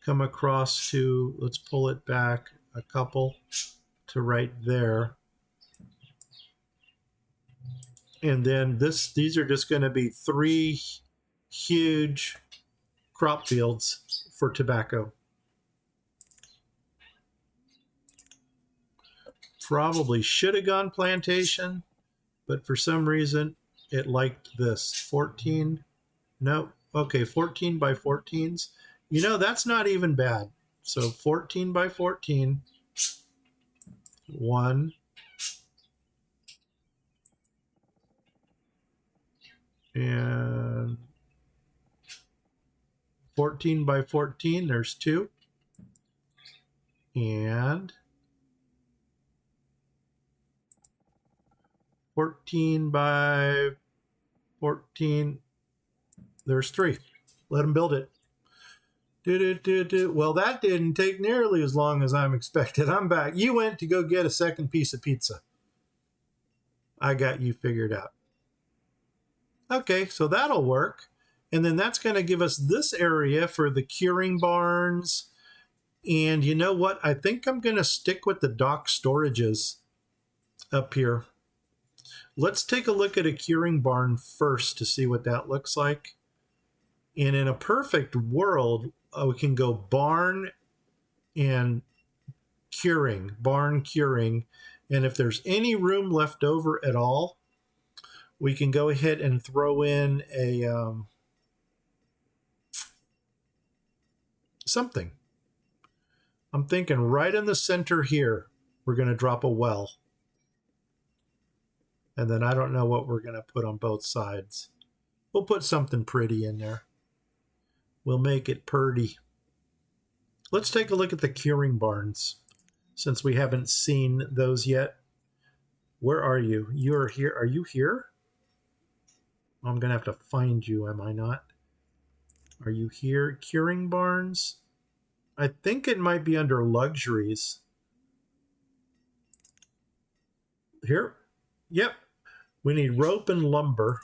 come across to, let's pull it back a couple to right there. And then these are just going to be 3 huge crop fields for tobacco. Probably should have gone plantation, but for some reason it liked this. 14, no, okay, 14 by 14s. You know, that's not even bad. So 14 by 14, 1, and 14 by 14, there's 2, and 14 by 14, there's 3. Let them build it. Well, that didn't take nearly as long as I'm expected. I'm back. You went to go get a second piece of pizza. I got you figured out. Okay, so that'll work. And then that's going to give us this area for the curing barns. And you know what? I think I'm going to stick with the dock storages up here. Let's take a look at a curing barn first to see what that looks like. And in a perfect world, we can go barn and curing, barn curing. And if there's any room left over at all, we can go ahead and throw in a something. I'm thinking right in the center here, we're going to drop a well. And then I don't know what we're going to put on both sides. We'll put something pretty in there. We'll make it purty. Let's take a look at the curing barns, since we haven't seen those yet. Where are you? You're here. Are you here? I'm going to have to find you, am I not? Are you here? Curing barns? I think it might be under luxuries. Here? Yep. We need rope and lumber.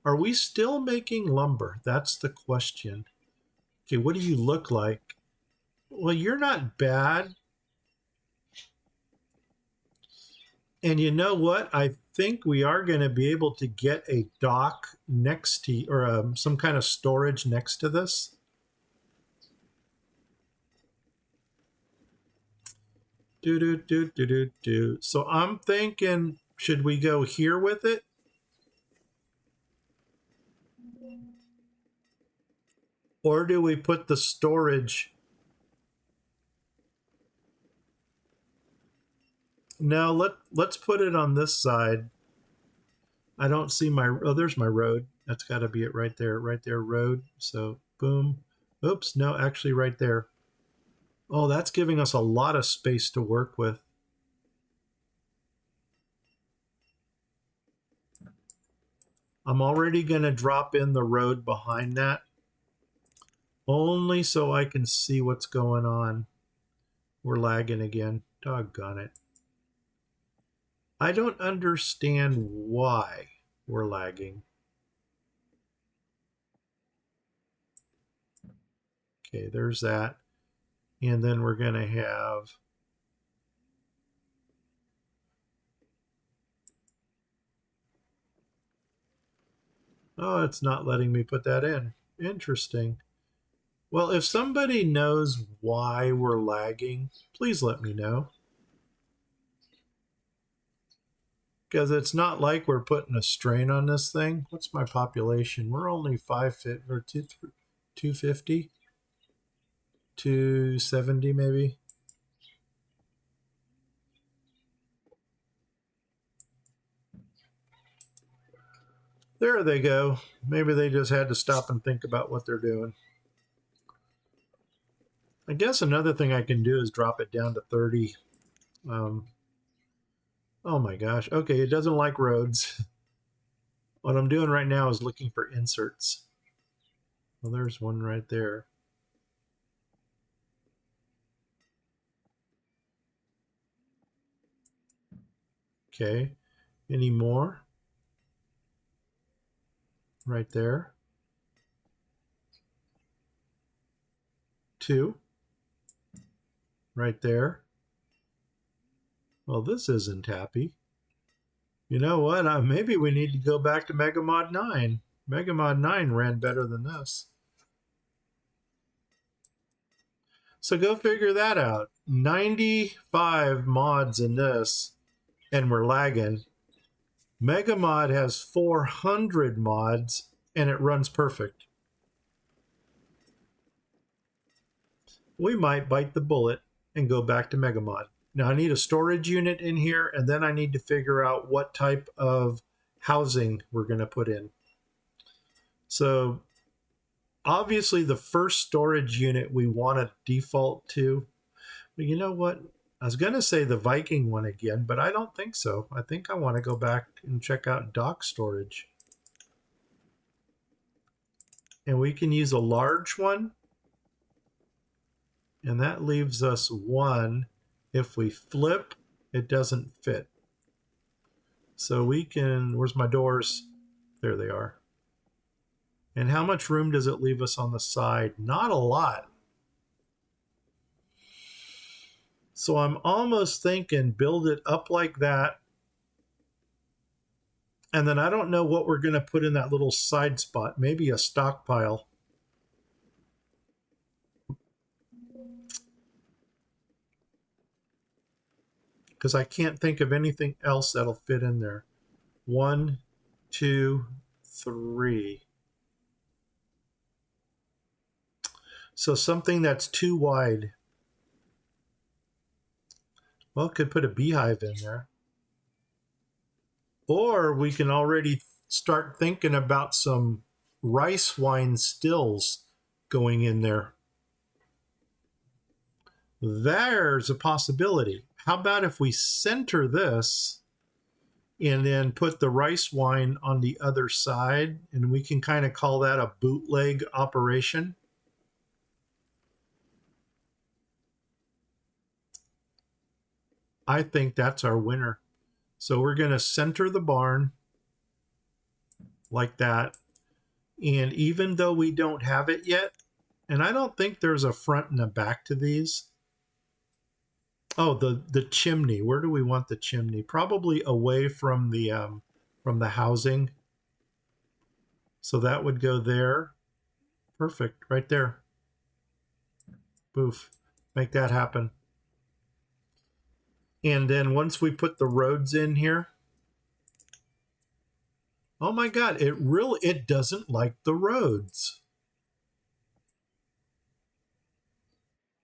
Are we still making lumber? That's the question. Okay, what do you look like? Well, you're not bad. And you know what? I think we are going to be able to get a dock next to, or some kind of storage next to this. So I'm thinking, should we go here with it? Or do we put the storage? No, let's put it on this side. I don't see my, oh, there's my road. That's got to be it right there, road. So boom. Oops, no, actually right there. Oh, that's giving us a lot of space to work with. I'm already going to drop in the road behind that, only so I can see what's going on. We're lagging again. Doggone it. I don't understand why we're lagging. Okay, there's that. And then we're going to have, oh, it's not letting me put that in. Interesting. Well, if somebody knows why we're lagging, please let me know. Because it's not like we're putting a strain on this thing. What's my population? We're only 250, 270 maybe. There they go. Maybe they just had to stop and think about what they're doing. I guess another thing I can do is drop it down to 30. Oh my gosh. Okay, it doesn't like roads. What I'm doing right now is looking for inserts. Well, there's one right there. Okay. Any more? Right there. 2. Right there. Well, this isn't happy. You know what? Maybe we need to go back to Megamod 9. Megamod 9 ran better than this. So go figure that out. 95 mods in this, and we're lagging. Megamod has 400 mods, and it runs perfect. We might bite the bullet and go back to Megamod. Now I need a storage unit in here, and then I need to figure out what type of housing we're going to put in. So obviously the first storage unit we want to default to, but you know what? I was going to say the Viking one again, but I don't think so. I think I want to go back and check out dock storage. And we can use a large one. And that leaves us 1. If we flip, it doesn't fit. So we can, where's my doors? There they are. And how much room does it leave us on the side? Not a lot. So I'm almost thinking build it up like that. And then I don't know what we're going to put in that little side spot. Maybe a stockpile. Because I can't think of anything else that'll fit in there. 1, 2, 3. So something that's too wide. Well, could put a beehive in there. Or we can already start thinking about some rice wine stills going in there. There's a possibility. How about if we center this and then put the rice wine on the other side, and we can kind of call that a bootleg operation? I think that's our winner. So we're going to center the barn like that. And even though we don't have it yet, and I don't think there's a front and a back to these. Oh, the chimney. Where do we want the chimney? Probably away from the housing. So that would go there. Perfect, right there. Boof. Make that happen. And then once we put the roads in here, oh my God, it doesn't like the roads.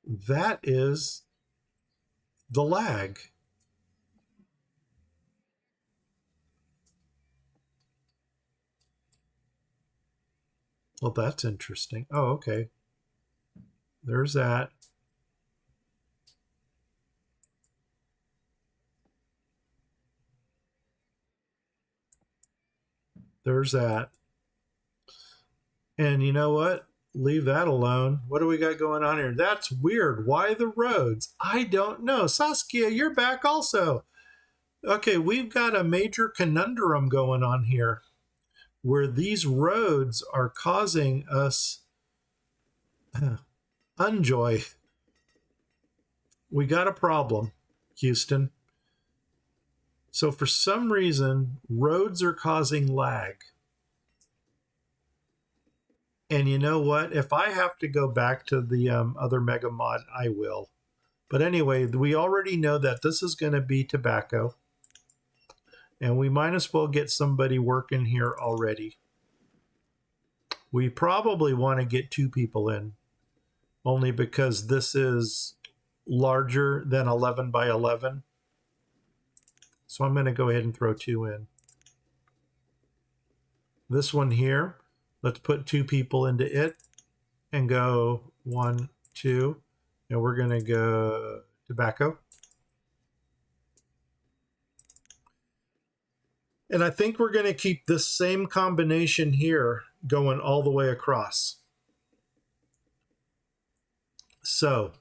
that is the lag. Well, that's interesting. Oh, okay. There's that. There's that. And you know what? Leave that alone. What do we got going on here? That's weird. Why the roads? I don't know. Saskia, you're back also. Okay, we've got a major conundrum going on here where these roads are causing us unjoy. We got a problem, Houston. So for some reason, roads are causing lag. And you know what? If I have to go back to the other Megamod, I will. But anyway, we already know that this is going to be tobacco. And we might as well get somebody working here already. We probably want to get 2 people in, only because this is larger than 11 by 11. So I'm going to go ahead and throw 2 in. This one here, let's put 2 people into it and go 1, 2. And we're going to go tobacco. And I think we're going to keep this same combination here going all the way across. So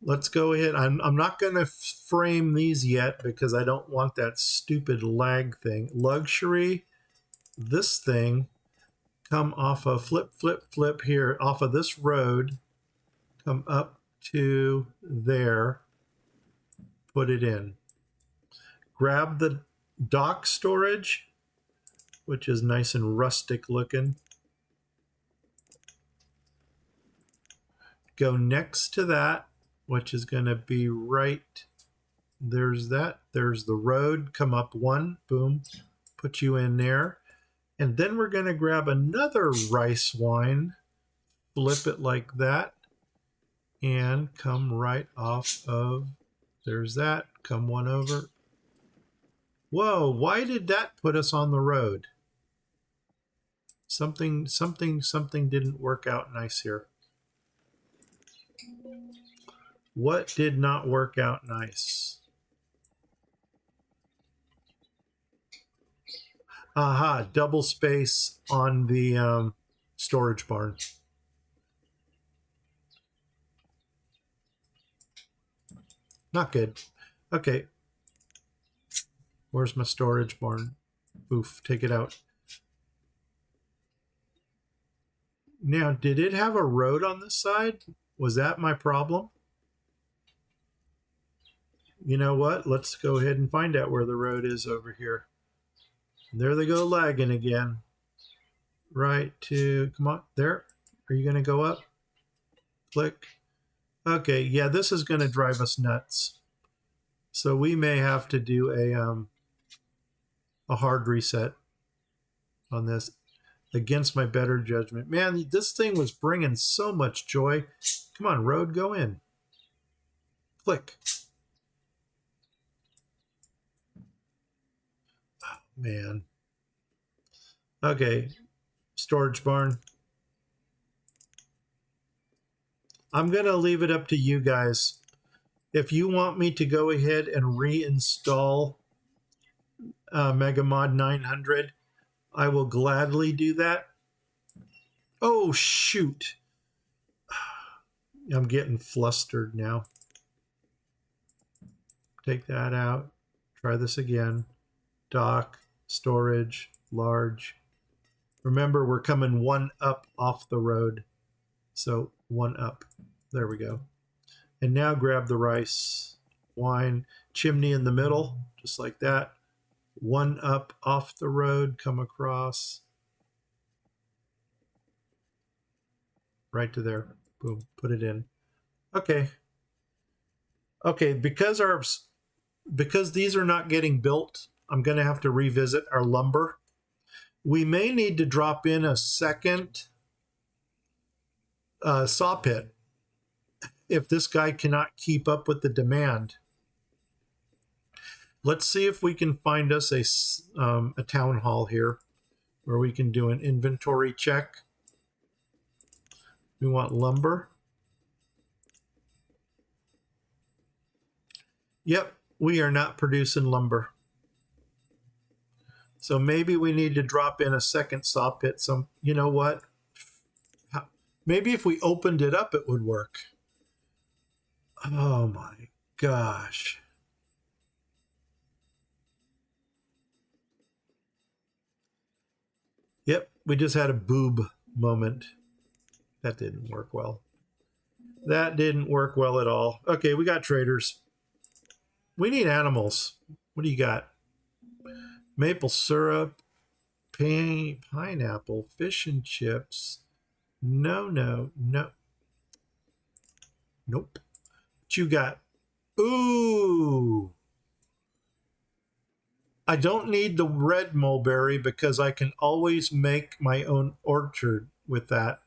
let's go ahead. I'm not going to frame these yet because I don't want that stupid lag thing. Luxury, this thing, come off of flip here, off of this road, come up to there, put it in. Grab the dock storage, which is nice and rustic looking. Go next to that, which is going to be right, there's that, there's the road, come up 1, boom, put you in there. And then we're going to grab another rice wine, flip it like that, and come right off of, there's that, come 1 over. Whoa, why did that put us on the road? Something didn't work out nice here. What did not work out nice? Aha, double space on the storage barn. Not good. Okay. Where's my storage barn? Oof, take it out. Now, did it have a road on this side? Was that my problem? You know what? Let's go ahead and find out where the road is over here. There they go lagging again. Right to, come on, there. Are you going to go up? Click. Okay, yeah, this is going to drive us nuts. So we may have to do a hard reset on this against my better judgment. Man, this thing was bringing so much joy. Come on, road, go in. Click. Oh, man. Okay, storage barn. I'm going to leave it up to you guys. If you want me to go ahead and reinstall Megamod 900, I will gladly do that. Oh, shoot. I'm getting flustered now. Take that out. Try this again. Dock, storage, large. Remember, we're coming 1 up off the road. So 1 up. There we go. And now grab the rice, wine, chimney in the middle, just like that. 1 up off the road, come across. Right to there. Boom, put it in. Okay. Okay, because these are not getting built, I'm going to have to revisit our lumber. We may need to drop in a second saw pit. if this guy cannot keep up with the demand. Let's see if we can find us a town hall here where we can do an inventory check. We want lumber. Yep, we are not producing lumber. So maybe we need to drop in a second saw pit. You know what? Maybe if we opened it up, it would work. Oh my gosh. Yep, we just had a boob moment. That didn't work well. That didn't work well at all. Okay, we got traders. We need animals. What do you got? Maple syrup, pineapple, fish and chips. No. Nope. What you got? Ooh. I don't need the red mulberry because I can always make my own orchard with that.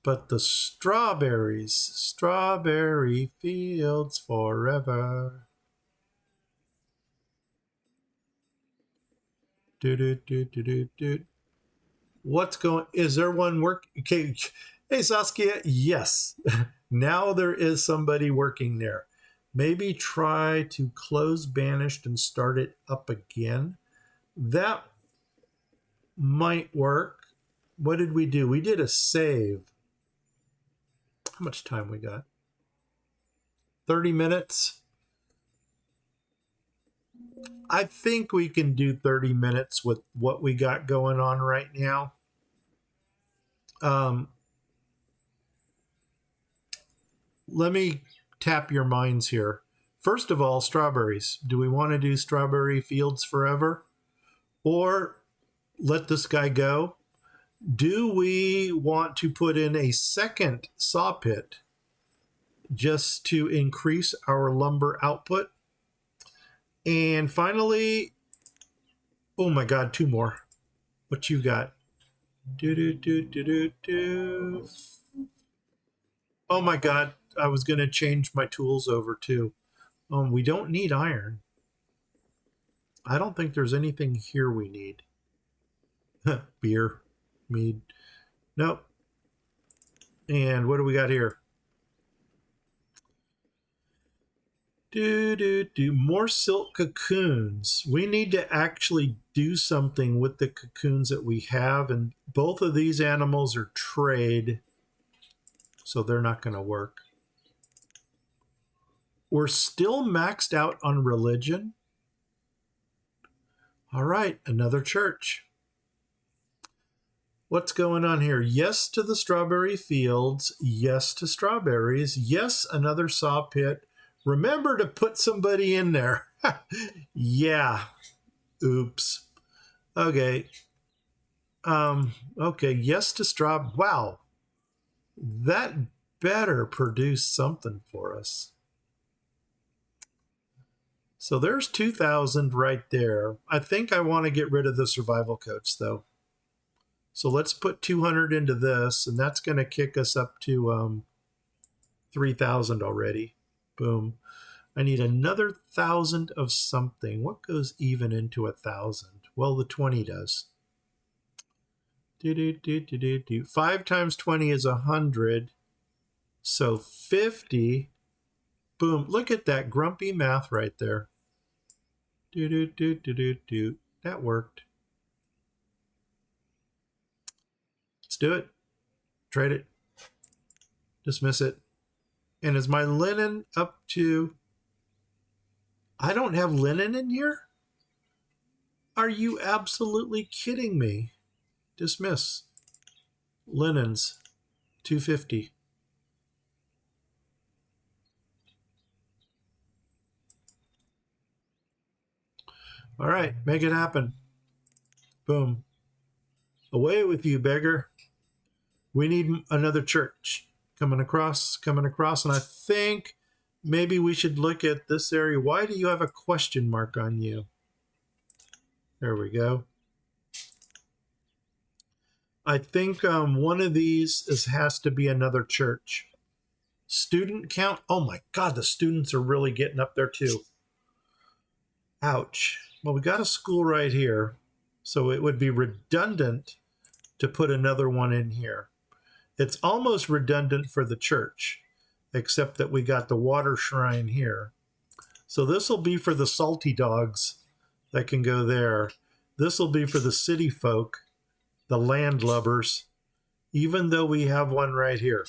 But the strawberries, strawberry fields forever. Do. What's going? Is there one work? Okay. Hey Saskia, yes. Now there is somebody working there. Maybe try to close Banished and start it up again. That might work. What did we do? We did a save. How much time we got? 30 minutes. I think we can do 30 minutes with what we got going on right now. Let me tap your minds here. First of all, strawberries. Do we want to do strawberry fields forever? Or let this guy go? Do we want to put in a second saw pit just to increase our lumber output? And finally, oh my God, 2 more. What you got? Oh my God, I was going to change my tools over too. We don't need iron. I don't think there's anything here we need. Beer, mead. Nope. And what do we got here? More silk cocoons. We need to actually do something with the cocoons that we have, and both of these animals are trade, so they're not going to work. We're still maxed out on religion. All right, another church. What's going on here? Yes to the strawberry fields. Yes to strawberries. Yes, another saw pit. Remember to put somebody in there. Yeah. Oops. Okay. Okay. Yes to straw. Wow. That better produce something for us. So there's 2,000 right there. I think I want to get rid of the survival coats though. So let's put 200 into this, and that's going to kick us up to 3,000 already. Boom. I need another 1,000 of something. What goes even into 1,000? Well, the 20 does. 5 times 20 is 100. So 50. Boom. Look at that grumpy math right there. That worked. Let's do it. Trade it. Dismiss it. And is my linen up to... I don't have linen in here? Are you absolutely kidding me? Dismiss. Linens, 250. All right, make it happen. Boom. Away with you, beggar. We need another church. Coming across, and I think maybe we should look at this area. Why do you have a question mark on you? There we go. I think one of these has to be another church. Student count. Oh my God, the students are really getting up there too. Ouch. Well, we got a school right here, so it would be redundant to put another one in here. It's almost redundant for the church, except that we got the water shrine here. So this will be for the salty dogs that can go there. This will be for the city folk, the landlubbers, even though we have one right here.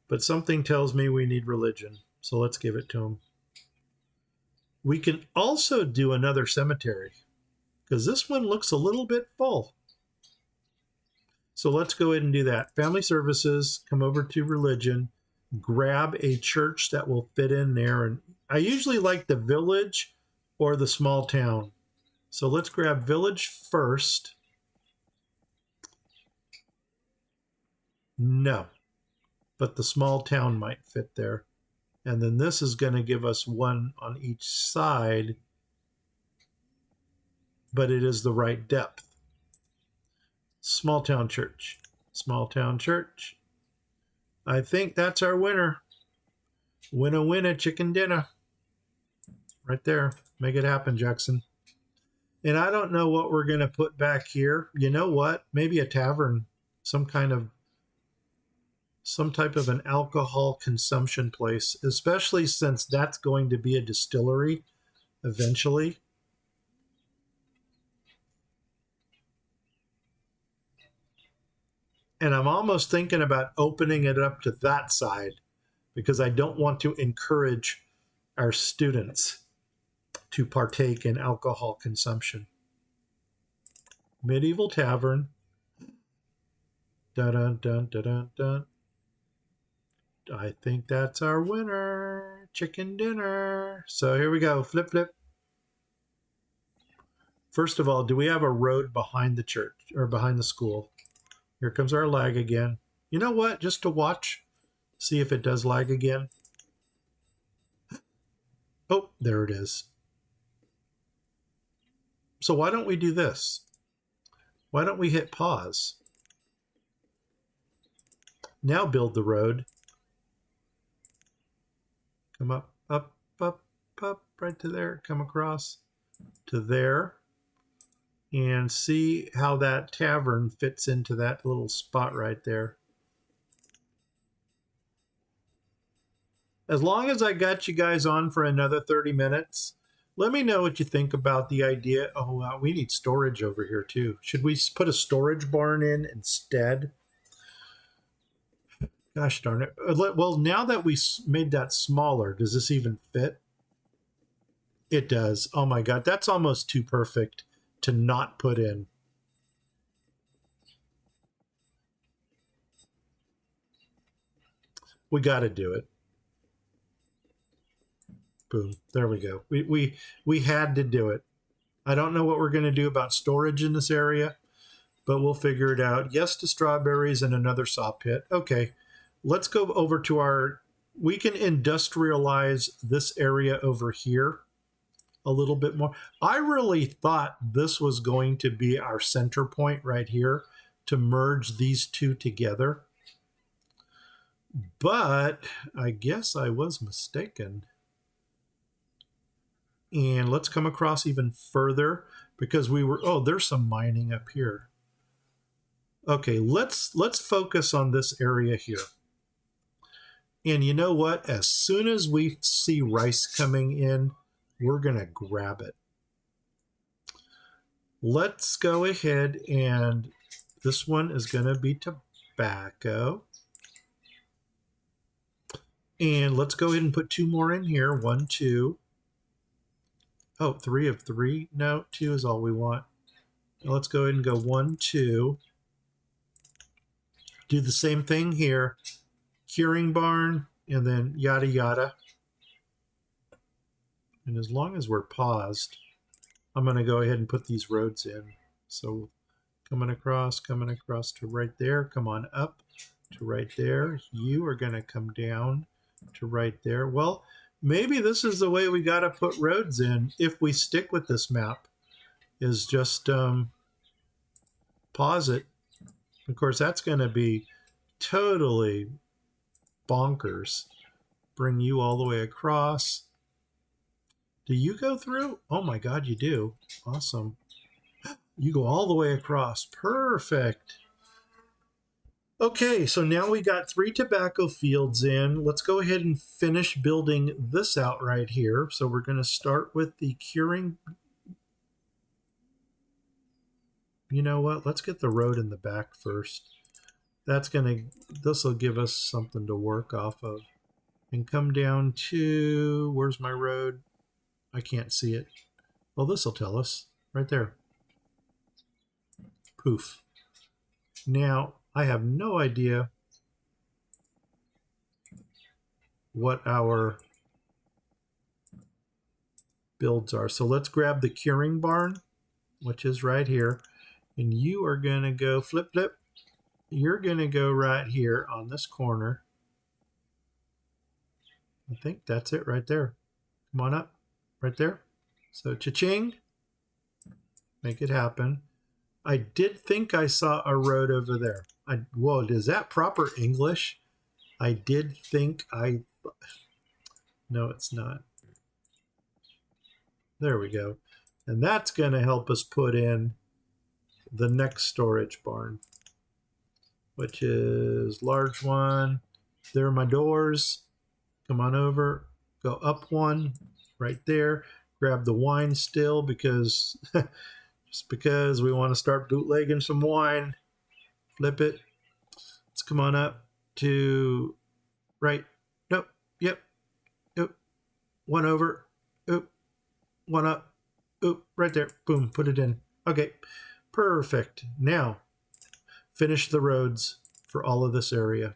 But something tells me we need religion, so let's give it to them. We can also do another cemetery, because this one looks a little bit full. So let's go ahead and do that. Family services, come over to religion, grab a church that will fit in there. And I usually like the village or the small town. So let's grab village first. No, but the small town might fit there. And then this is going to give us one on each side, but it is the right depth. Small town church. Small town church. I think that's our winner. Winner, winner, chicken dinner. Right there. Make it happen, Jackson. And I don't know what we're going to put back here. You know what? Maybe a tavern. Some type of an alcohol consumption place, especially since that's going to be a distillery eventually. And I'm almost thinking about opening it up to that side because I don't want to encourage our students to partake in alcohol consumption. Medieval tavern. Dun dun dun dun dun dun. I think that's our winner. Chicken dinner. So here we go. Flip, flip. First of all, do we have a road behind the church or behind the school? Here comes our lag again. You know what? Just to watch, see if it does lag again. Oh, there it is. So why don't we do this? Why don't we hit pause? Now build the road. Come up, up, up, up, right to there. Come across to there. And see how that tavern fits into that little spot right there. As long as I got you guys on for another 30 minutes, let me know what you think about the idea. Oh, wow, we need storage over here too. Should we put a storage barn in instead? Gosh darn it. Well, now that we made that smaller, does this even fit? It does. Oh my God, that's almost too perfect to not put in. We got to do it. Boom. There we go. We had to do it. I don't know what we're going to do about storage in this area, but we'll figure it out. Yes to strawberries and another saw pit. Okay. Let's go over to we can industrialize this area over here a little bit more. I really thought this was going to be our center point right here to merge these two together. But I guess I was mistaken. And let's come across even further because there's some mining up here. Okay, let's focus on this area here. And you know what? As soon as we see rice coming in, we're going to grab it. Let's go ahead and this one is going to be tobacco. And let's go ahead and put 2 more in here. 1, 2. Oh, 3 of 3. No, 2 is all we want. Now let's go ahead and go 1, 2. Do the same thing here. Curing barn and then yada yada. And as long as we're paused, I'm going to go ahead and put these roads in. So coming across to right there. Come on up to right there. You are going to come down to right there. Well, maybe this is the way we got to put roads in if we stick with this map, is just pause it. Of course, that's going to be totally bonkers. Bring you all the way across. Do you go through? Oh my God, you do. Awesome. You go all the way across. Perfect. Okay, so now we got 3 tobacco fields in. Let's go ahead and finish building this out right here. So we're going to start with the curing. You know what? Let's get the road in the back first. This will give us something to work off of. And come down to, where's my road? I can't see it. Well, this will tell us right there. Poof. Now, I have no idea what our builds are. So let's grab the curing barn, which is right here. And you are going to go flip, flip. You're going to go right here on this corner. I think that's it right there. Come on up, right there. So cha-ching, make it happen. I did think I saw a road over there. Whoa, is that proper English? I did think no, it's not. There we go. And that's going to help us put in the next storage barn, which is large one. There are my doors. Come on over, go up one right there. Grab the wine still because just because we want to start bootlegging some wine. Flip it. Let's come on up to right. Nope. Yep. Oop. One over. Oop. One up. Oop. Right there. Boom. Put it in. Okay. Perfect. Now, finish the roads for all of this area.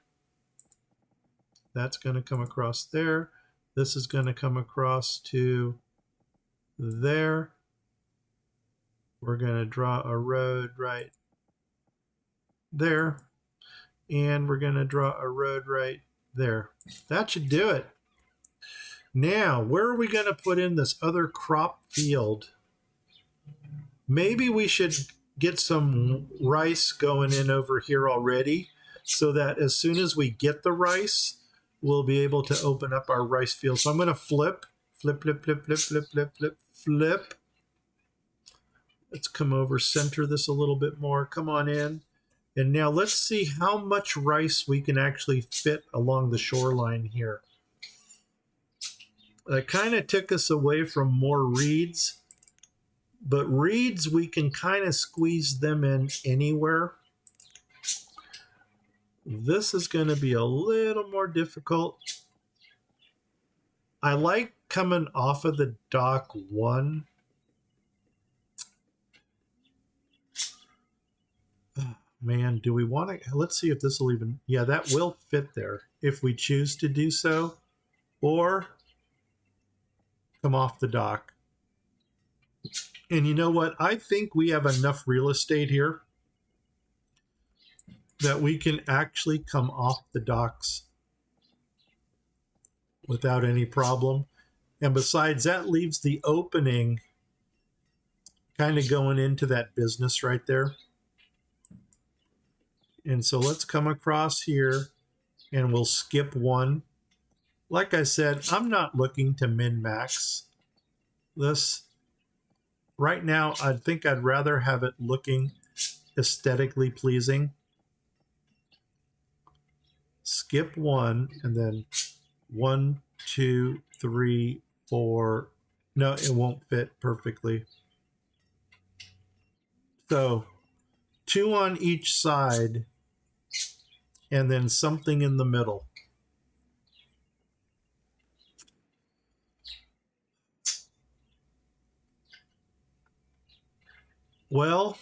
That's going to come across there. This is going to come across to there. We're going to draw a road right there. And we're going to draw a road right there. That should do it. Now, where are we going to put in this other crop field? Maybe we should get some rice going in over here already so that as soon as we get the rice, we'll be able to open up our rice field. So I'm going to flip, flip, flip, flip, flip, flip, flip, flip, flip. Let's come over, center this a little bit more. Come on in. And now let's see how much rice we can actually fit along the shoreline here. That kind of took us away from more reeds. But reeds, we can kind of squeeze them in anywhere. This is going to be a little more difficult. I like coming off of the dock one. Oh, man, do we want to? Let's see if this will even. Yeah, that will fit there if we choose to do so. Or come off the dock. And you know what? I think we have enough real estate here that we can actually come off the docks without any problem. And besides, that leaves the opening kind of going into that business right there. And so let's come across here and we'll skip one. Like I said, I'm not looking to min-max this. Right now, I think I'd rather have it looking aesthetically pleasing. Skip one, and then 1, 2, 3, 4. No, it won't fit perfectly. So 2 on each side, and then something in the middle. Well,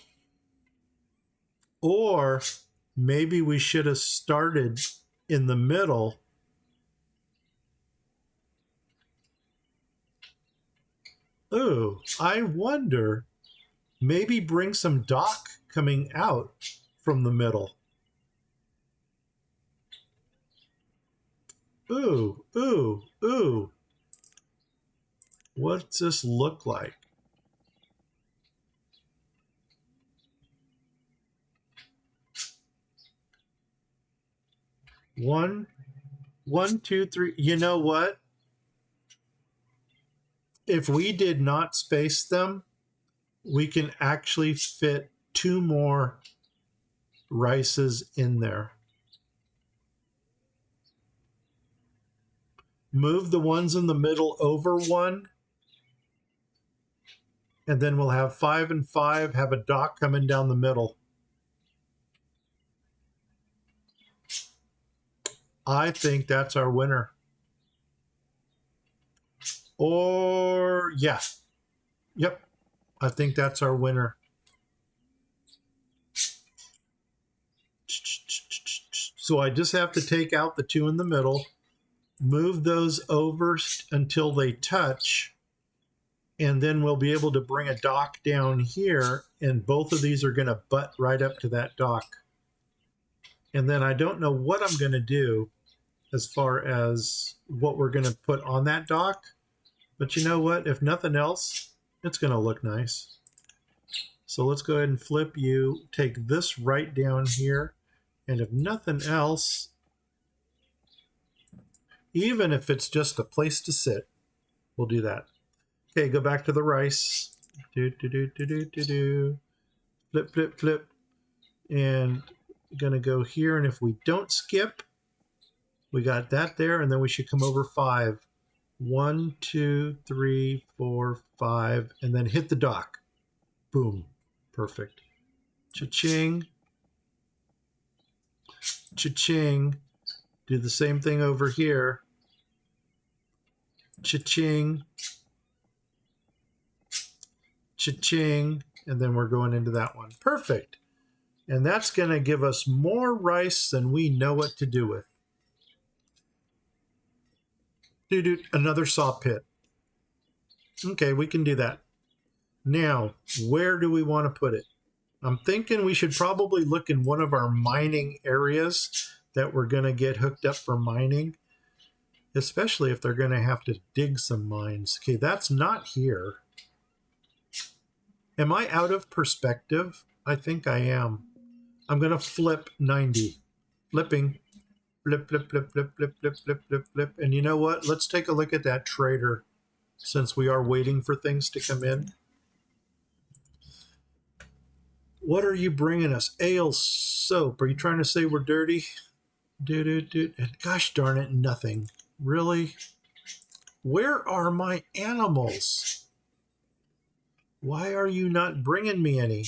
or maybe we should have started in the middle. Ooh, I wonder, maybe bring some dock coming out from the middle. Ooh, ooh, ooh. What's this look like? One, 1, 2, 3. You know what? If we did not space them, we can actually fit 2 more rices in there. Move the ones in the middle over one, and then we'll have 5 and 5, have a dock coming down the middle. I think that's our winner. Or, yeah. Yep. I think that's our winner. So I just have to take out the 2 in the middle, move those over until they touch, and then we'll be able to bring a dock down here, and both of these are going to butt right up to that dock. And then I don't know what I'm going to do as far as what we're going to put on that dock, but you know what? If nothing else, it's going to look nice. So let's go ahead and flip you, take this right down here, and if nothing else, even if it's just a place to sit, we'll do that. Okay, go back to the rice. Do, do, do, do, do, do, do. Flip, flip, flip. And gonna go here, and if we don't skip, we got that there, and then we should come over 5. 1, 2, 3, 4, 5, and then hit the dock. Boom. Perfect. Cha-ching. Cha-ching. Do the same thing over here. Cha-ching. Cha-ching. And then we're going into that one. Perfect. And that's going to give us more rice than we know what to do with. Do another saw pit. Okay, we can do that. Now, where do we want to put it? I'm thinking we should probably look in one of our mining areas that we're going to get hooked up for mining, especially if they're going to have to dig some mines. Okay, that's not here. Am I out of perspective? I think I am. I'm going to flip 90. Flipping. Flip, flip, flip, flip, flip, flip, flip, flip, flip. And you know what? Let's take a look at that trader since we are waiting for things to come in. What are you bringing us? Ale soap. Are you trying to say we're dirty? And gosh darn it, nothing. Really? Where are my animals? Why are you not bringing me any?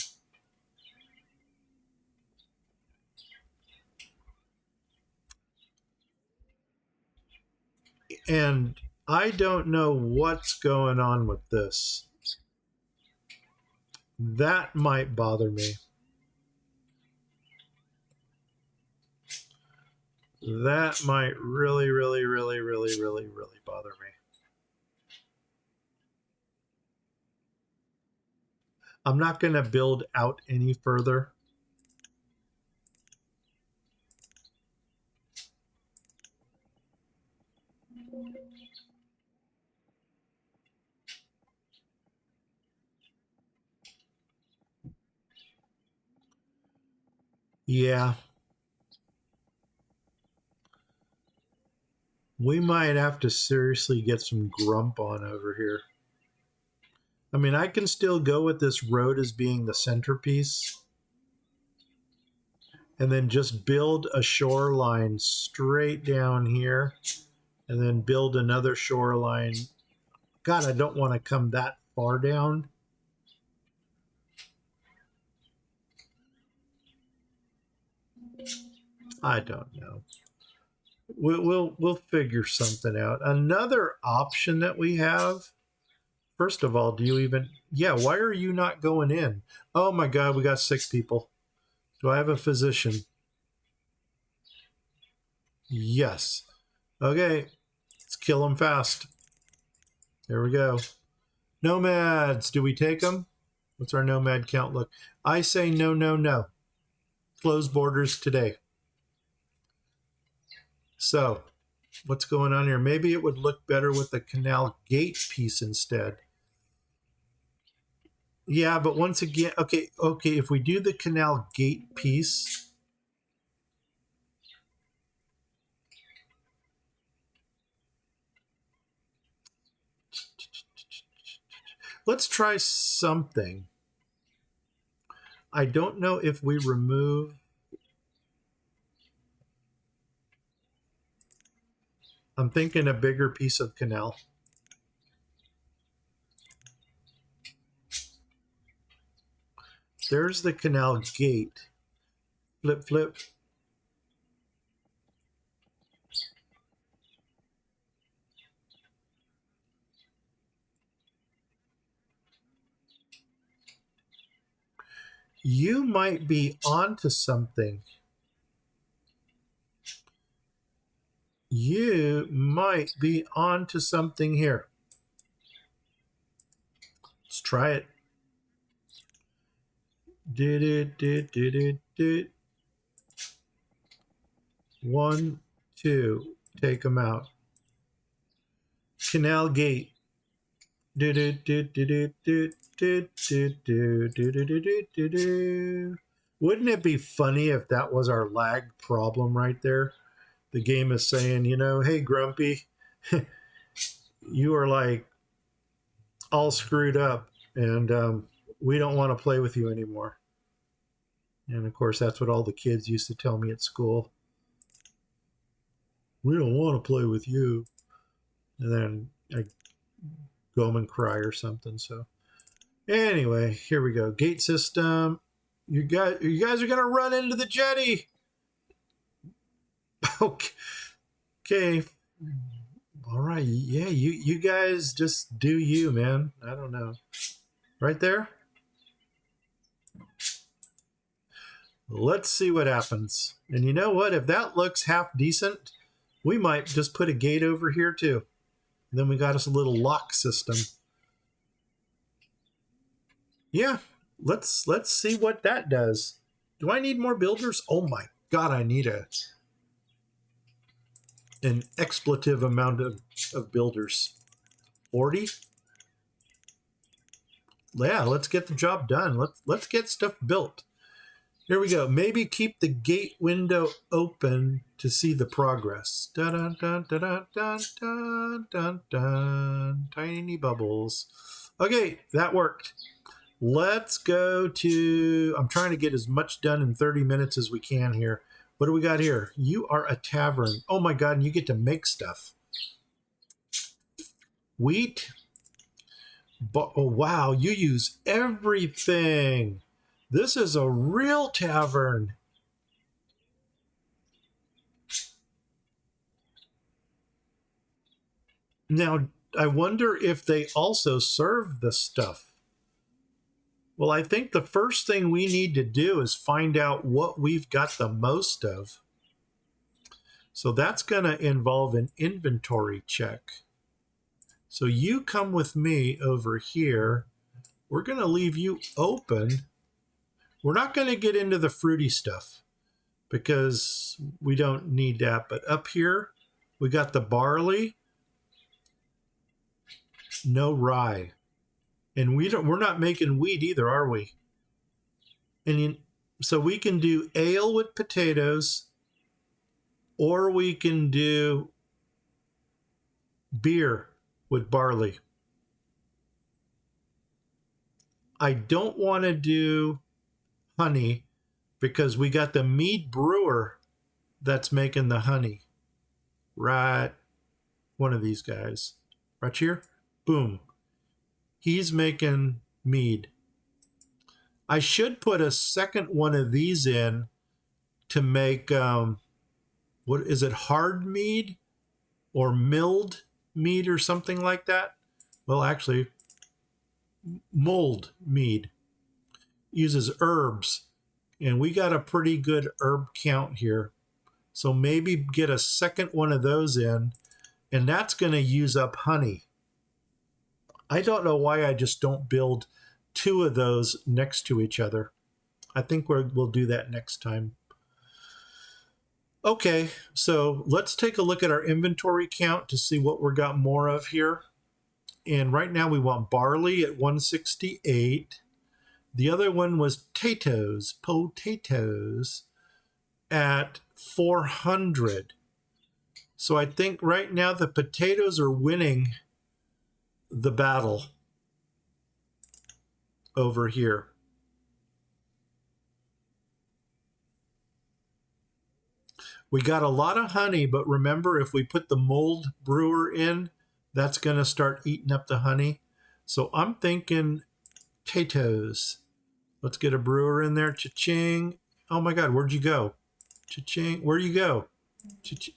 And I don't know what's going on with this. That might bother me. That might really, really, really, really, really, really bother me. I'm not going to build out any further. Yeah. We might have to seriously get some grump on over here. I mean, I can still go with this road as being the centerpiece and then just build a shoreline straight down here and then build another shoreline. God, I don't want to come that far down. I don't know. We'll figure something out. Another option that we have. First of all, do you even? Yeah. Why are you not going in? Oh my God, we got 6 people. Do I have a physician? Yes. Okay. Let's kill them fast. There we go. Nomads. Do we take them? What's our nomad count look? I say no, no, no. Close borders today. So, what's going on here? Maybe it would look better with the canal gate piece instead. Yeah, but once again, okay, if we do the canal gate piece, Let's try something. I don't know if we remove. I'm thinking a bigger piece of canal. There's the canal gate. Flip, flip. You might be onto something. You might be onto something here. Let's try it. Did it, did. 1, 2. Take them out. Canal gate. Wouldn't it be funny if that was our lag problem right there? The game is saying, you know, hey, Grumpy, you are like all screwed up and we don't want to play with you anymore. And of course, that's what all the kids used to tell me at school. We don't want to play with you. And then I go home and cry or something. So anyway, here we go. Gate system. You guys are gonna run into the jetty. Okay. All right. Yeah, you guys just do you, man. I don't know. Right there. Let's see what happens. And you know what? If that looks half decent, we might just put a gate over here too. And then we got us a little lock system. Yeah, let's see what that does. Do I need more builders? Oh my God, I need an expletive amount of builders. 40? Yeah, let's get the job done. Let's get stuff built. Here we go. Maybe keep the gate window open to see the progress. Dun, dun, dun, dun, dun, dun, dun, dun. Tiny bubbles. Okay, that worked. Let's go to... I'm trying to get as much done in 30 minutes as we can here. What do we got here? You are a tavern. Oh my God, and you get to make stuff. Wheat. Oh wow, you use everything. This is a real tavern. Now, I wonder if they also serve the stuff. Well, I think the first thing we need to do is find out what we've got the most of. So that's going to involve an inventory check. So you come with me over here. We're going to leave you open. We're not going to get into the fruity stuff because we don't need that. But up here, we got the barley, no rye. And we're not making wheat either, are we? And so we can do ale with potatoes, or we can do beer with barley. I don't want to do honey because we got the mead brewer that's making the honey. Right. One of these guys. Right here. Boom. He's making mead. I should put a second one of these in to make, what is it, hard mead or milled mead or something like that? Well, actually, mulled mead uses herbs, and we got a pretty good herb count here. So maybe get a second one of those in, and that's going to use up honey. I don't know why I just don't build two of those next to each other. I think we'll do that next time. Okay, so let's take a look at our inventory count to see what we got more of here. And right now we want barley at 168. The other one was potatoes at 400. So I think right now the potatoes are winning the battle. over here. We got a lot of honey, but remember, if we put the mold brewer in, that's going to start eating up the honey. So I'm thinking potatoes. Let's get a brewer in there. Cha-ching. Oh my God, where'd you go? Cha-ching. Where'd you go?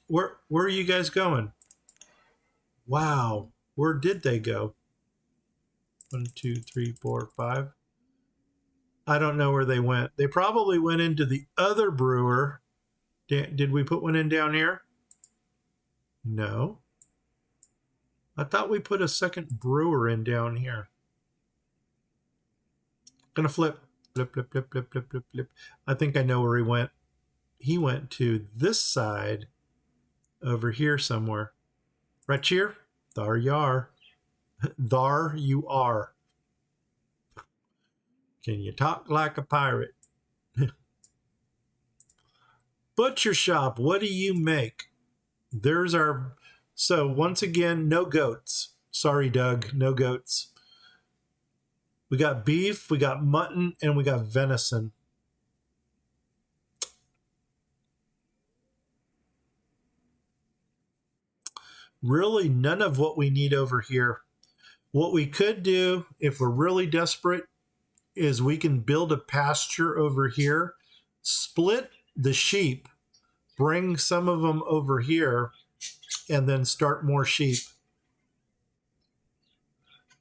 Where are you guys going? Wow. Where did they go? 1, 2, 3, 4, 5. I don't know where they went. They probably went into the other brewer. Did we put one in down here? No. I thought we put a second brewer in down here. Gonna flip. Flip, flip, flip, flip, flip, flip, flip. I think I know where he went. He went to this side over here somewhere. Right here? There you are. There you are. Can you talk like a pirate? Butcher shop, what do you make? There's our... So once again, no goats. Sorry, Doug, no goats. We got beef, we got mutton, and we got venison. Really none of what we need over here. What we could do, if we're really desperate, is we can build a pasture over here, split the sheep, bring some of them over here, and then start more sheep.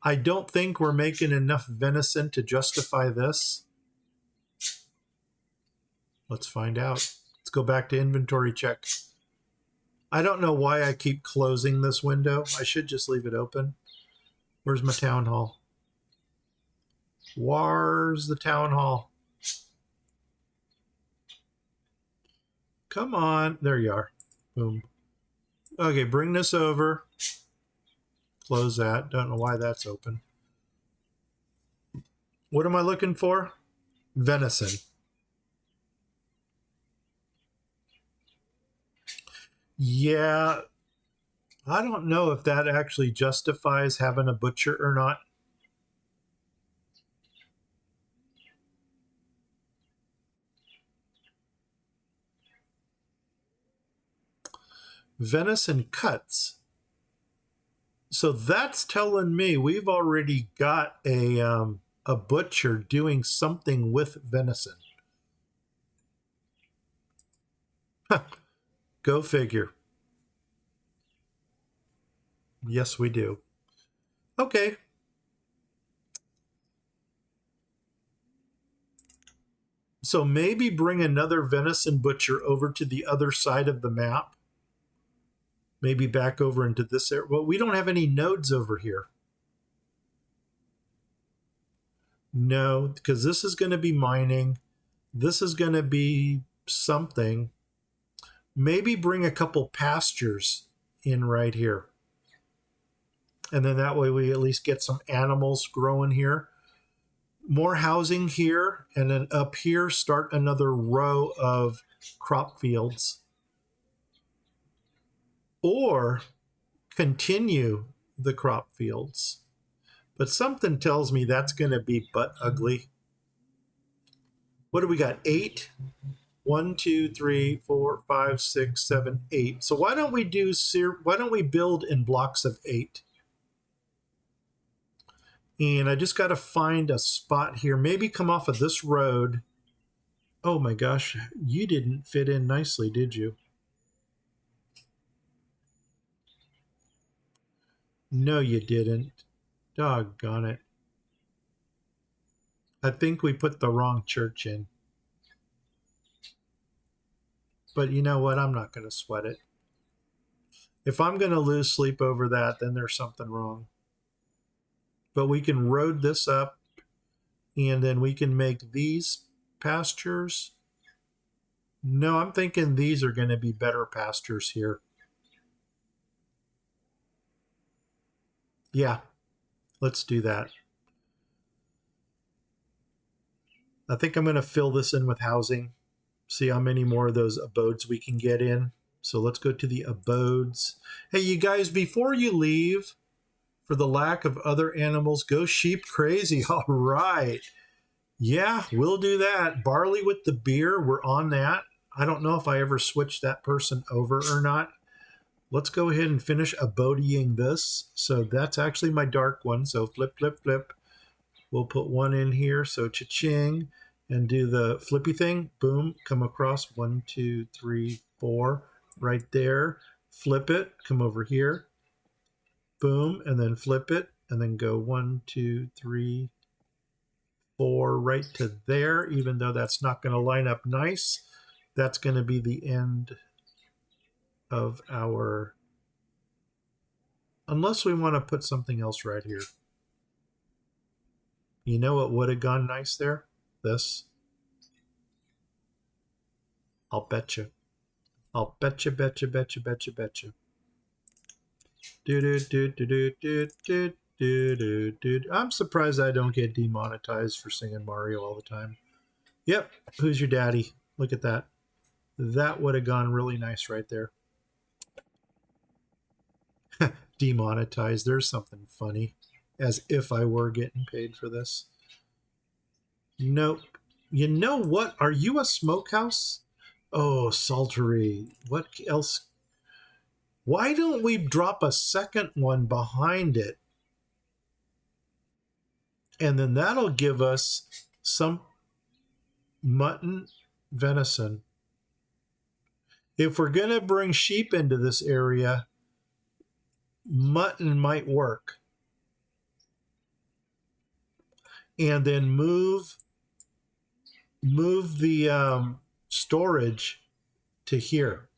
I don't think we're making enough venison to justify this. Let's find out. Let's go back to inventory check. I don't know why I keep closing this window. I should just leave it open. Where's my town hall? Where's the town hall? Come on. There you are. Boom. Okay, bring this over. Close that. Don't know why that's open. What am I looking for? Venison. Yeah, I don't know if that actually justifies having a butcher or not. Venison cuts. So that's telling me we've already got a butcher doing something with venison. Huh. Go figure. Yes, we do. Okay. So maybe bring another venison butcher over to the other side of the map. Maybe back over into this area. Well, we don't have any nodes over here. No, because this is going to be mining. This is going to be something. Maybe bring a couple pastures in right here. And then that way we at least get some animals growing here. More housing here. And then up here, start another row of crop fields. Or continue the crop fields. But something tells me that's going to be butt ugly. What do we got? 8? 1, 2, 3, 4, 5, 6, 7, 8. So why don't we build in blocks of 8? And I just got to find a spot here. Maybe come off of this road. Oh my gosh, you didn't fit in nicely, did you? No, you didn't. Doggone it. I think we put the wrong church in. But you know what? I'm not going to sweat it. If I'm going to lose sleep over that, then there's something wrong. But we can road this up, and then we can make these pastures. No, I'm thinking these are going to be better pastures here. Yeah, let's do that. I think I'm going to fill this in with housing. See how many more of those abodes we can get in. So let's go to the abodes. Hey, you guys, before you leave, for the lack of other animals. Go sheep crazy. All right. Yeah, we'll do that. Barley with the beer, we're on that. I don't know if I ever switched that person over or not. Let's go ahead and finish abodying this. So that's actually my dark one. So flip, flip, flip. We'll put one in here. So cha-ching. And do the flippy thing. Boom. Come across. 1, 2, 3, 4. Right there. Flip it. Come over here. Boom. And then flip it. And then go 1, 2, 3, 4 right to there. Even though that's not going to line up nice. That's going to be the end of our... Unless we want to put something else right here. You know what would have gone nice there? This. I'll betcha. I'll betcha, betcha, betcha, betcha, betcha. I'm surprised I don't get demonetized for singing Mario all the time. Yep. Who's your daddy? Look at that. That would have gone really nice right there. Demonetized. There's something funny. As if I were getting paid for this. Nope. You know what? Are you a smokehouse? Oh, Saltery. What else? Why don't we drop a second one behind it? And then that'll give us some mutton venison. If we're going to bring sheep into this area, mutton might work. And then move the storage to here.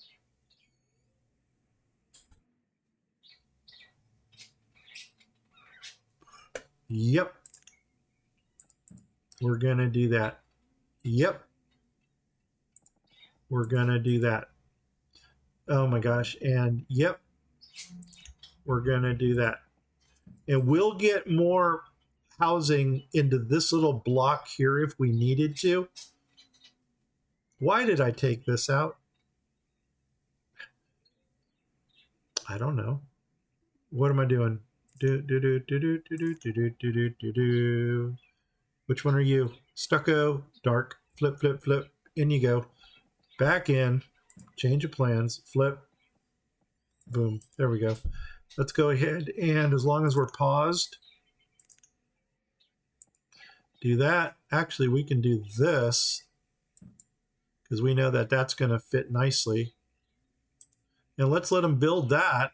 Yep. We're going to do that. Yep. We're going to do that. Oh my gosh. And yep. We're going to do that. And we'll get more housing into this little block here if we needed to. Why did I take this out? I don't know. What am I doing? Which one are you? Stucco, dark, flip, flip, flip. In you go. Back in. Change of plans. Flip. Boom. There we go. Let's go ahead and as long as we're paused, do that. Actually, we can do this because we know that that's going to fit nicely. And let's let them build that.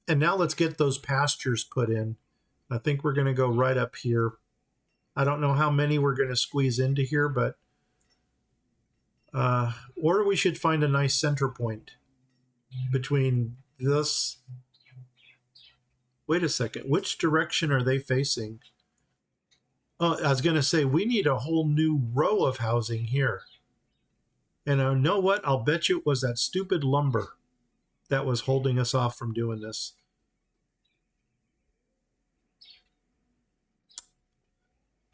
And now let's get those pastures put in. I think we're going to go right up here. I don't know how many we're going to squeeze into here, but or we should find a nice center point between this. Wait a second. Which direction are they facing? Oh, I was going to say, we need a whole new row of housing here. And I know what? I'll bet you it was that stupid lumber that was holding us off from doing this.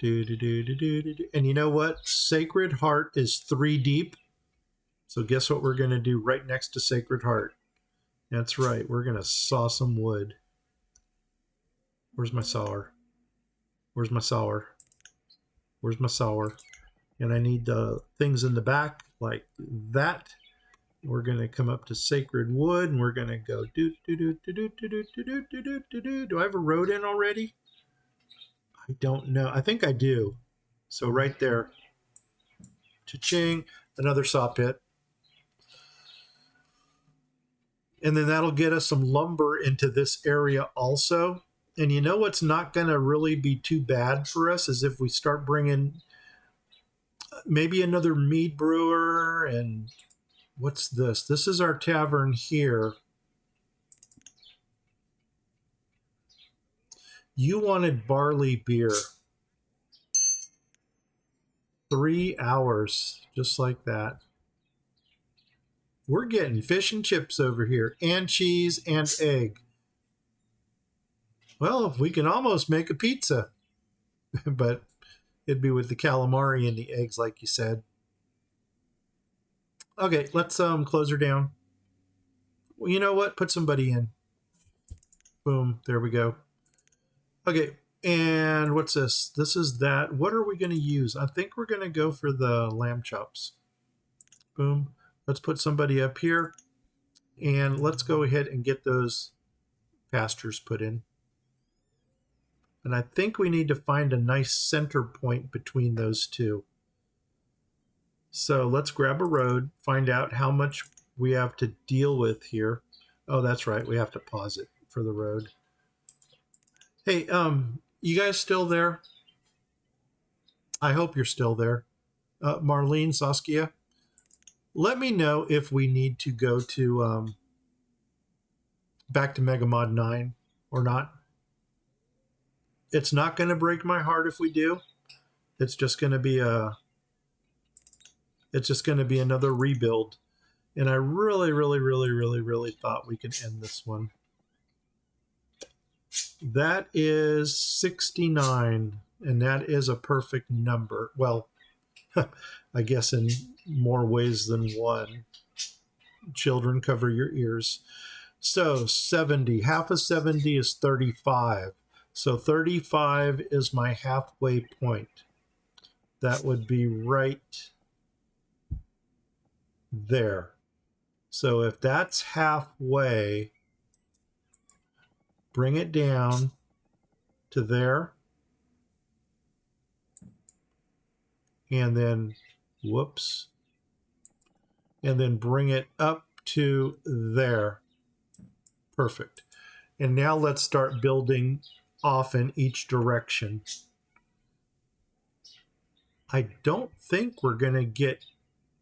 And you know what? Sacred Heart is 3 deep. So guess what we're going to do right next to Sacred Heart? That's right. We're going to saw some wood. Where's my sawer? Where's my sawer? Where's my sawer? And I need the things in the back like that. We're going to come up to Sacred Wood and we're going to go do. Do I have a road in already? I don't know. I think I do. So right there. Cha-ching. Another saw pit. And then that'll get us some lumber into this area also. And you know what's not going to really be too bad for us is if we start bringing maybe another mead brewer. And what's this? This is our tavern here. You wanted barley beer. 3 hours, just like that. We're getting fish and chips over here, and cheese and egg. Well, we can almost make a pizza, but it'd be with the calamari and the eggs, like you said. Okay, let's close her down. Well, you know what? Put somebody in. Boom. There we go. Okay. And what's this? This is that. What are we going to use? I think we're going to go for the lamb chops. Boom. Let's put somebody up here. And let's go ahead and get those pastures put in. And I think we need to find a nice center point between those two. So let's grab a road, find out how much we have to deal with here. Oh, that's right. We have to pause it for the road. Hey, you guys still there? I hope you're still there. Marlene, Saskia, let me know if we need to go to back to Megamod 9 or not. It's not going to break my heart if we do. It's just going to be another rebuild. And I really, really, really, really, really thought we could end this one. That is 69, and that is a perfect number. Well, I guess in more ways than one. Children, cover your ears. So 70, half of 70 is 35. So 35 is my halfway point. That would be right there. So if that's halfway, bring it down to there. And then, whoops. And then bring it up to there. Perfect. And now let's start building off in each direction. I don't think we're going to get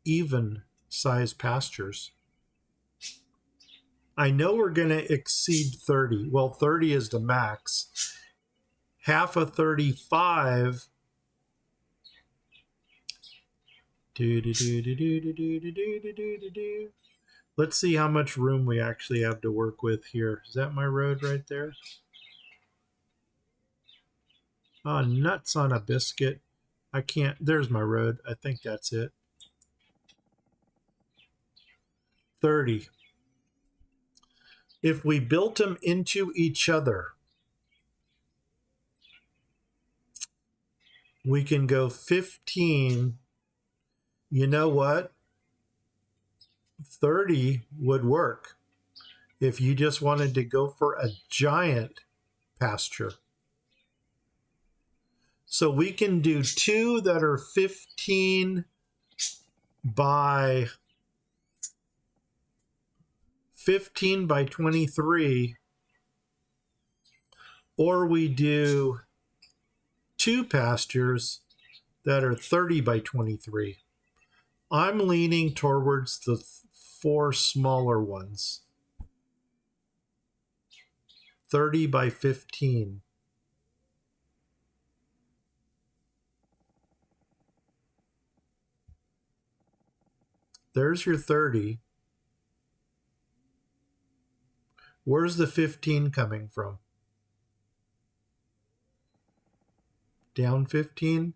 even size pastures. I know we're going to exceed 30. Well, 30 is the max. Half of 35. Let's see how much room we actually have to work with here. Is that my road right there? Oh, nuts on a biscuit. I can't. There's my road. I think that's it. 30. If we built them into each other, we can go 15. You know what? 30 would work if you just wanted to go for a giant pasture. So we can do two that are 15 by 23, or we do two pastures that are 30 by 23. I'm leaning towards the four smaller ones. 30 by 15. There's your 30. Where's the 15 coming from? Down 15?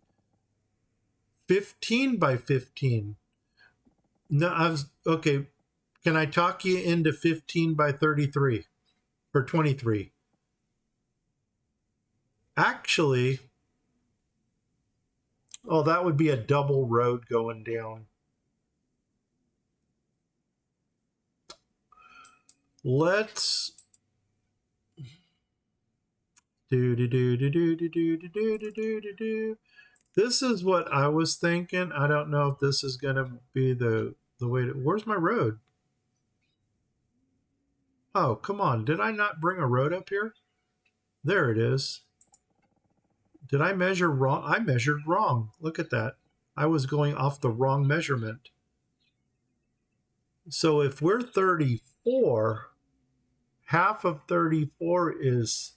15 by 15. No, okay. Can I talk you into 15 by 33 or 23? Actually, oh, that would be a double road going down. Let's This is what I was thinking. I don't know if this is going to be the way to. Where's my road? Oh, come on. Did I not bring a road up here? There it is. Did I measure wrong? I measured wrong. Look at that. I was going off the wrong measurement. So if we're 34, half of 34 is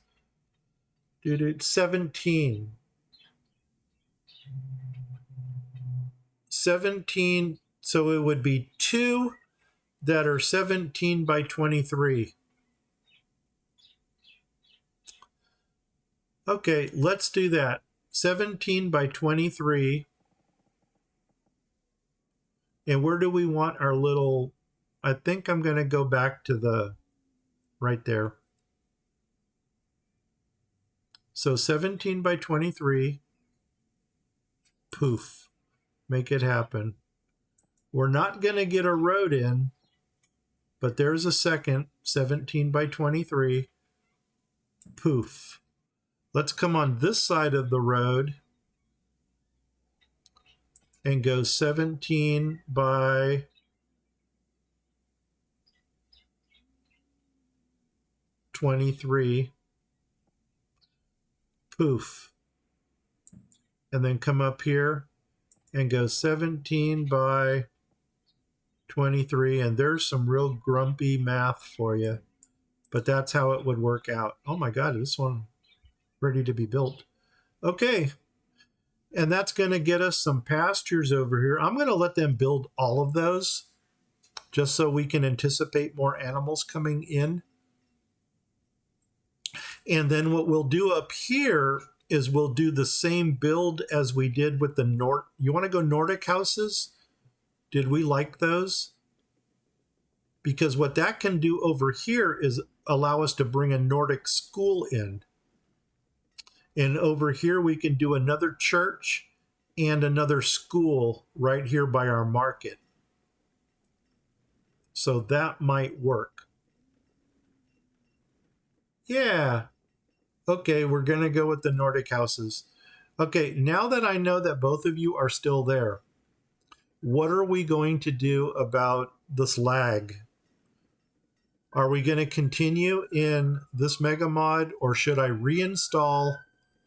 17. 17, so it would be two that are 17 by 23. Okay, let's do that. 17 by 23. And where do we want our little, I think I'm going to go back to the, right there. So 17 by 23. Poof. Make it happen. We're not going to get a road in, but there's a second 17 by 23. Poof. Let's come on this side of the road and go 17 by 23. Poof. And then come up here and go 17 by 23. And there's some real grumpy math for you, but that's how it would work out. Oh my God, this one ready to be built. Okay. And that's going to get us some pastures over here. I'm going to let them build all of those just so we can anticipate more animals coming in. And then what we'll do up here is we'll do the same build as we did with the North. You want to go Nordic houses? Did we like those? Because what that can do over here is allow us to bring a Nordic school in. And over here we can do another church and another school right here by our market. So that might work. Yeah. Okay, we're going to go with the Nordic houses. Okay, now that I know that both of you are still there, what are we going to do about this lag? Are we going to continue in this Megamod, or should I reinstall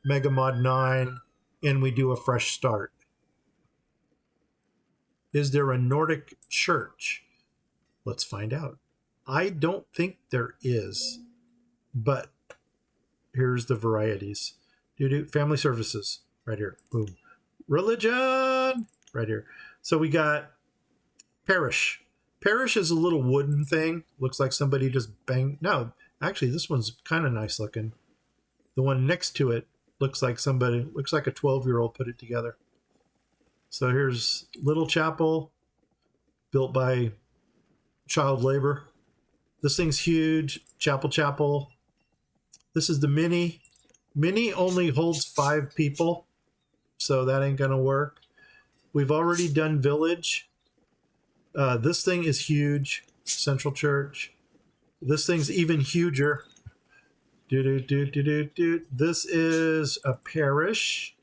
Megamod 9 and we do a fresh start? Is there a Nordic church? Let's find out. I don't think there is, but here's the varieties. Family services, right here. Boom. Religion, right here. So we got parish. Parish is a little wooden thing. Looks like somebody just banged. No, actually, this one's kind of nice looking. The one next to it looks like a 12-year-old put it together. So here's Little Chapel, built by child labor. This thing's huge. Chapel. This is the mini. Mini only holds 5 people, so that ain't gonna work. We've already done village. This thing is huge. Central Church. This thing's even huger. This is a parish.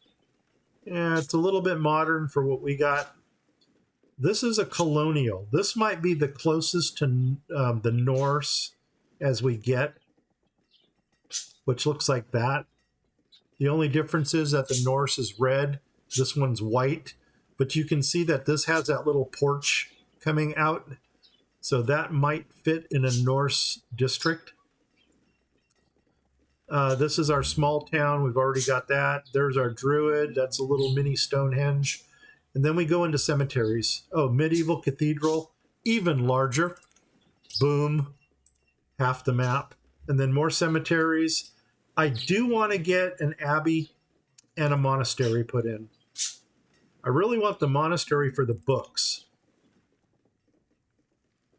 Yeah, it's a little bit modern for what we got. This is a colonial. This might be the closest to the Norse as we get, which looks like that. The only difference is that the Norse is red. This one's white. But you can see that this has that little porch coming out. So that might fit in a Norse district. This is our small town. We've already got that. There's our druid. That's a little mini Stonehenge. And then we go into cemeteries. Oh, medieval cathedral, even larger. Boom. Half the map. And then more cemeteries. I do want to get an abbey and a monastery put in. I really want the monastery for the books.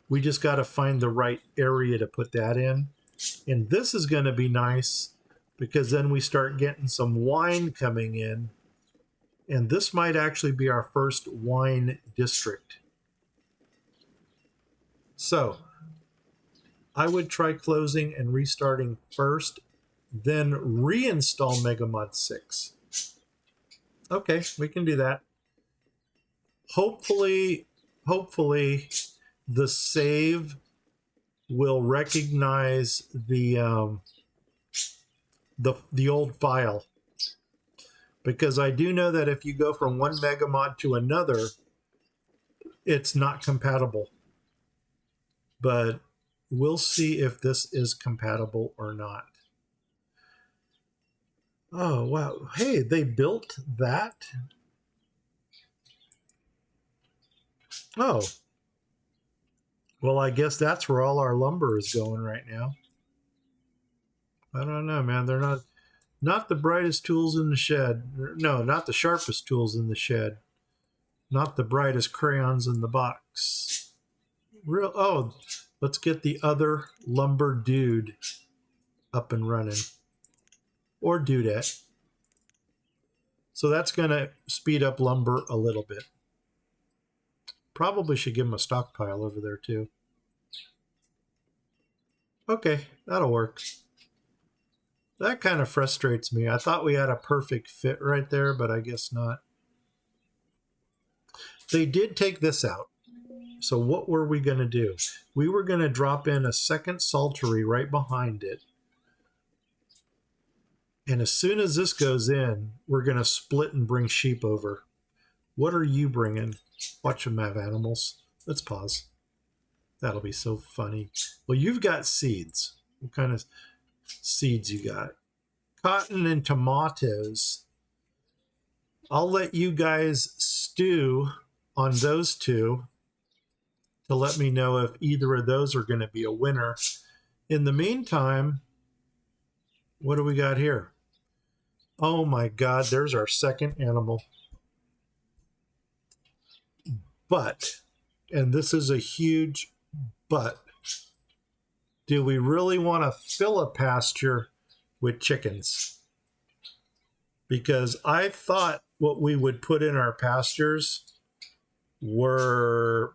We just got to find the right area to put that in. And this is going to be nice because then we start getting some wine coming in. And this might actually be our first wine district. So I would try closing and restarting first, then reinstall Megamod 6. Okay, we can do that. Hopefully the save will recognize the old file, because I do know that if you go from one Megamod to another, it's not compatible. But we'll see if this is compatible or not. Oh, wow. Hey, they built that? Oh. Well, I guess that's where all our lumber is going right now. I don't know, man. They're not the brightest tools in the shed. No, not the sharpest tools in the shed. Not the brightest crayons in the box. Let's get the other lumber dude up and running. or dudette. So that's going to speed up lumber a little bit. Probably should give him a stockpile over there too. Okay, that'll work. That kind of frustrates me. I thought we had a perfect fit right there, but I guess not. They did take this out. So what were we going to do? We were going to drop in a second saltery right behind it. And as soon as this goes in, we're going to split and bring sheep over. What are you bringing? Watch them have animals. Let's pause. That'll be so funny. Well, you've got seeds. What kind of seeds you got? Cotton and tomatoes. I'll let you guys stew on those two to let me know if either of those are going to be a winner. In the meantime, what do we got here? Oh my God, there's our second animal. But, and this is a huge but, do we really want to fill a pasture with chickens? Because I thought what we would put in our pastures were,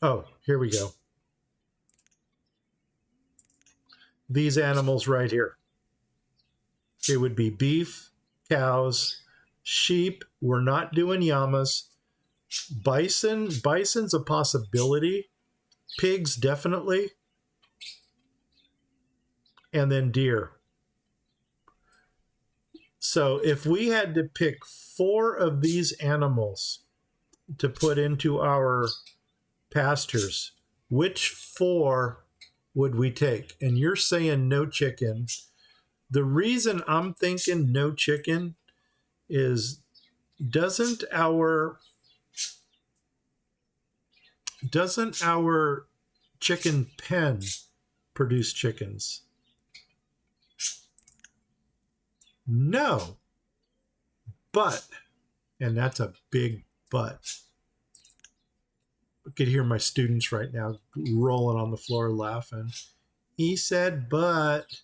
oh, here we go. These animals right here. It would be beef, cows, sheep. We're not doing llamas. Bison's a possibility. Pigs, definitely. And then deer. So if we had to pick 4 of these animals to put into our pastures, which 4 would we take? And you're saying no chicken. The reason I'm thinking no chicken is doesn't our chicken pen produce chickens? No. But, and that's a big but. I could hear my students right now rolling on the floor laughing. He said, but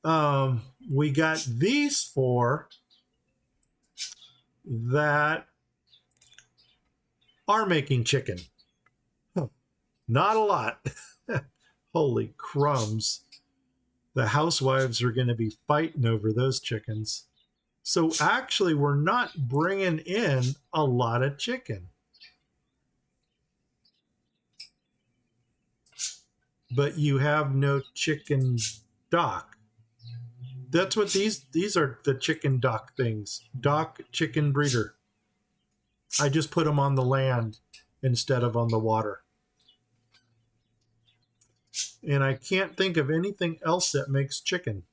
we got these 4 that are making chicken. Not a lot. Holy crumbs. The housewives are going to be fighting over those chickens. So actually, we're not bringing in a lot of chicken. But you have no chicken dock. That's what these are, the chicken dock things. Dock chicken breeder. I just put them on the land instead of on the water. And I can't think of anything else that makes chicken.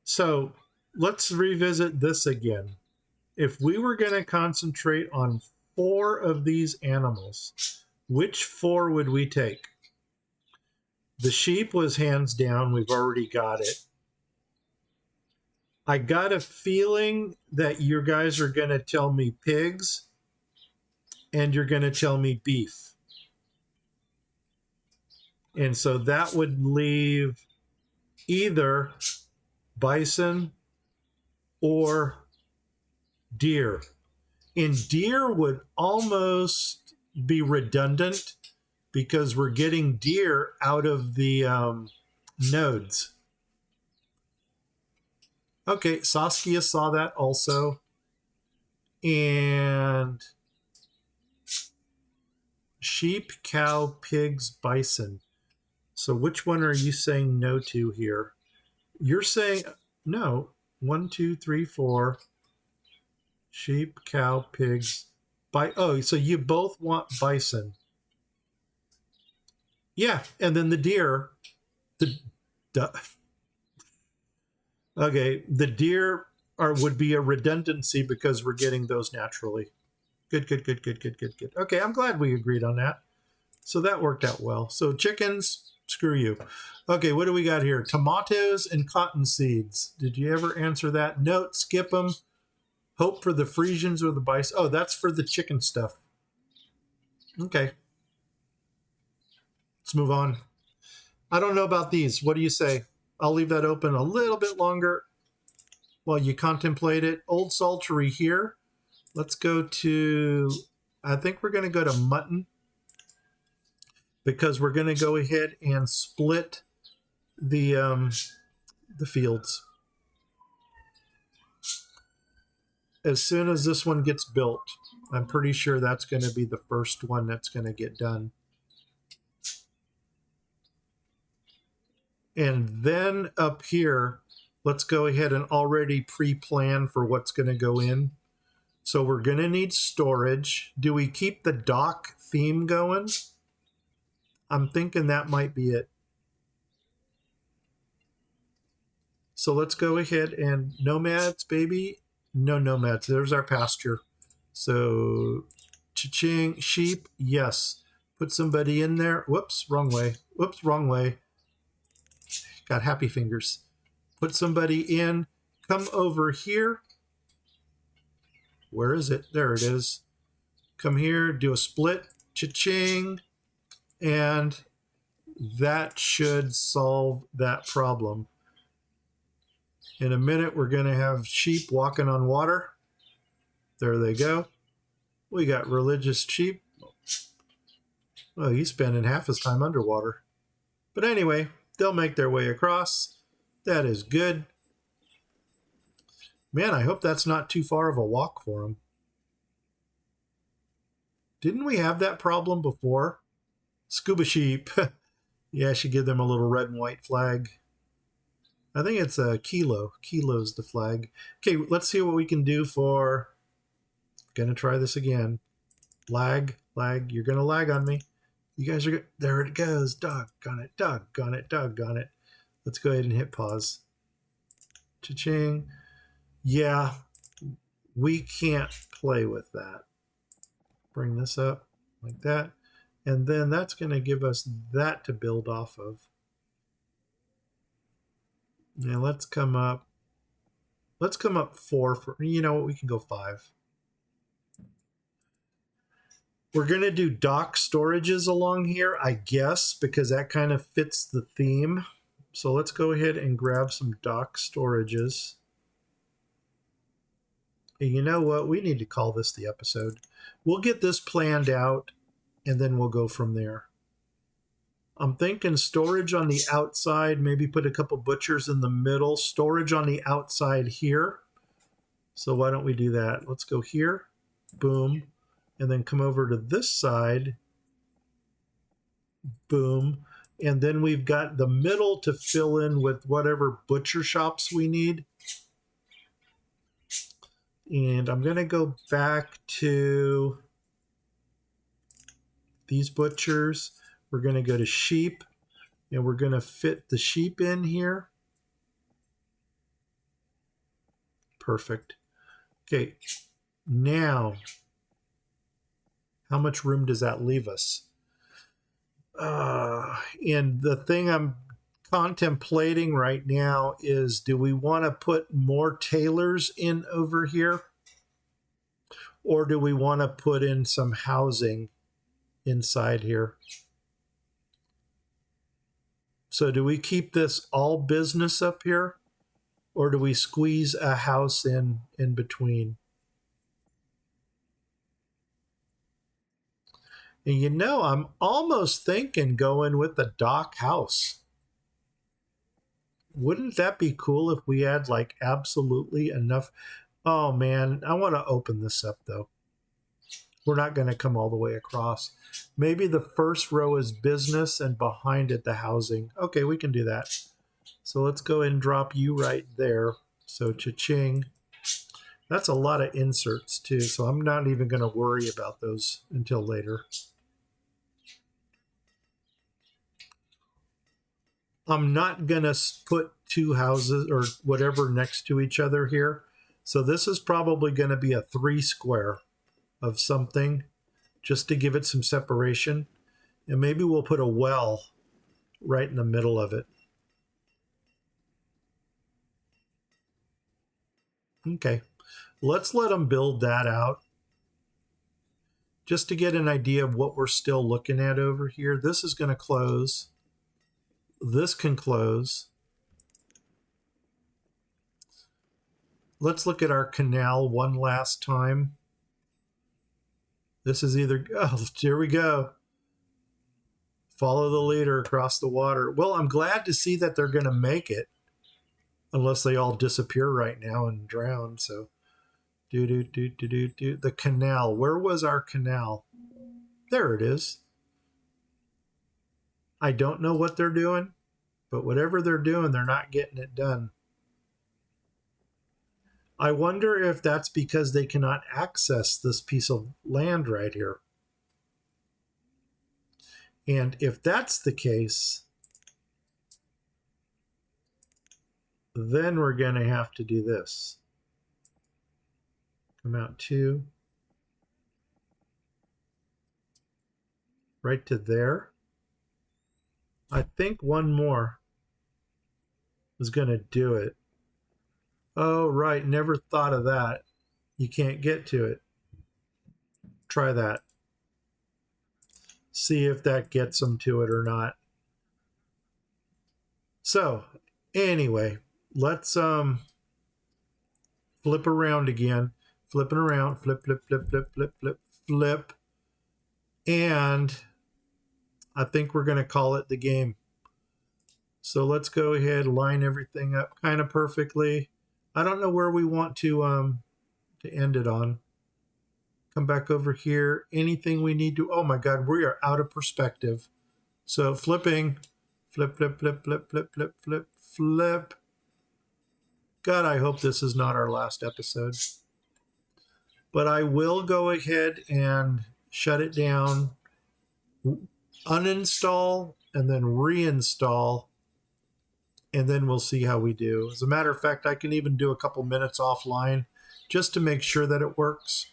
So let's revisit this again. If we were going to concentrate on 4 of these animals, which 4 would we take? The sheep was hands down. We've already got it. I got a feeling that you guys are going to tell me pigs and you're going to tell me beef. And so that would leave either bison or deer. And deer would almost be redundant because we're getting deer out of the nodes. Okay, Saskia saw that also. And sheep, cow, pigs, bison. So which one are you saying no to here? You're saying no. 1, 2, 3, 4. Sheep, cow, pigs. Oh, so you both want bison. Yeah, and then the deer. Okay, the deer would be a redundancy because we're getting those naturally. Good. Okay, I'm glad we agreed on that. So that worked out well. So chickens, screw you. Okay, what do we got here? Tomatoes and cotton seeds. Did you ever answer that? Note, skip them. Hope for the Frisians or the bison. Oh, that's for the chicken stuff. Okay. Let's move on. I don't know about these. What do you say? I'll leave that open a little bit longer while you contemplate it. Old Saltery here. Let's go to, I think we're going to go to mutton because we're going to go ahead and split the fields. As soon as this one gets built, I'm pretty sure that's going to be the first one that's going to get done. And then up here, let's go ahead and already pre-plan for what's going to go in. So we're going to need storage. Do we keep the dock theme going? I'm thinking that might be it. So let's go ahead and nomads, baby. No nomads. There's our pasture. So cha-ching, sheep, yes. Put somebody in there. Whoops, wrong way. Whoops, wrong way. Got happy fingers. Put somebody in. Come over here. Where is it? There it is. Come here, do a split. Cha-ching. And that should solve that problem. In a minute, we're going to have sheep walking on water. There they go. We got religious sheep. Oh, he's spending half his time underwater. But anyway, they'll make their way across. That is good. Man, I hope that's not too far of a walk for them. Didn't we have that problem before? Scuba sheep. Yeah, I should give them a little red and white flag. I think it's a kilo. Kilo's the flag. Okay, let's see what we can do for... Gonna try this again. Lag. You're gonna lag on me. You guys are good. There it goes. Doggone it. Let's go ahead and hit pause. Cha-ching. Yeah, we can't play with that. Bring this up like that. And then that's going to give us that to build off of. Now let's come up. Let's come up 4 for, you know what, we can go 5. We're going to do dock storages along here, I guess, because that kind of fits the theme. So let's go ahead and grab some dock storages. And you know what? We need to call this the episode. We'll get this planned out, and then we'll go from there. I'm thinking storage on the outside, maybe put a couple butchers in the middle, storage on the outside here. So why don't we do that? Let's go here, boom, and then come over to this side, boom, and then we've got the middle to fill in with whatever butcher shops we need. And I'm going to go back to these butchers. We're going to go to sheep, and we're going to fit the sheep in here. Perfect. Okay, now, how much room does that leave us? And the thing I'm contemplating right now is, do we want to put more tailors in over here? Or do we want to put in some housing inside here? So do we keep this all business up here? Or do we squeeze a house in between? And you know, I'm almost thinking going with the dock house. Wouldn't that be cool if we had like absolutely enough? Oh man, I want to open this up though. We're not going to come all the way across. Maybe the first row is business and behind it the housing. Okay, we can do that. So let's go ahead and drop you right there. So cha-ching. That's a lot of inserts too, so I'm not even going to worry about those until later. I'm not going to put 2 houses or whatever next to each other here. So this is probably going to be a 3 square of something just to give it some separation. And maybe we'll put a well right in the middle of it. Okay, let's let them build that out. just to get an idea of what we're still looking at over here. This is going to close. This can close. Let's look at our canal one last time. This is either, oh, here we go. Follow the leader across the water. Well, I'm glad to see that they're going to make it, unless they all disappear right now and drown. So, the canal. Where was our canal? There it is. I don't know what they're doing, but whatever they're doing, they're not getting it done. I wonder if that's because they cannot access this piece of land right here. And if that's the case, then we're going to have to do this. Come out 2. Right to there. I think one more is going to do it. Oh, right. Never thought of that. You can't get to it. Try that. See if that gets them to it or not. So, anyway, let's flip around again. Flipping around. Flip, flip, flip, flip, flip, flip, flip. And I think we're going to call it the game. So let's go ahead, line everything up kind of perfectly. I don't know where we want to end it on. Come back over here. Anything we need to, oh my God, we are out of perspective. So flipping, flip, flip, flip, flip, flip, flip, flip, flip. God, I hope this is not our last episode. But I will go ahead and shut it down, uninstall, and then reinstall. And then we'll see how we do. As a matter of fact, I can even do a couple minutes offline just to make sure that it works.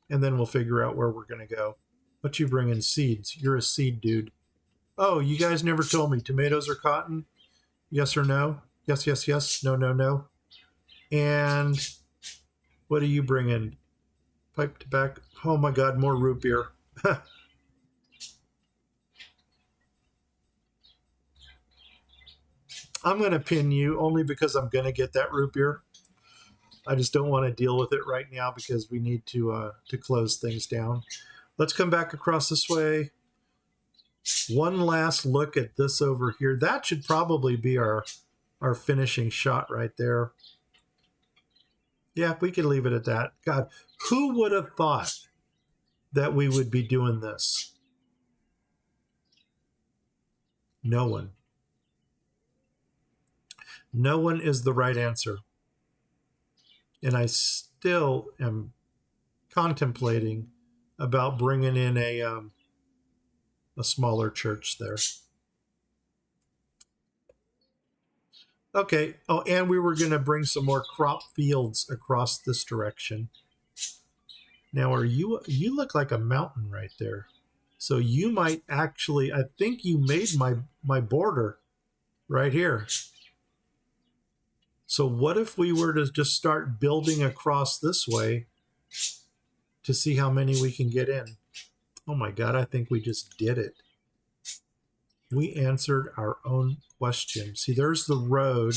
And then we'll figure out where we're going to go. What you bring in? Seeds. You're a seed dude. Oh, you guys never told me. Tomatoes or cotton? Yes or no? Yes, yes, yes. No, no, no. And what do you bring in? Pipe tobacco. Oh my God, more root beer. I'm going to pin you only because I'm going to get that root beer. I just don't want to deal with it right now because we need to close things down. Let's come back across this way. One last look at this over here. That should probably be our finishing shot right there. Yeah, we could leave it at that. God, who would have thought that we would be doing this? No one. No one is the right answer. And I still am contemplating about bringing in a smaller church there. Okay. Oh, and we were going to bring some more crop fields across this direction. Now, you look like a mountain right there. So you might actually, I think you made my border right here. So what if we were to just start building across this way to see how many we can get in? Oh my God, I think we just did it. We answered our own question. See, there's the road.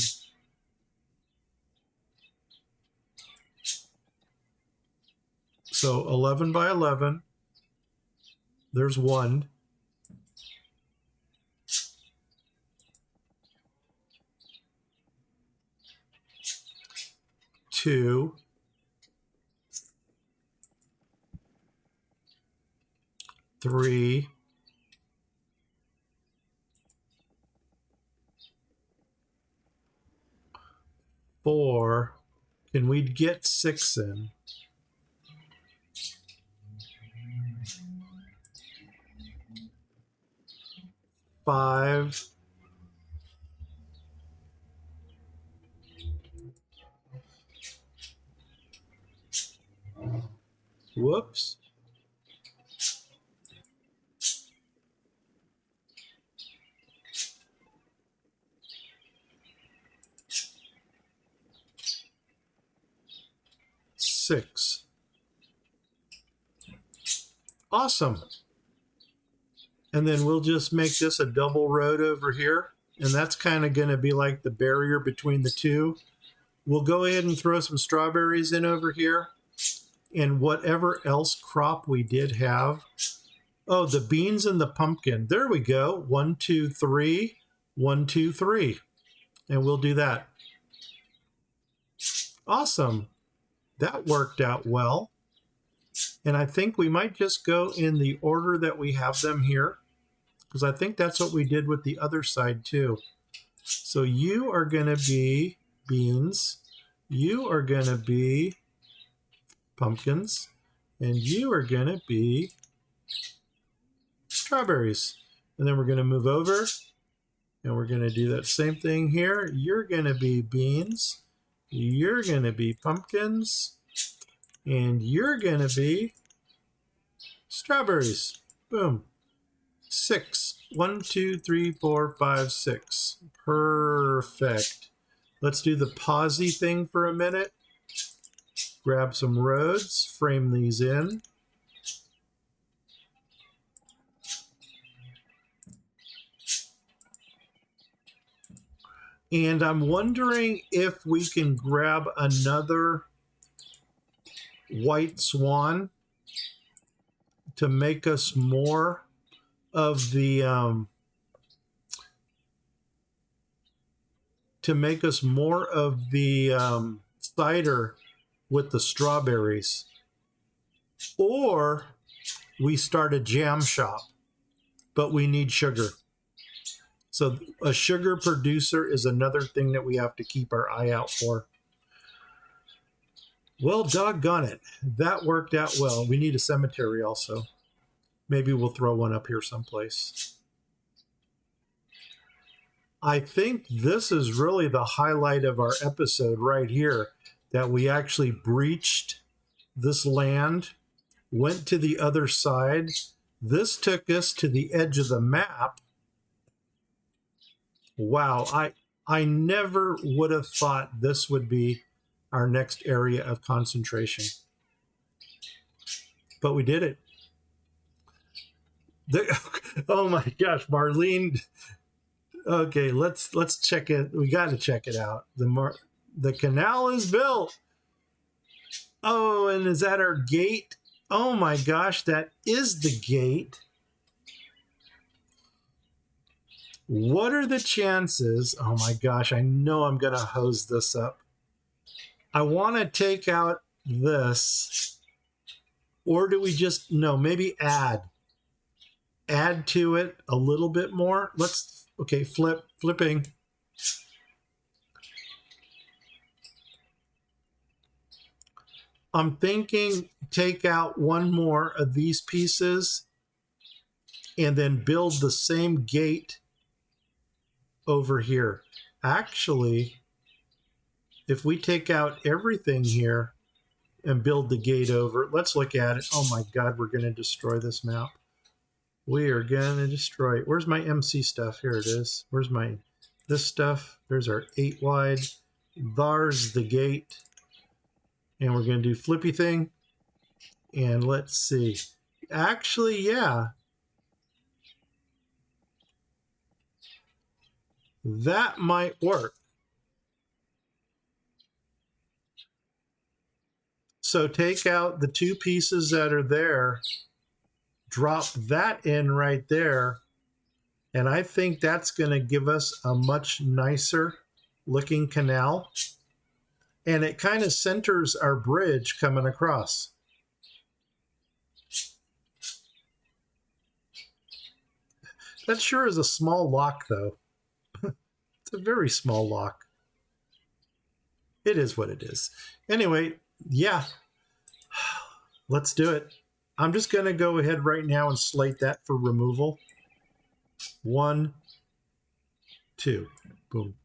So 11 by 11. There's 1. 2. 3. 4. Can we get 6 in? 5. Whoops. 6. Awesome. And then we'll just make this a double road over here. And that's kind of going to be like the barrier between the two. We'll go ahead and throw some strawberries in over here. And whatever else crop we did have. Oh, the beans and the pumpkin. There we go. 1, 2, 3. 1, 2, 3. And we'll do that. Awesome. That worked out well. And I think we might just go in the order that we have them here, because I think that's what we did with the other side too. So you are going to be beans. You are going to be pumpkins. And you are going to be strawberries. And then we're going to move over. And we're going to do that same thing here. You're going to be beans. You're going to be pumpkins. And you're going to be strawberries. Boom. 6. 1, 2, 3, 4, 5, 6. Perfect. Let's do the pausey thing for a minute. Grab some roads. Frame these in. And I'm wondering if we can grab another white swan to make us more of the cider with the strawberries, or we start a jam shop, but we need sugar. So a sugar producer is another thing that we have to keep our eye out for. Well, doggone it. That worked out well. We need a cemetery also. Maybe we'll throw one up here someplace. I think this is really the highlight of our episode right here, that we actually breached this land, went to the other side. This took us to the edge of the map. Wow, I never would have thought this would be our next area of concentration. But we did it. Oh my gosh, Marlene. Okay, let's check it. We got to check it out. The canal is built. Oh, and is that our gate? Oh my gosh, that is the gate. What are the chances? Oh my gosh, I know I'm going to hose this up. I want to take out this. Or do we just, no, maybe add to it a little bit more. Okay, flipping. I'm thinking take out one more of these pieces and then build the same gate over here. Actually, if we take out everything here and build the gate over, let's look at it. Oh my God, we're going to destroy this map. We are going to destroy it. Where's my MC stuff? Here it is. Where's this stuff? There's our 8 wide. There's the gate. And we're going to do flippy thing. And let's see. Actually, yeah. That might work. So take out the 2 pieces that are there, drop that in right there, and I think that's going to give us a much nicer looking canal. And it kind of centers our bridge coming across. That sure is a small lock, though. It's a very small lock. It is what it is. Anyway, yeah, let's do it. I'm just going to go ahead right now and slate that for removal. 1, 2, boom.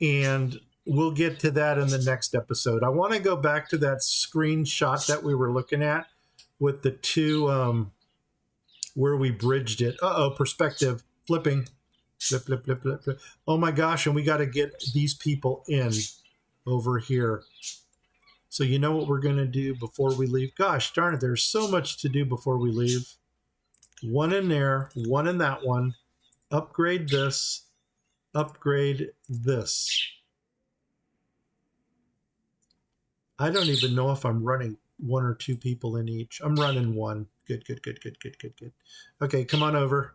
And we'll get to that in the next episode. I want to go back to that screenshot that we were looking at with the 2 where we bridged it. Uh-oh, perspective, flipping. Flip, flip, flip, flip, flip. Oh my gosh, and we got to get these people in over here. So you know what we're going to do before we leave? Gosh darn it, there's so much to do before we leave. One in there, one in that one. Upgrade this, upgrade this. I don't even know if I'm running one or two people in each. I'm running one. Good, good, good, good, good, good, good. Okay, come on over.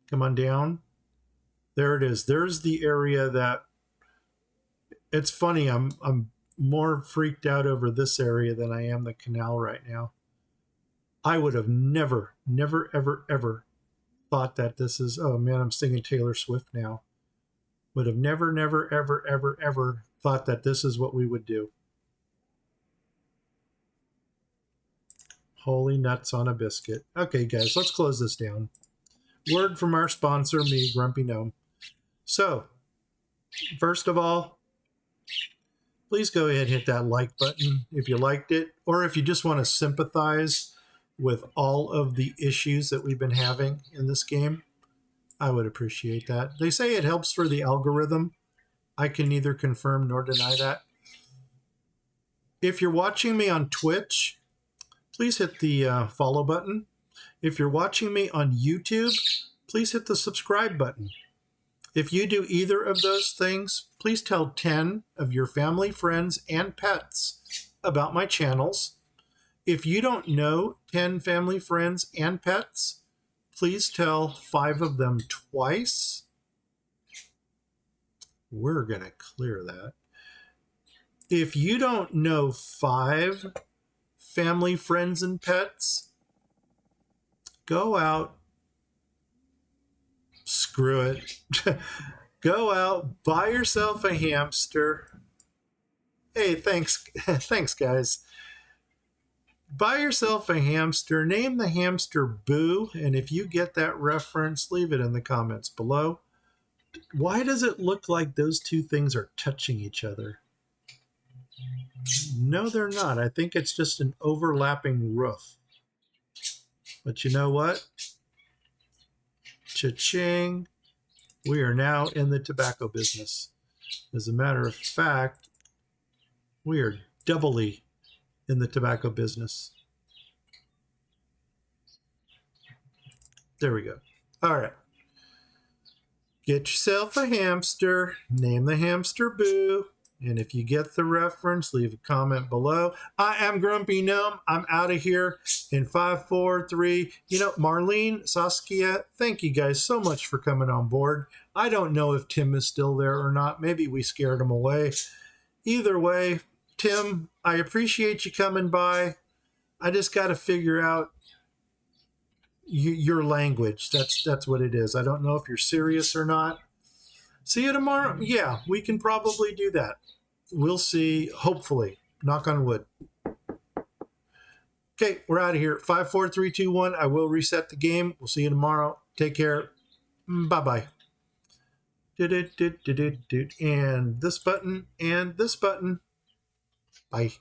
Come on down. There it is. There's the area that, it's funny, I'm more freaked out over this area than I am the canal right now. I would have never, ever thought that this is, oh man, I'm singing Taylor Swift now. Would have never, ever thought that this is what we would do. Holy nuts on a biscuit. Okay, guys, let's close this down. Word from our sponsor, me, Grumpy Gnome. So, first of all, please go ahead and hit that like button if you liked it, or if you just want to sympathize with all of the issues that we've been having in this game. I would appreciate that. They say it helps for the algorithm. I can neither confirm nor deny that. If you're watching me on Twitch, please hit the follow button. If you're watching me on YouTube, please hit the subscribe button. If you do either of those things, please tell 10 of your family, friends, and pets about my channels. If you don't know 10 family, friends, and pets, please tell 5 of them twice. We're going to clear that. If you don't know 5 family, friends, and pets, go out. Screw it. Go out, buy yourself a hamster. Hey, thanks, thanks, guys. Buy yourself a hamster. Name the hamster Boo, and if you get that reference, leave it in the comments below. Why does it look like those two things are touching each other? No, they're not. I think it's just an overlapping roof. But you know what? Cha-ching. We are now in the tobacco business. As a matter of fact, we are doubly in the tobacco business. There we go. All right. Get yourself a hamster. Name the hamster Boo. And if you get the reference, leave a comment below. I am Grumpy Gnome. I'm out of here in 5, 4, 3. You know, Marlene, Saskia, thank you guys so much for coming on board. I don't know if Tim is still there or not. Maybe we scared him away. Either way, Tim, I appreciate you coming by. I just got to figure out your language. That's what it is. I don't know if you're serious or not. See you tomorrow. Yeah, we can probably do that. We'll see. Hopefully. Knock on wood. Okay, we're out of here. 5, 4, 3, 2, 1. I will reset the game. We'll see you tomorrow. Take care. Bye-bye. And this button and this button. Bye.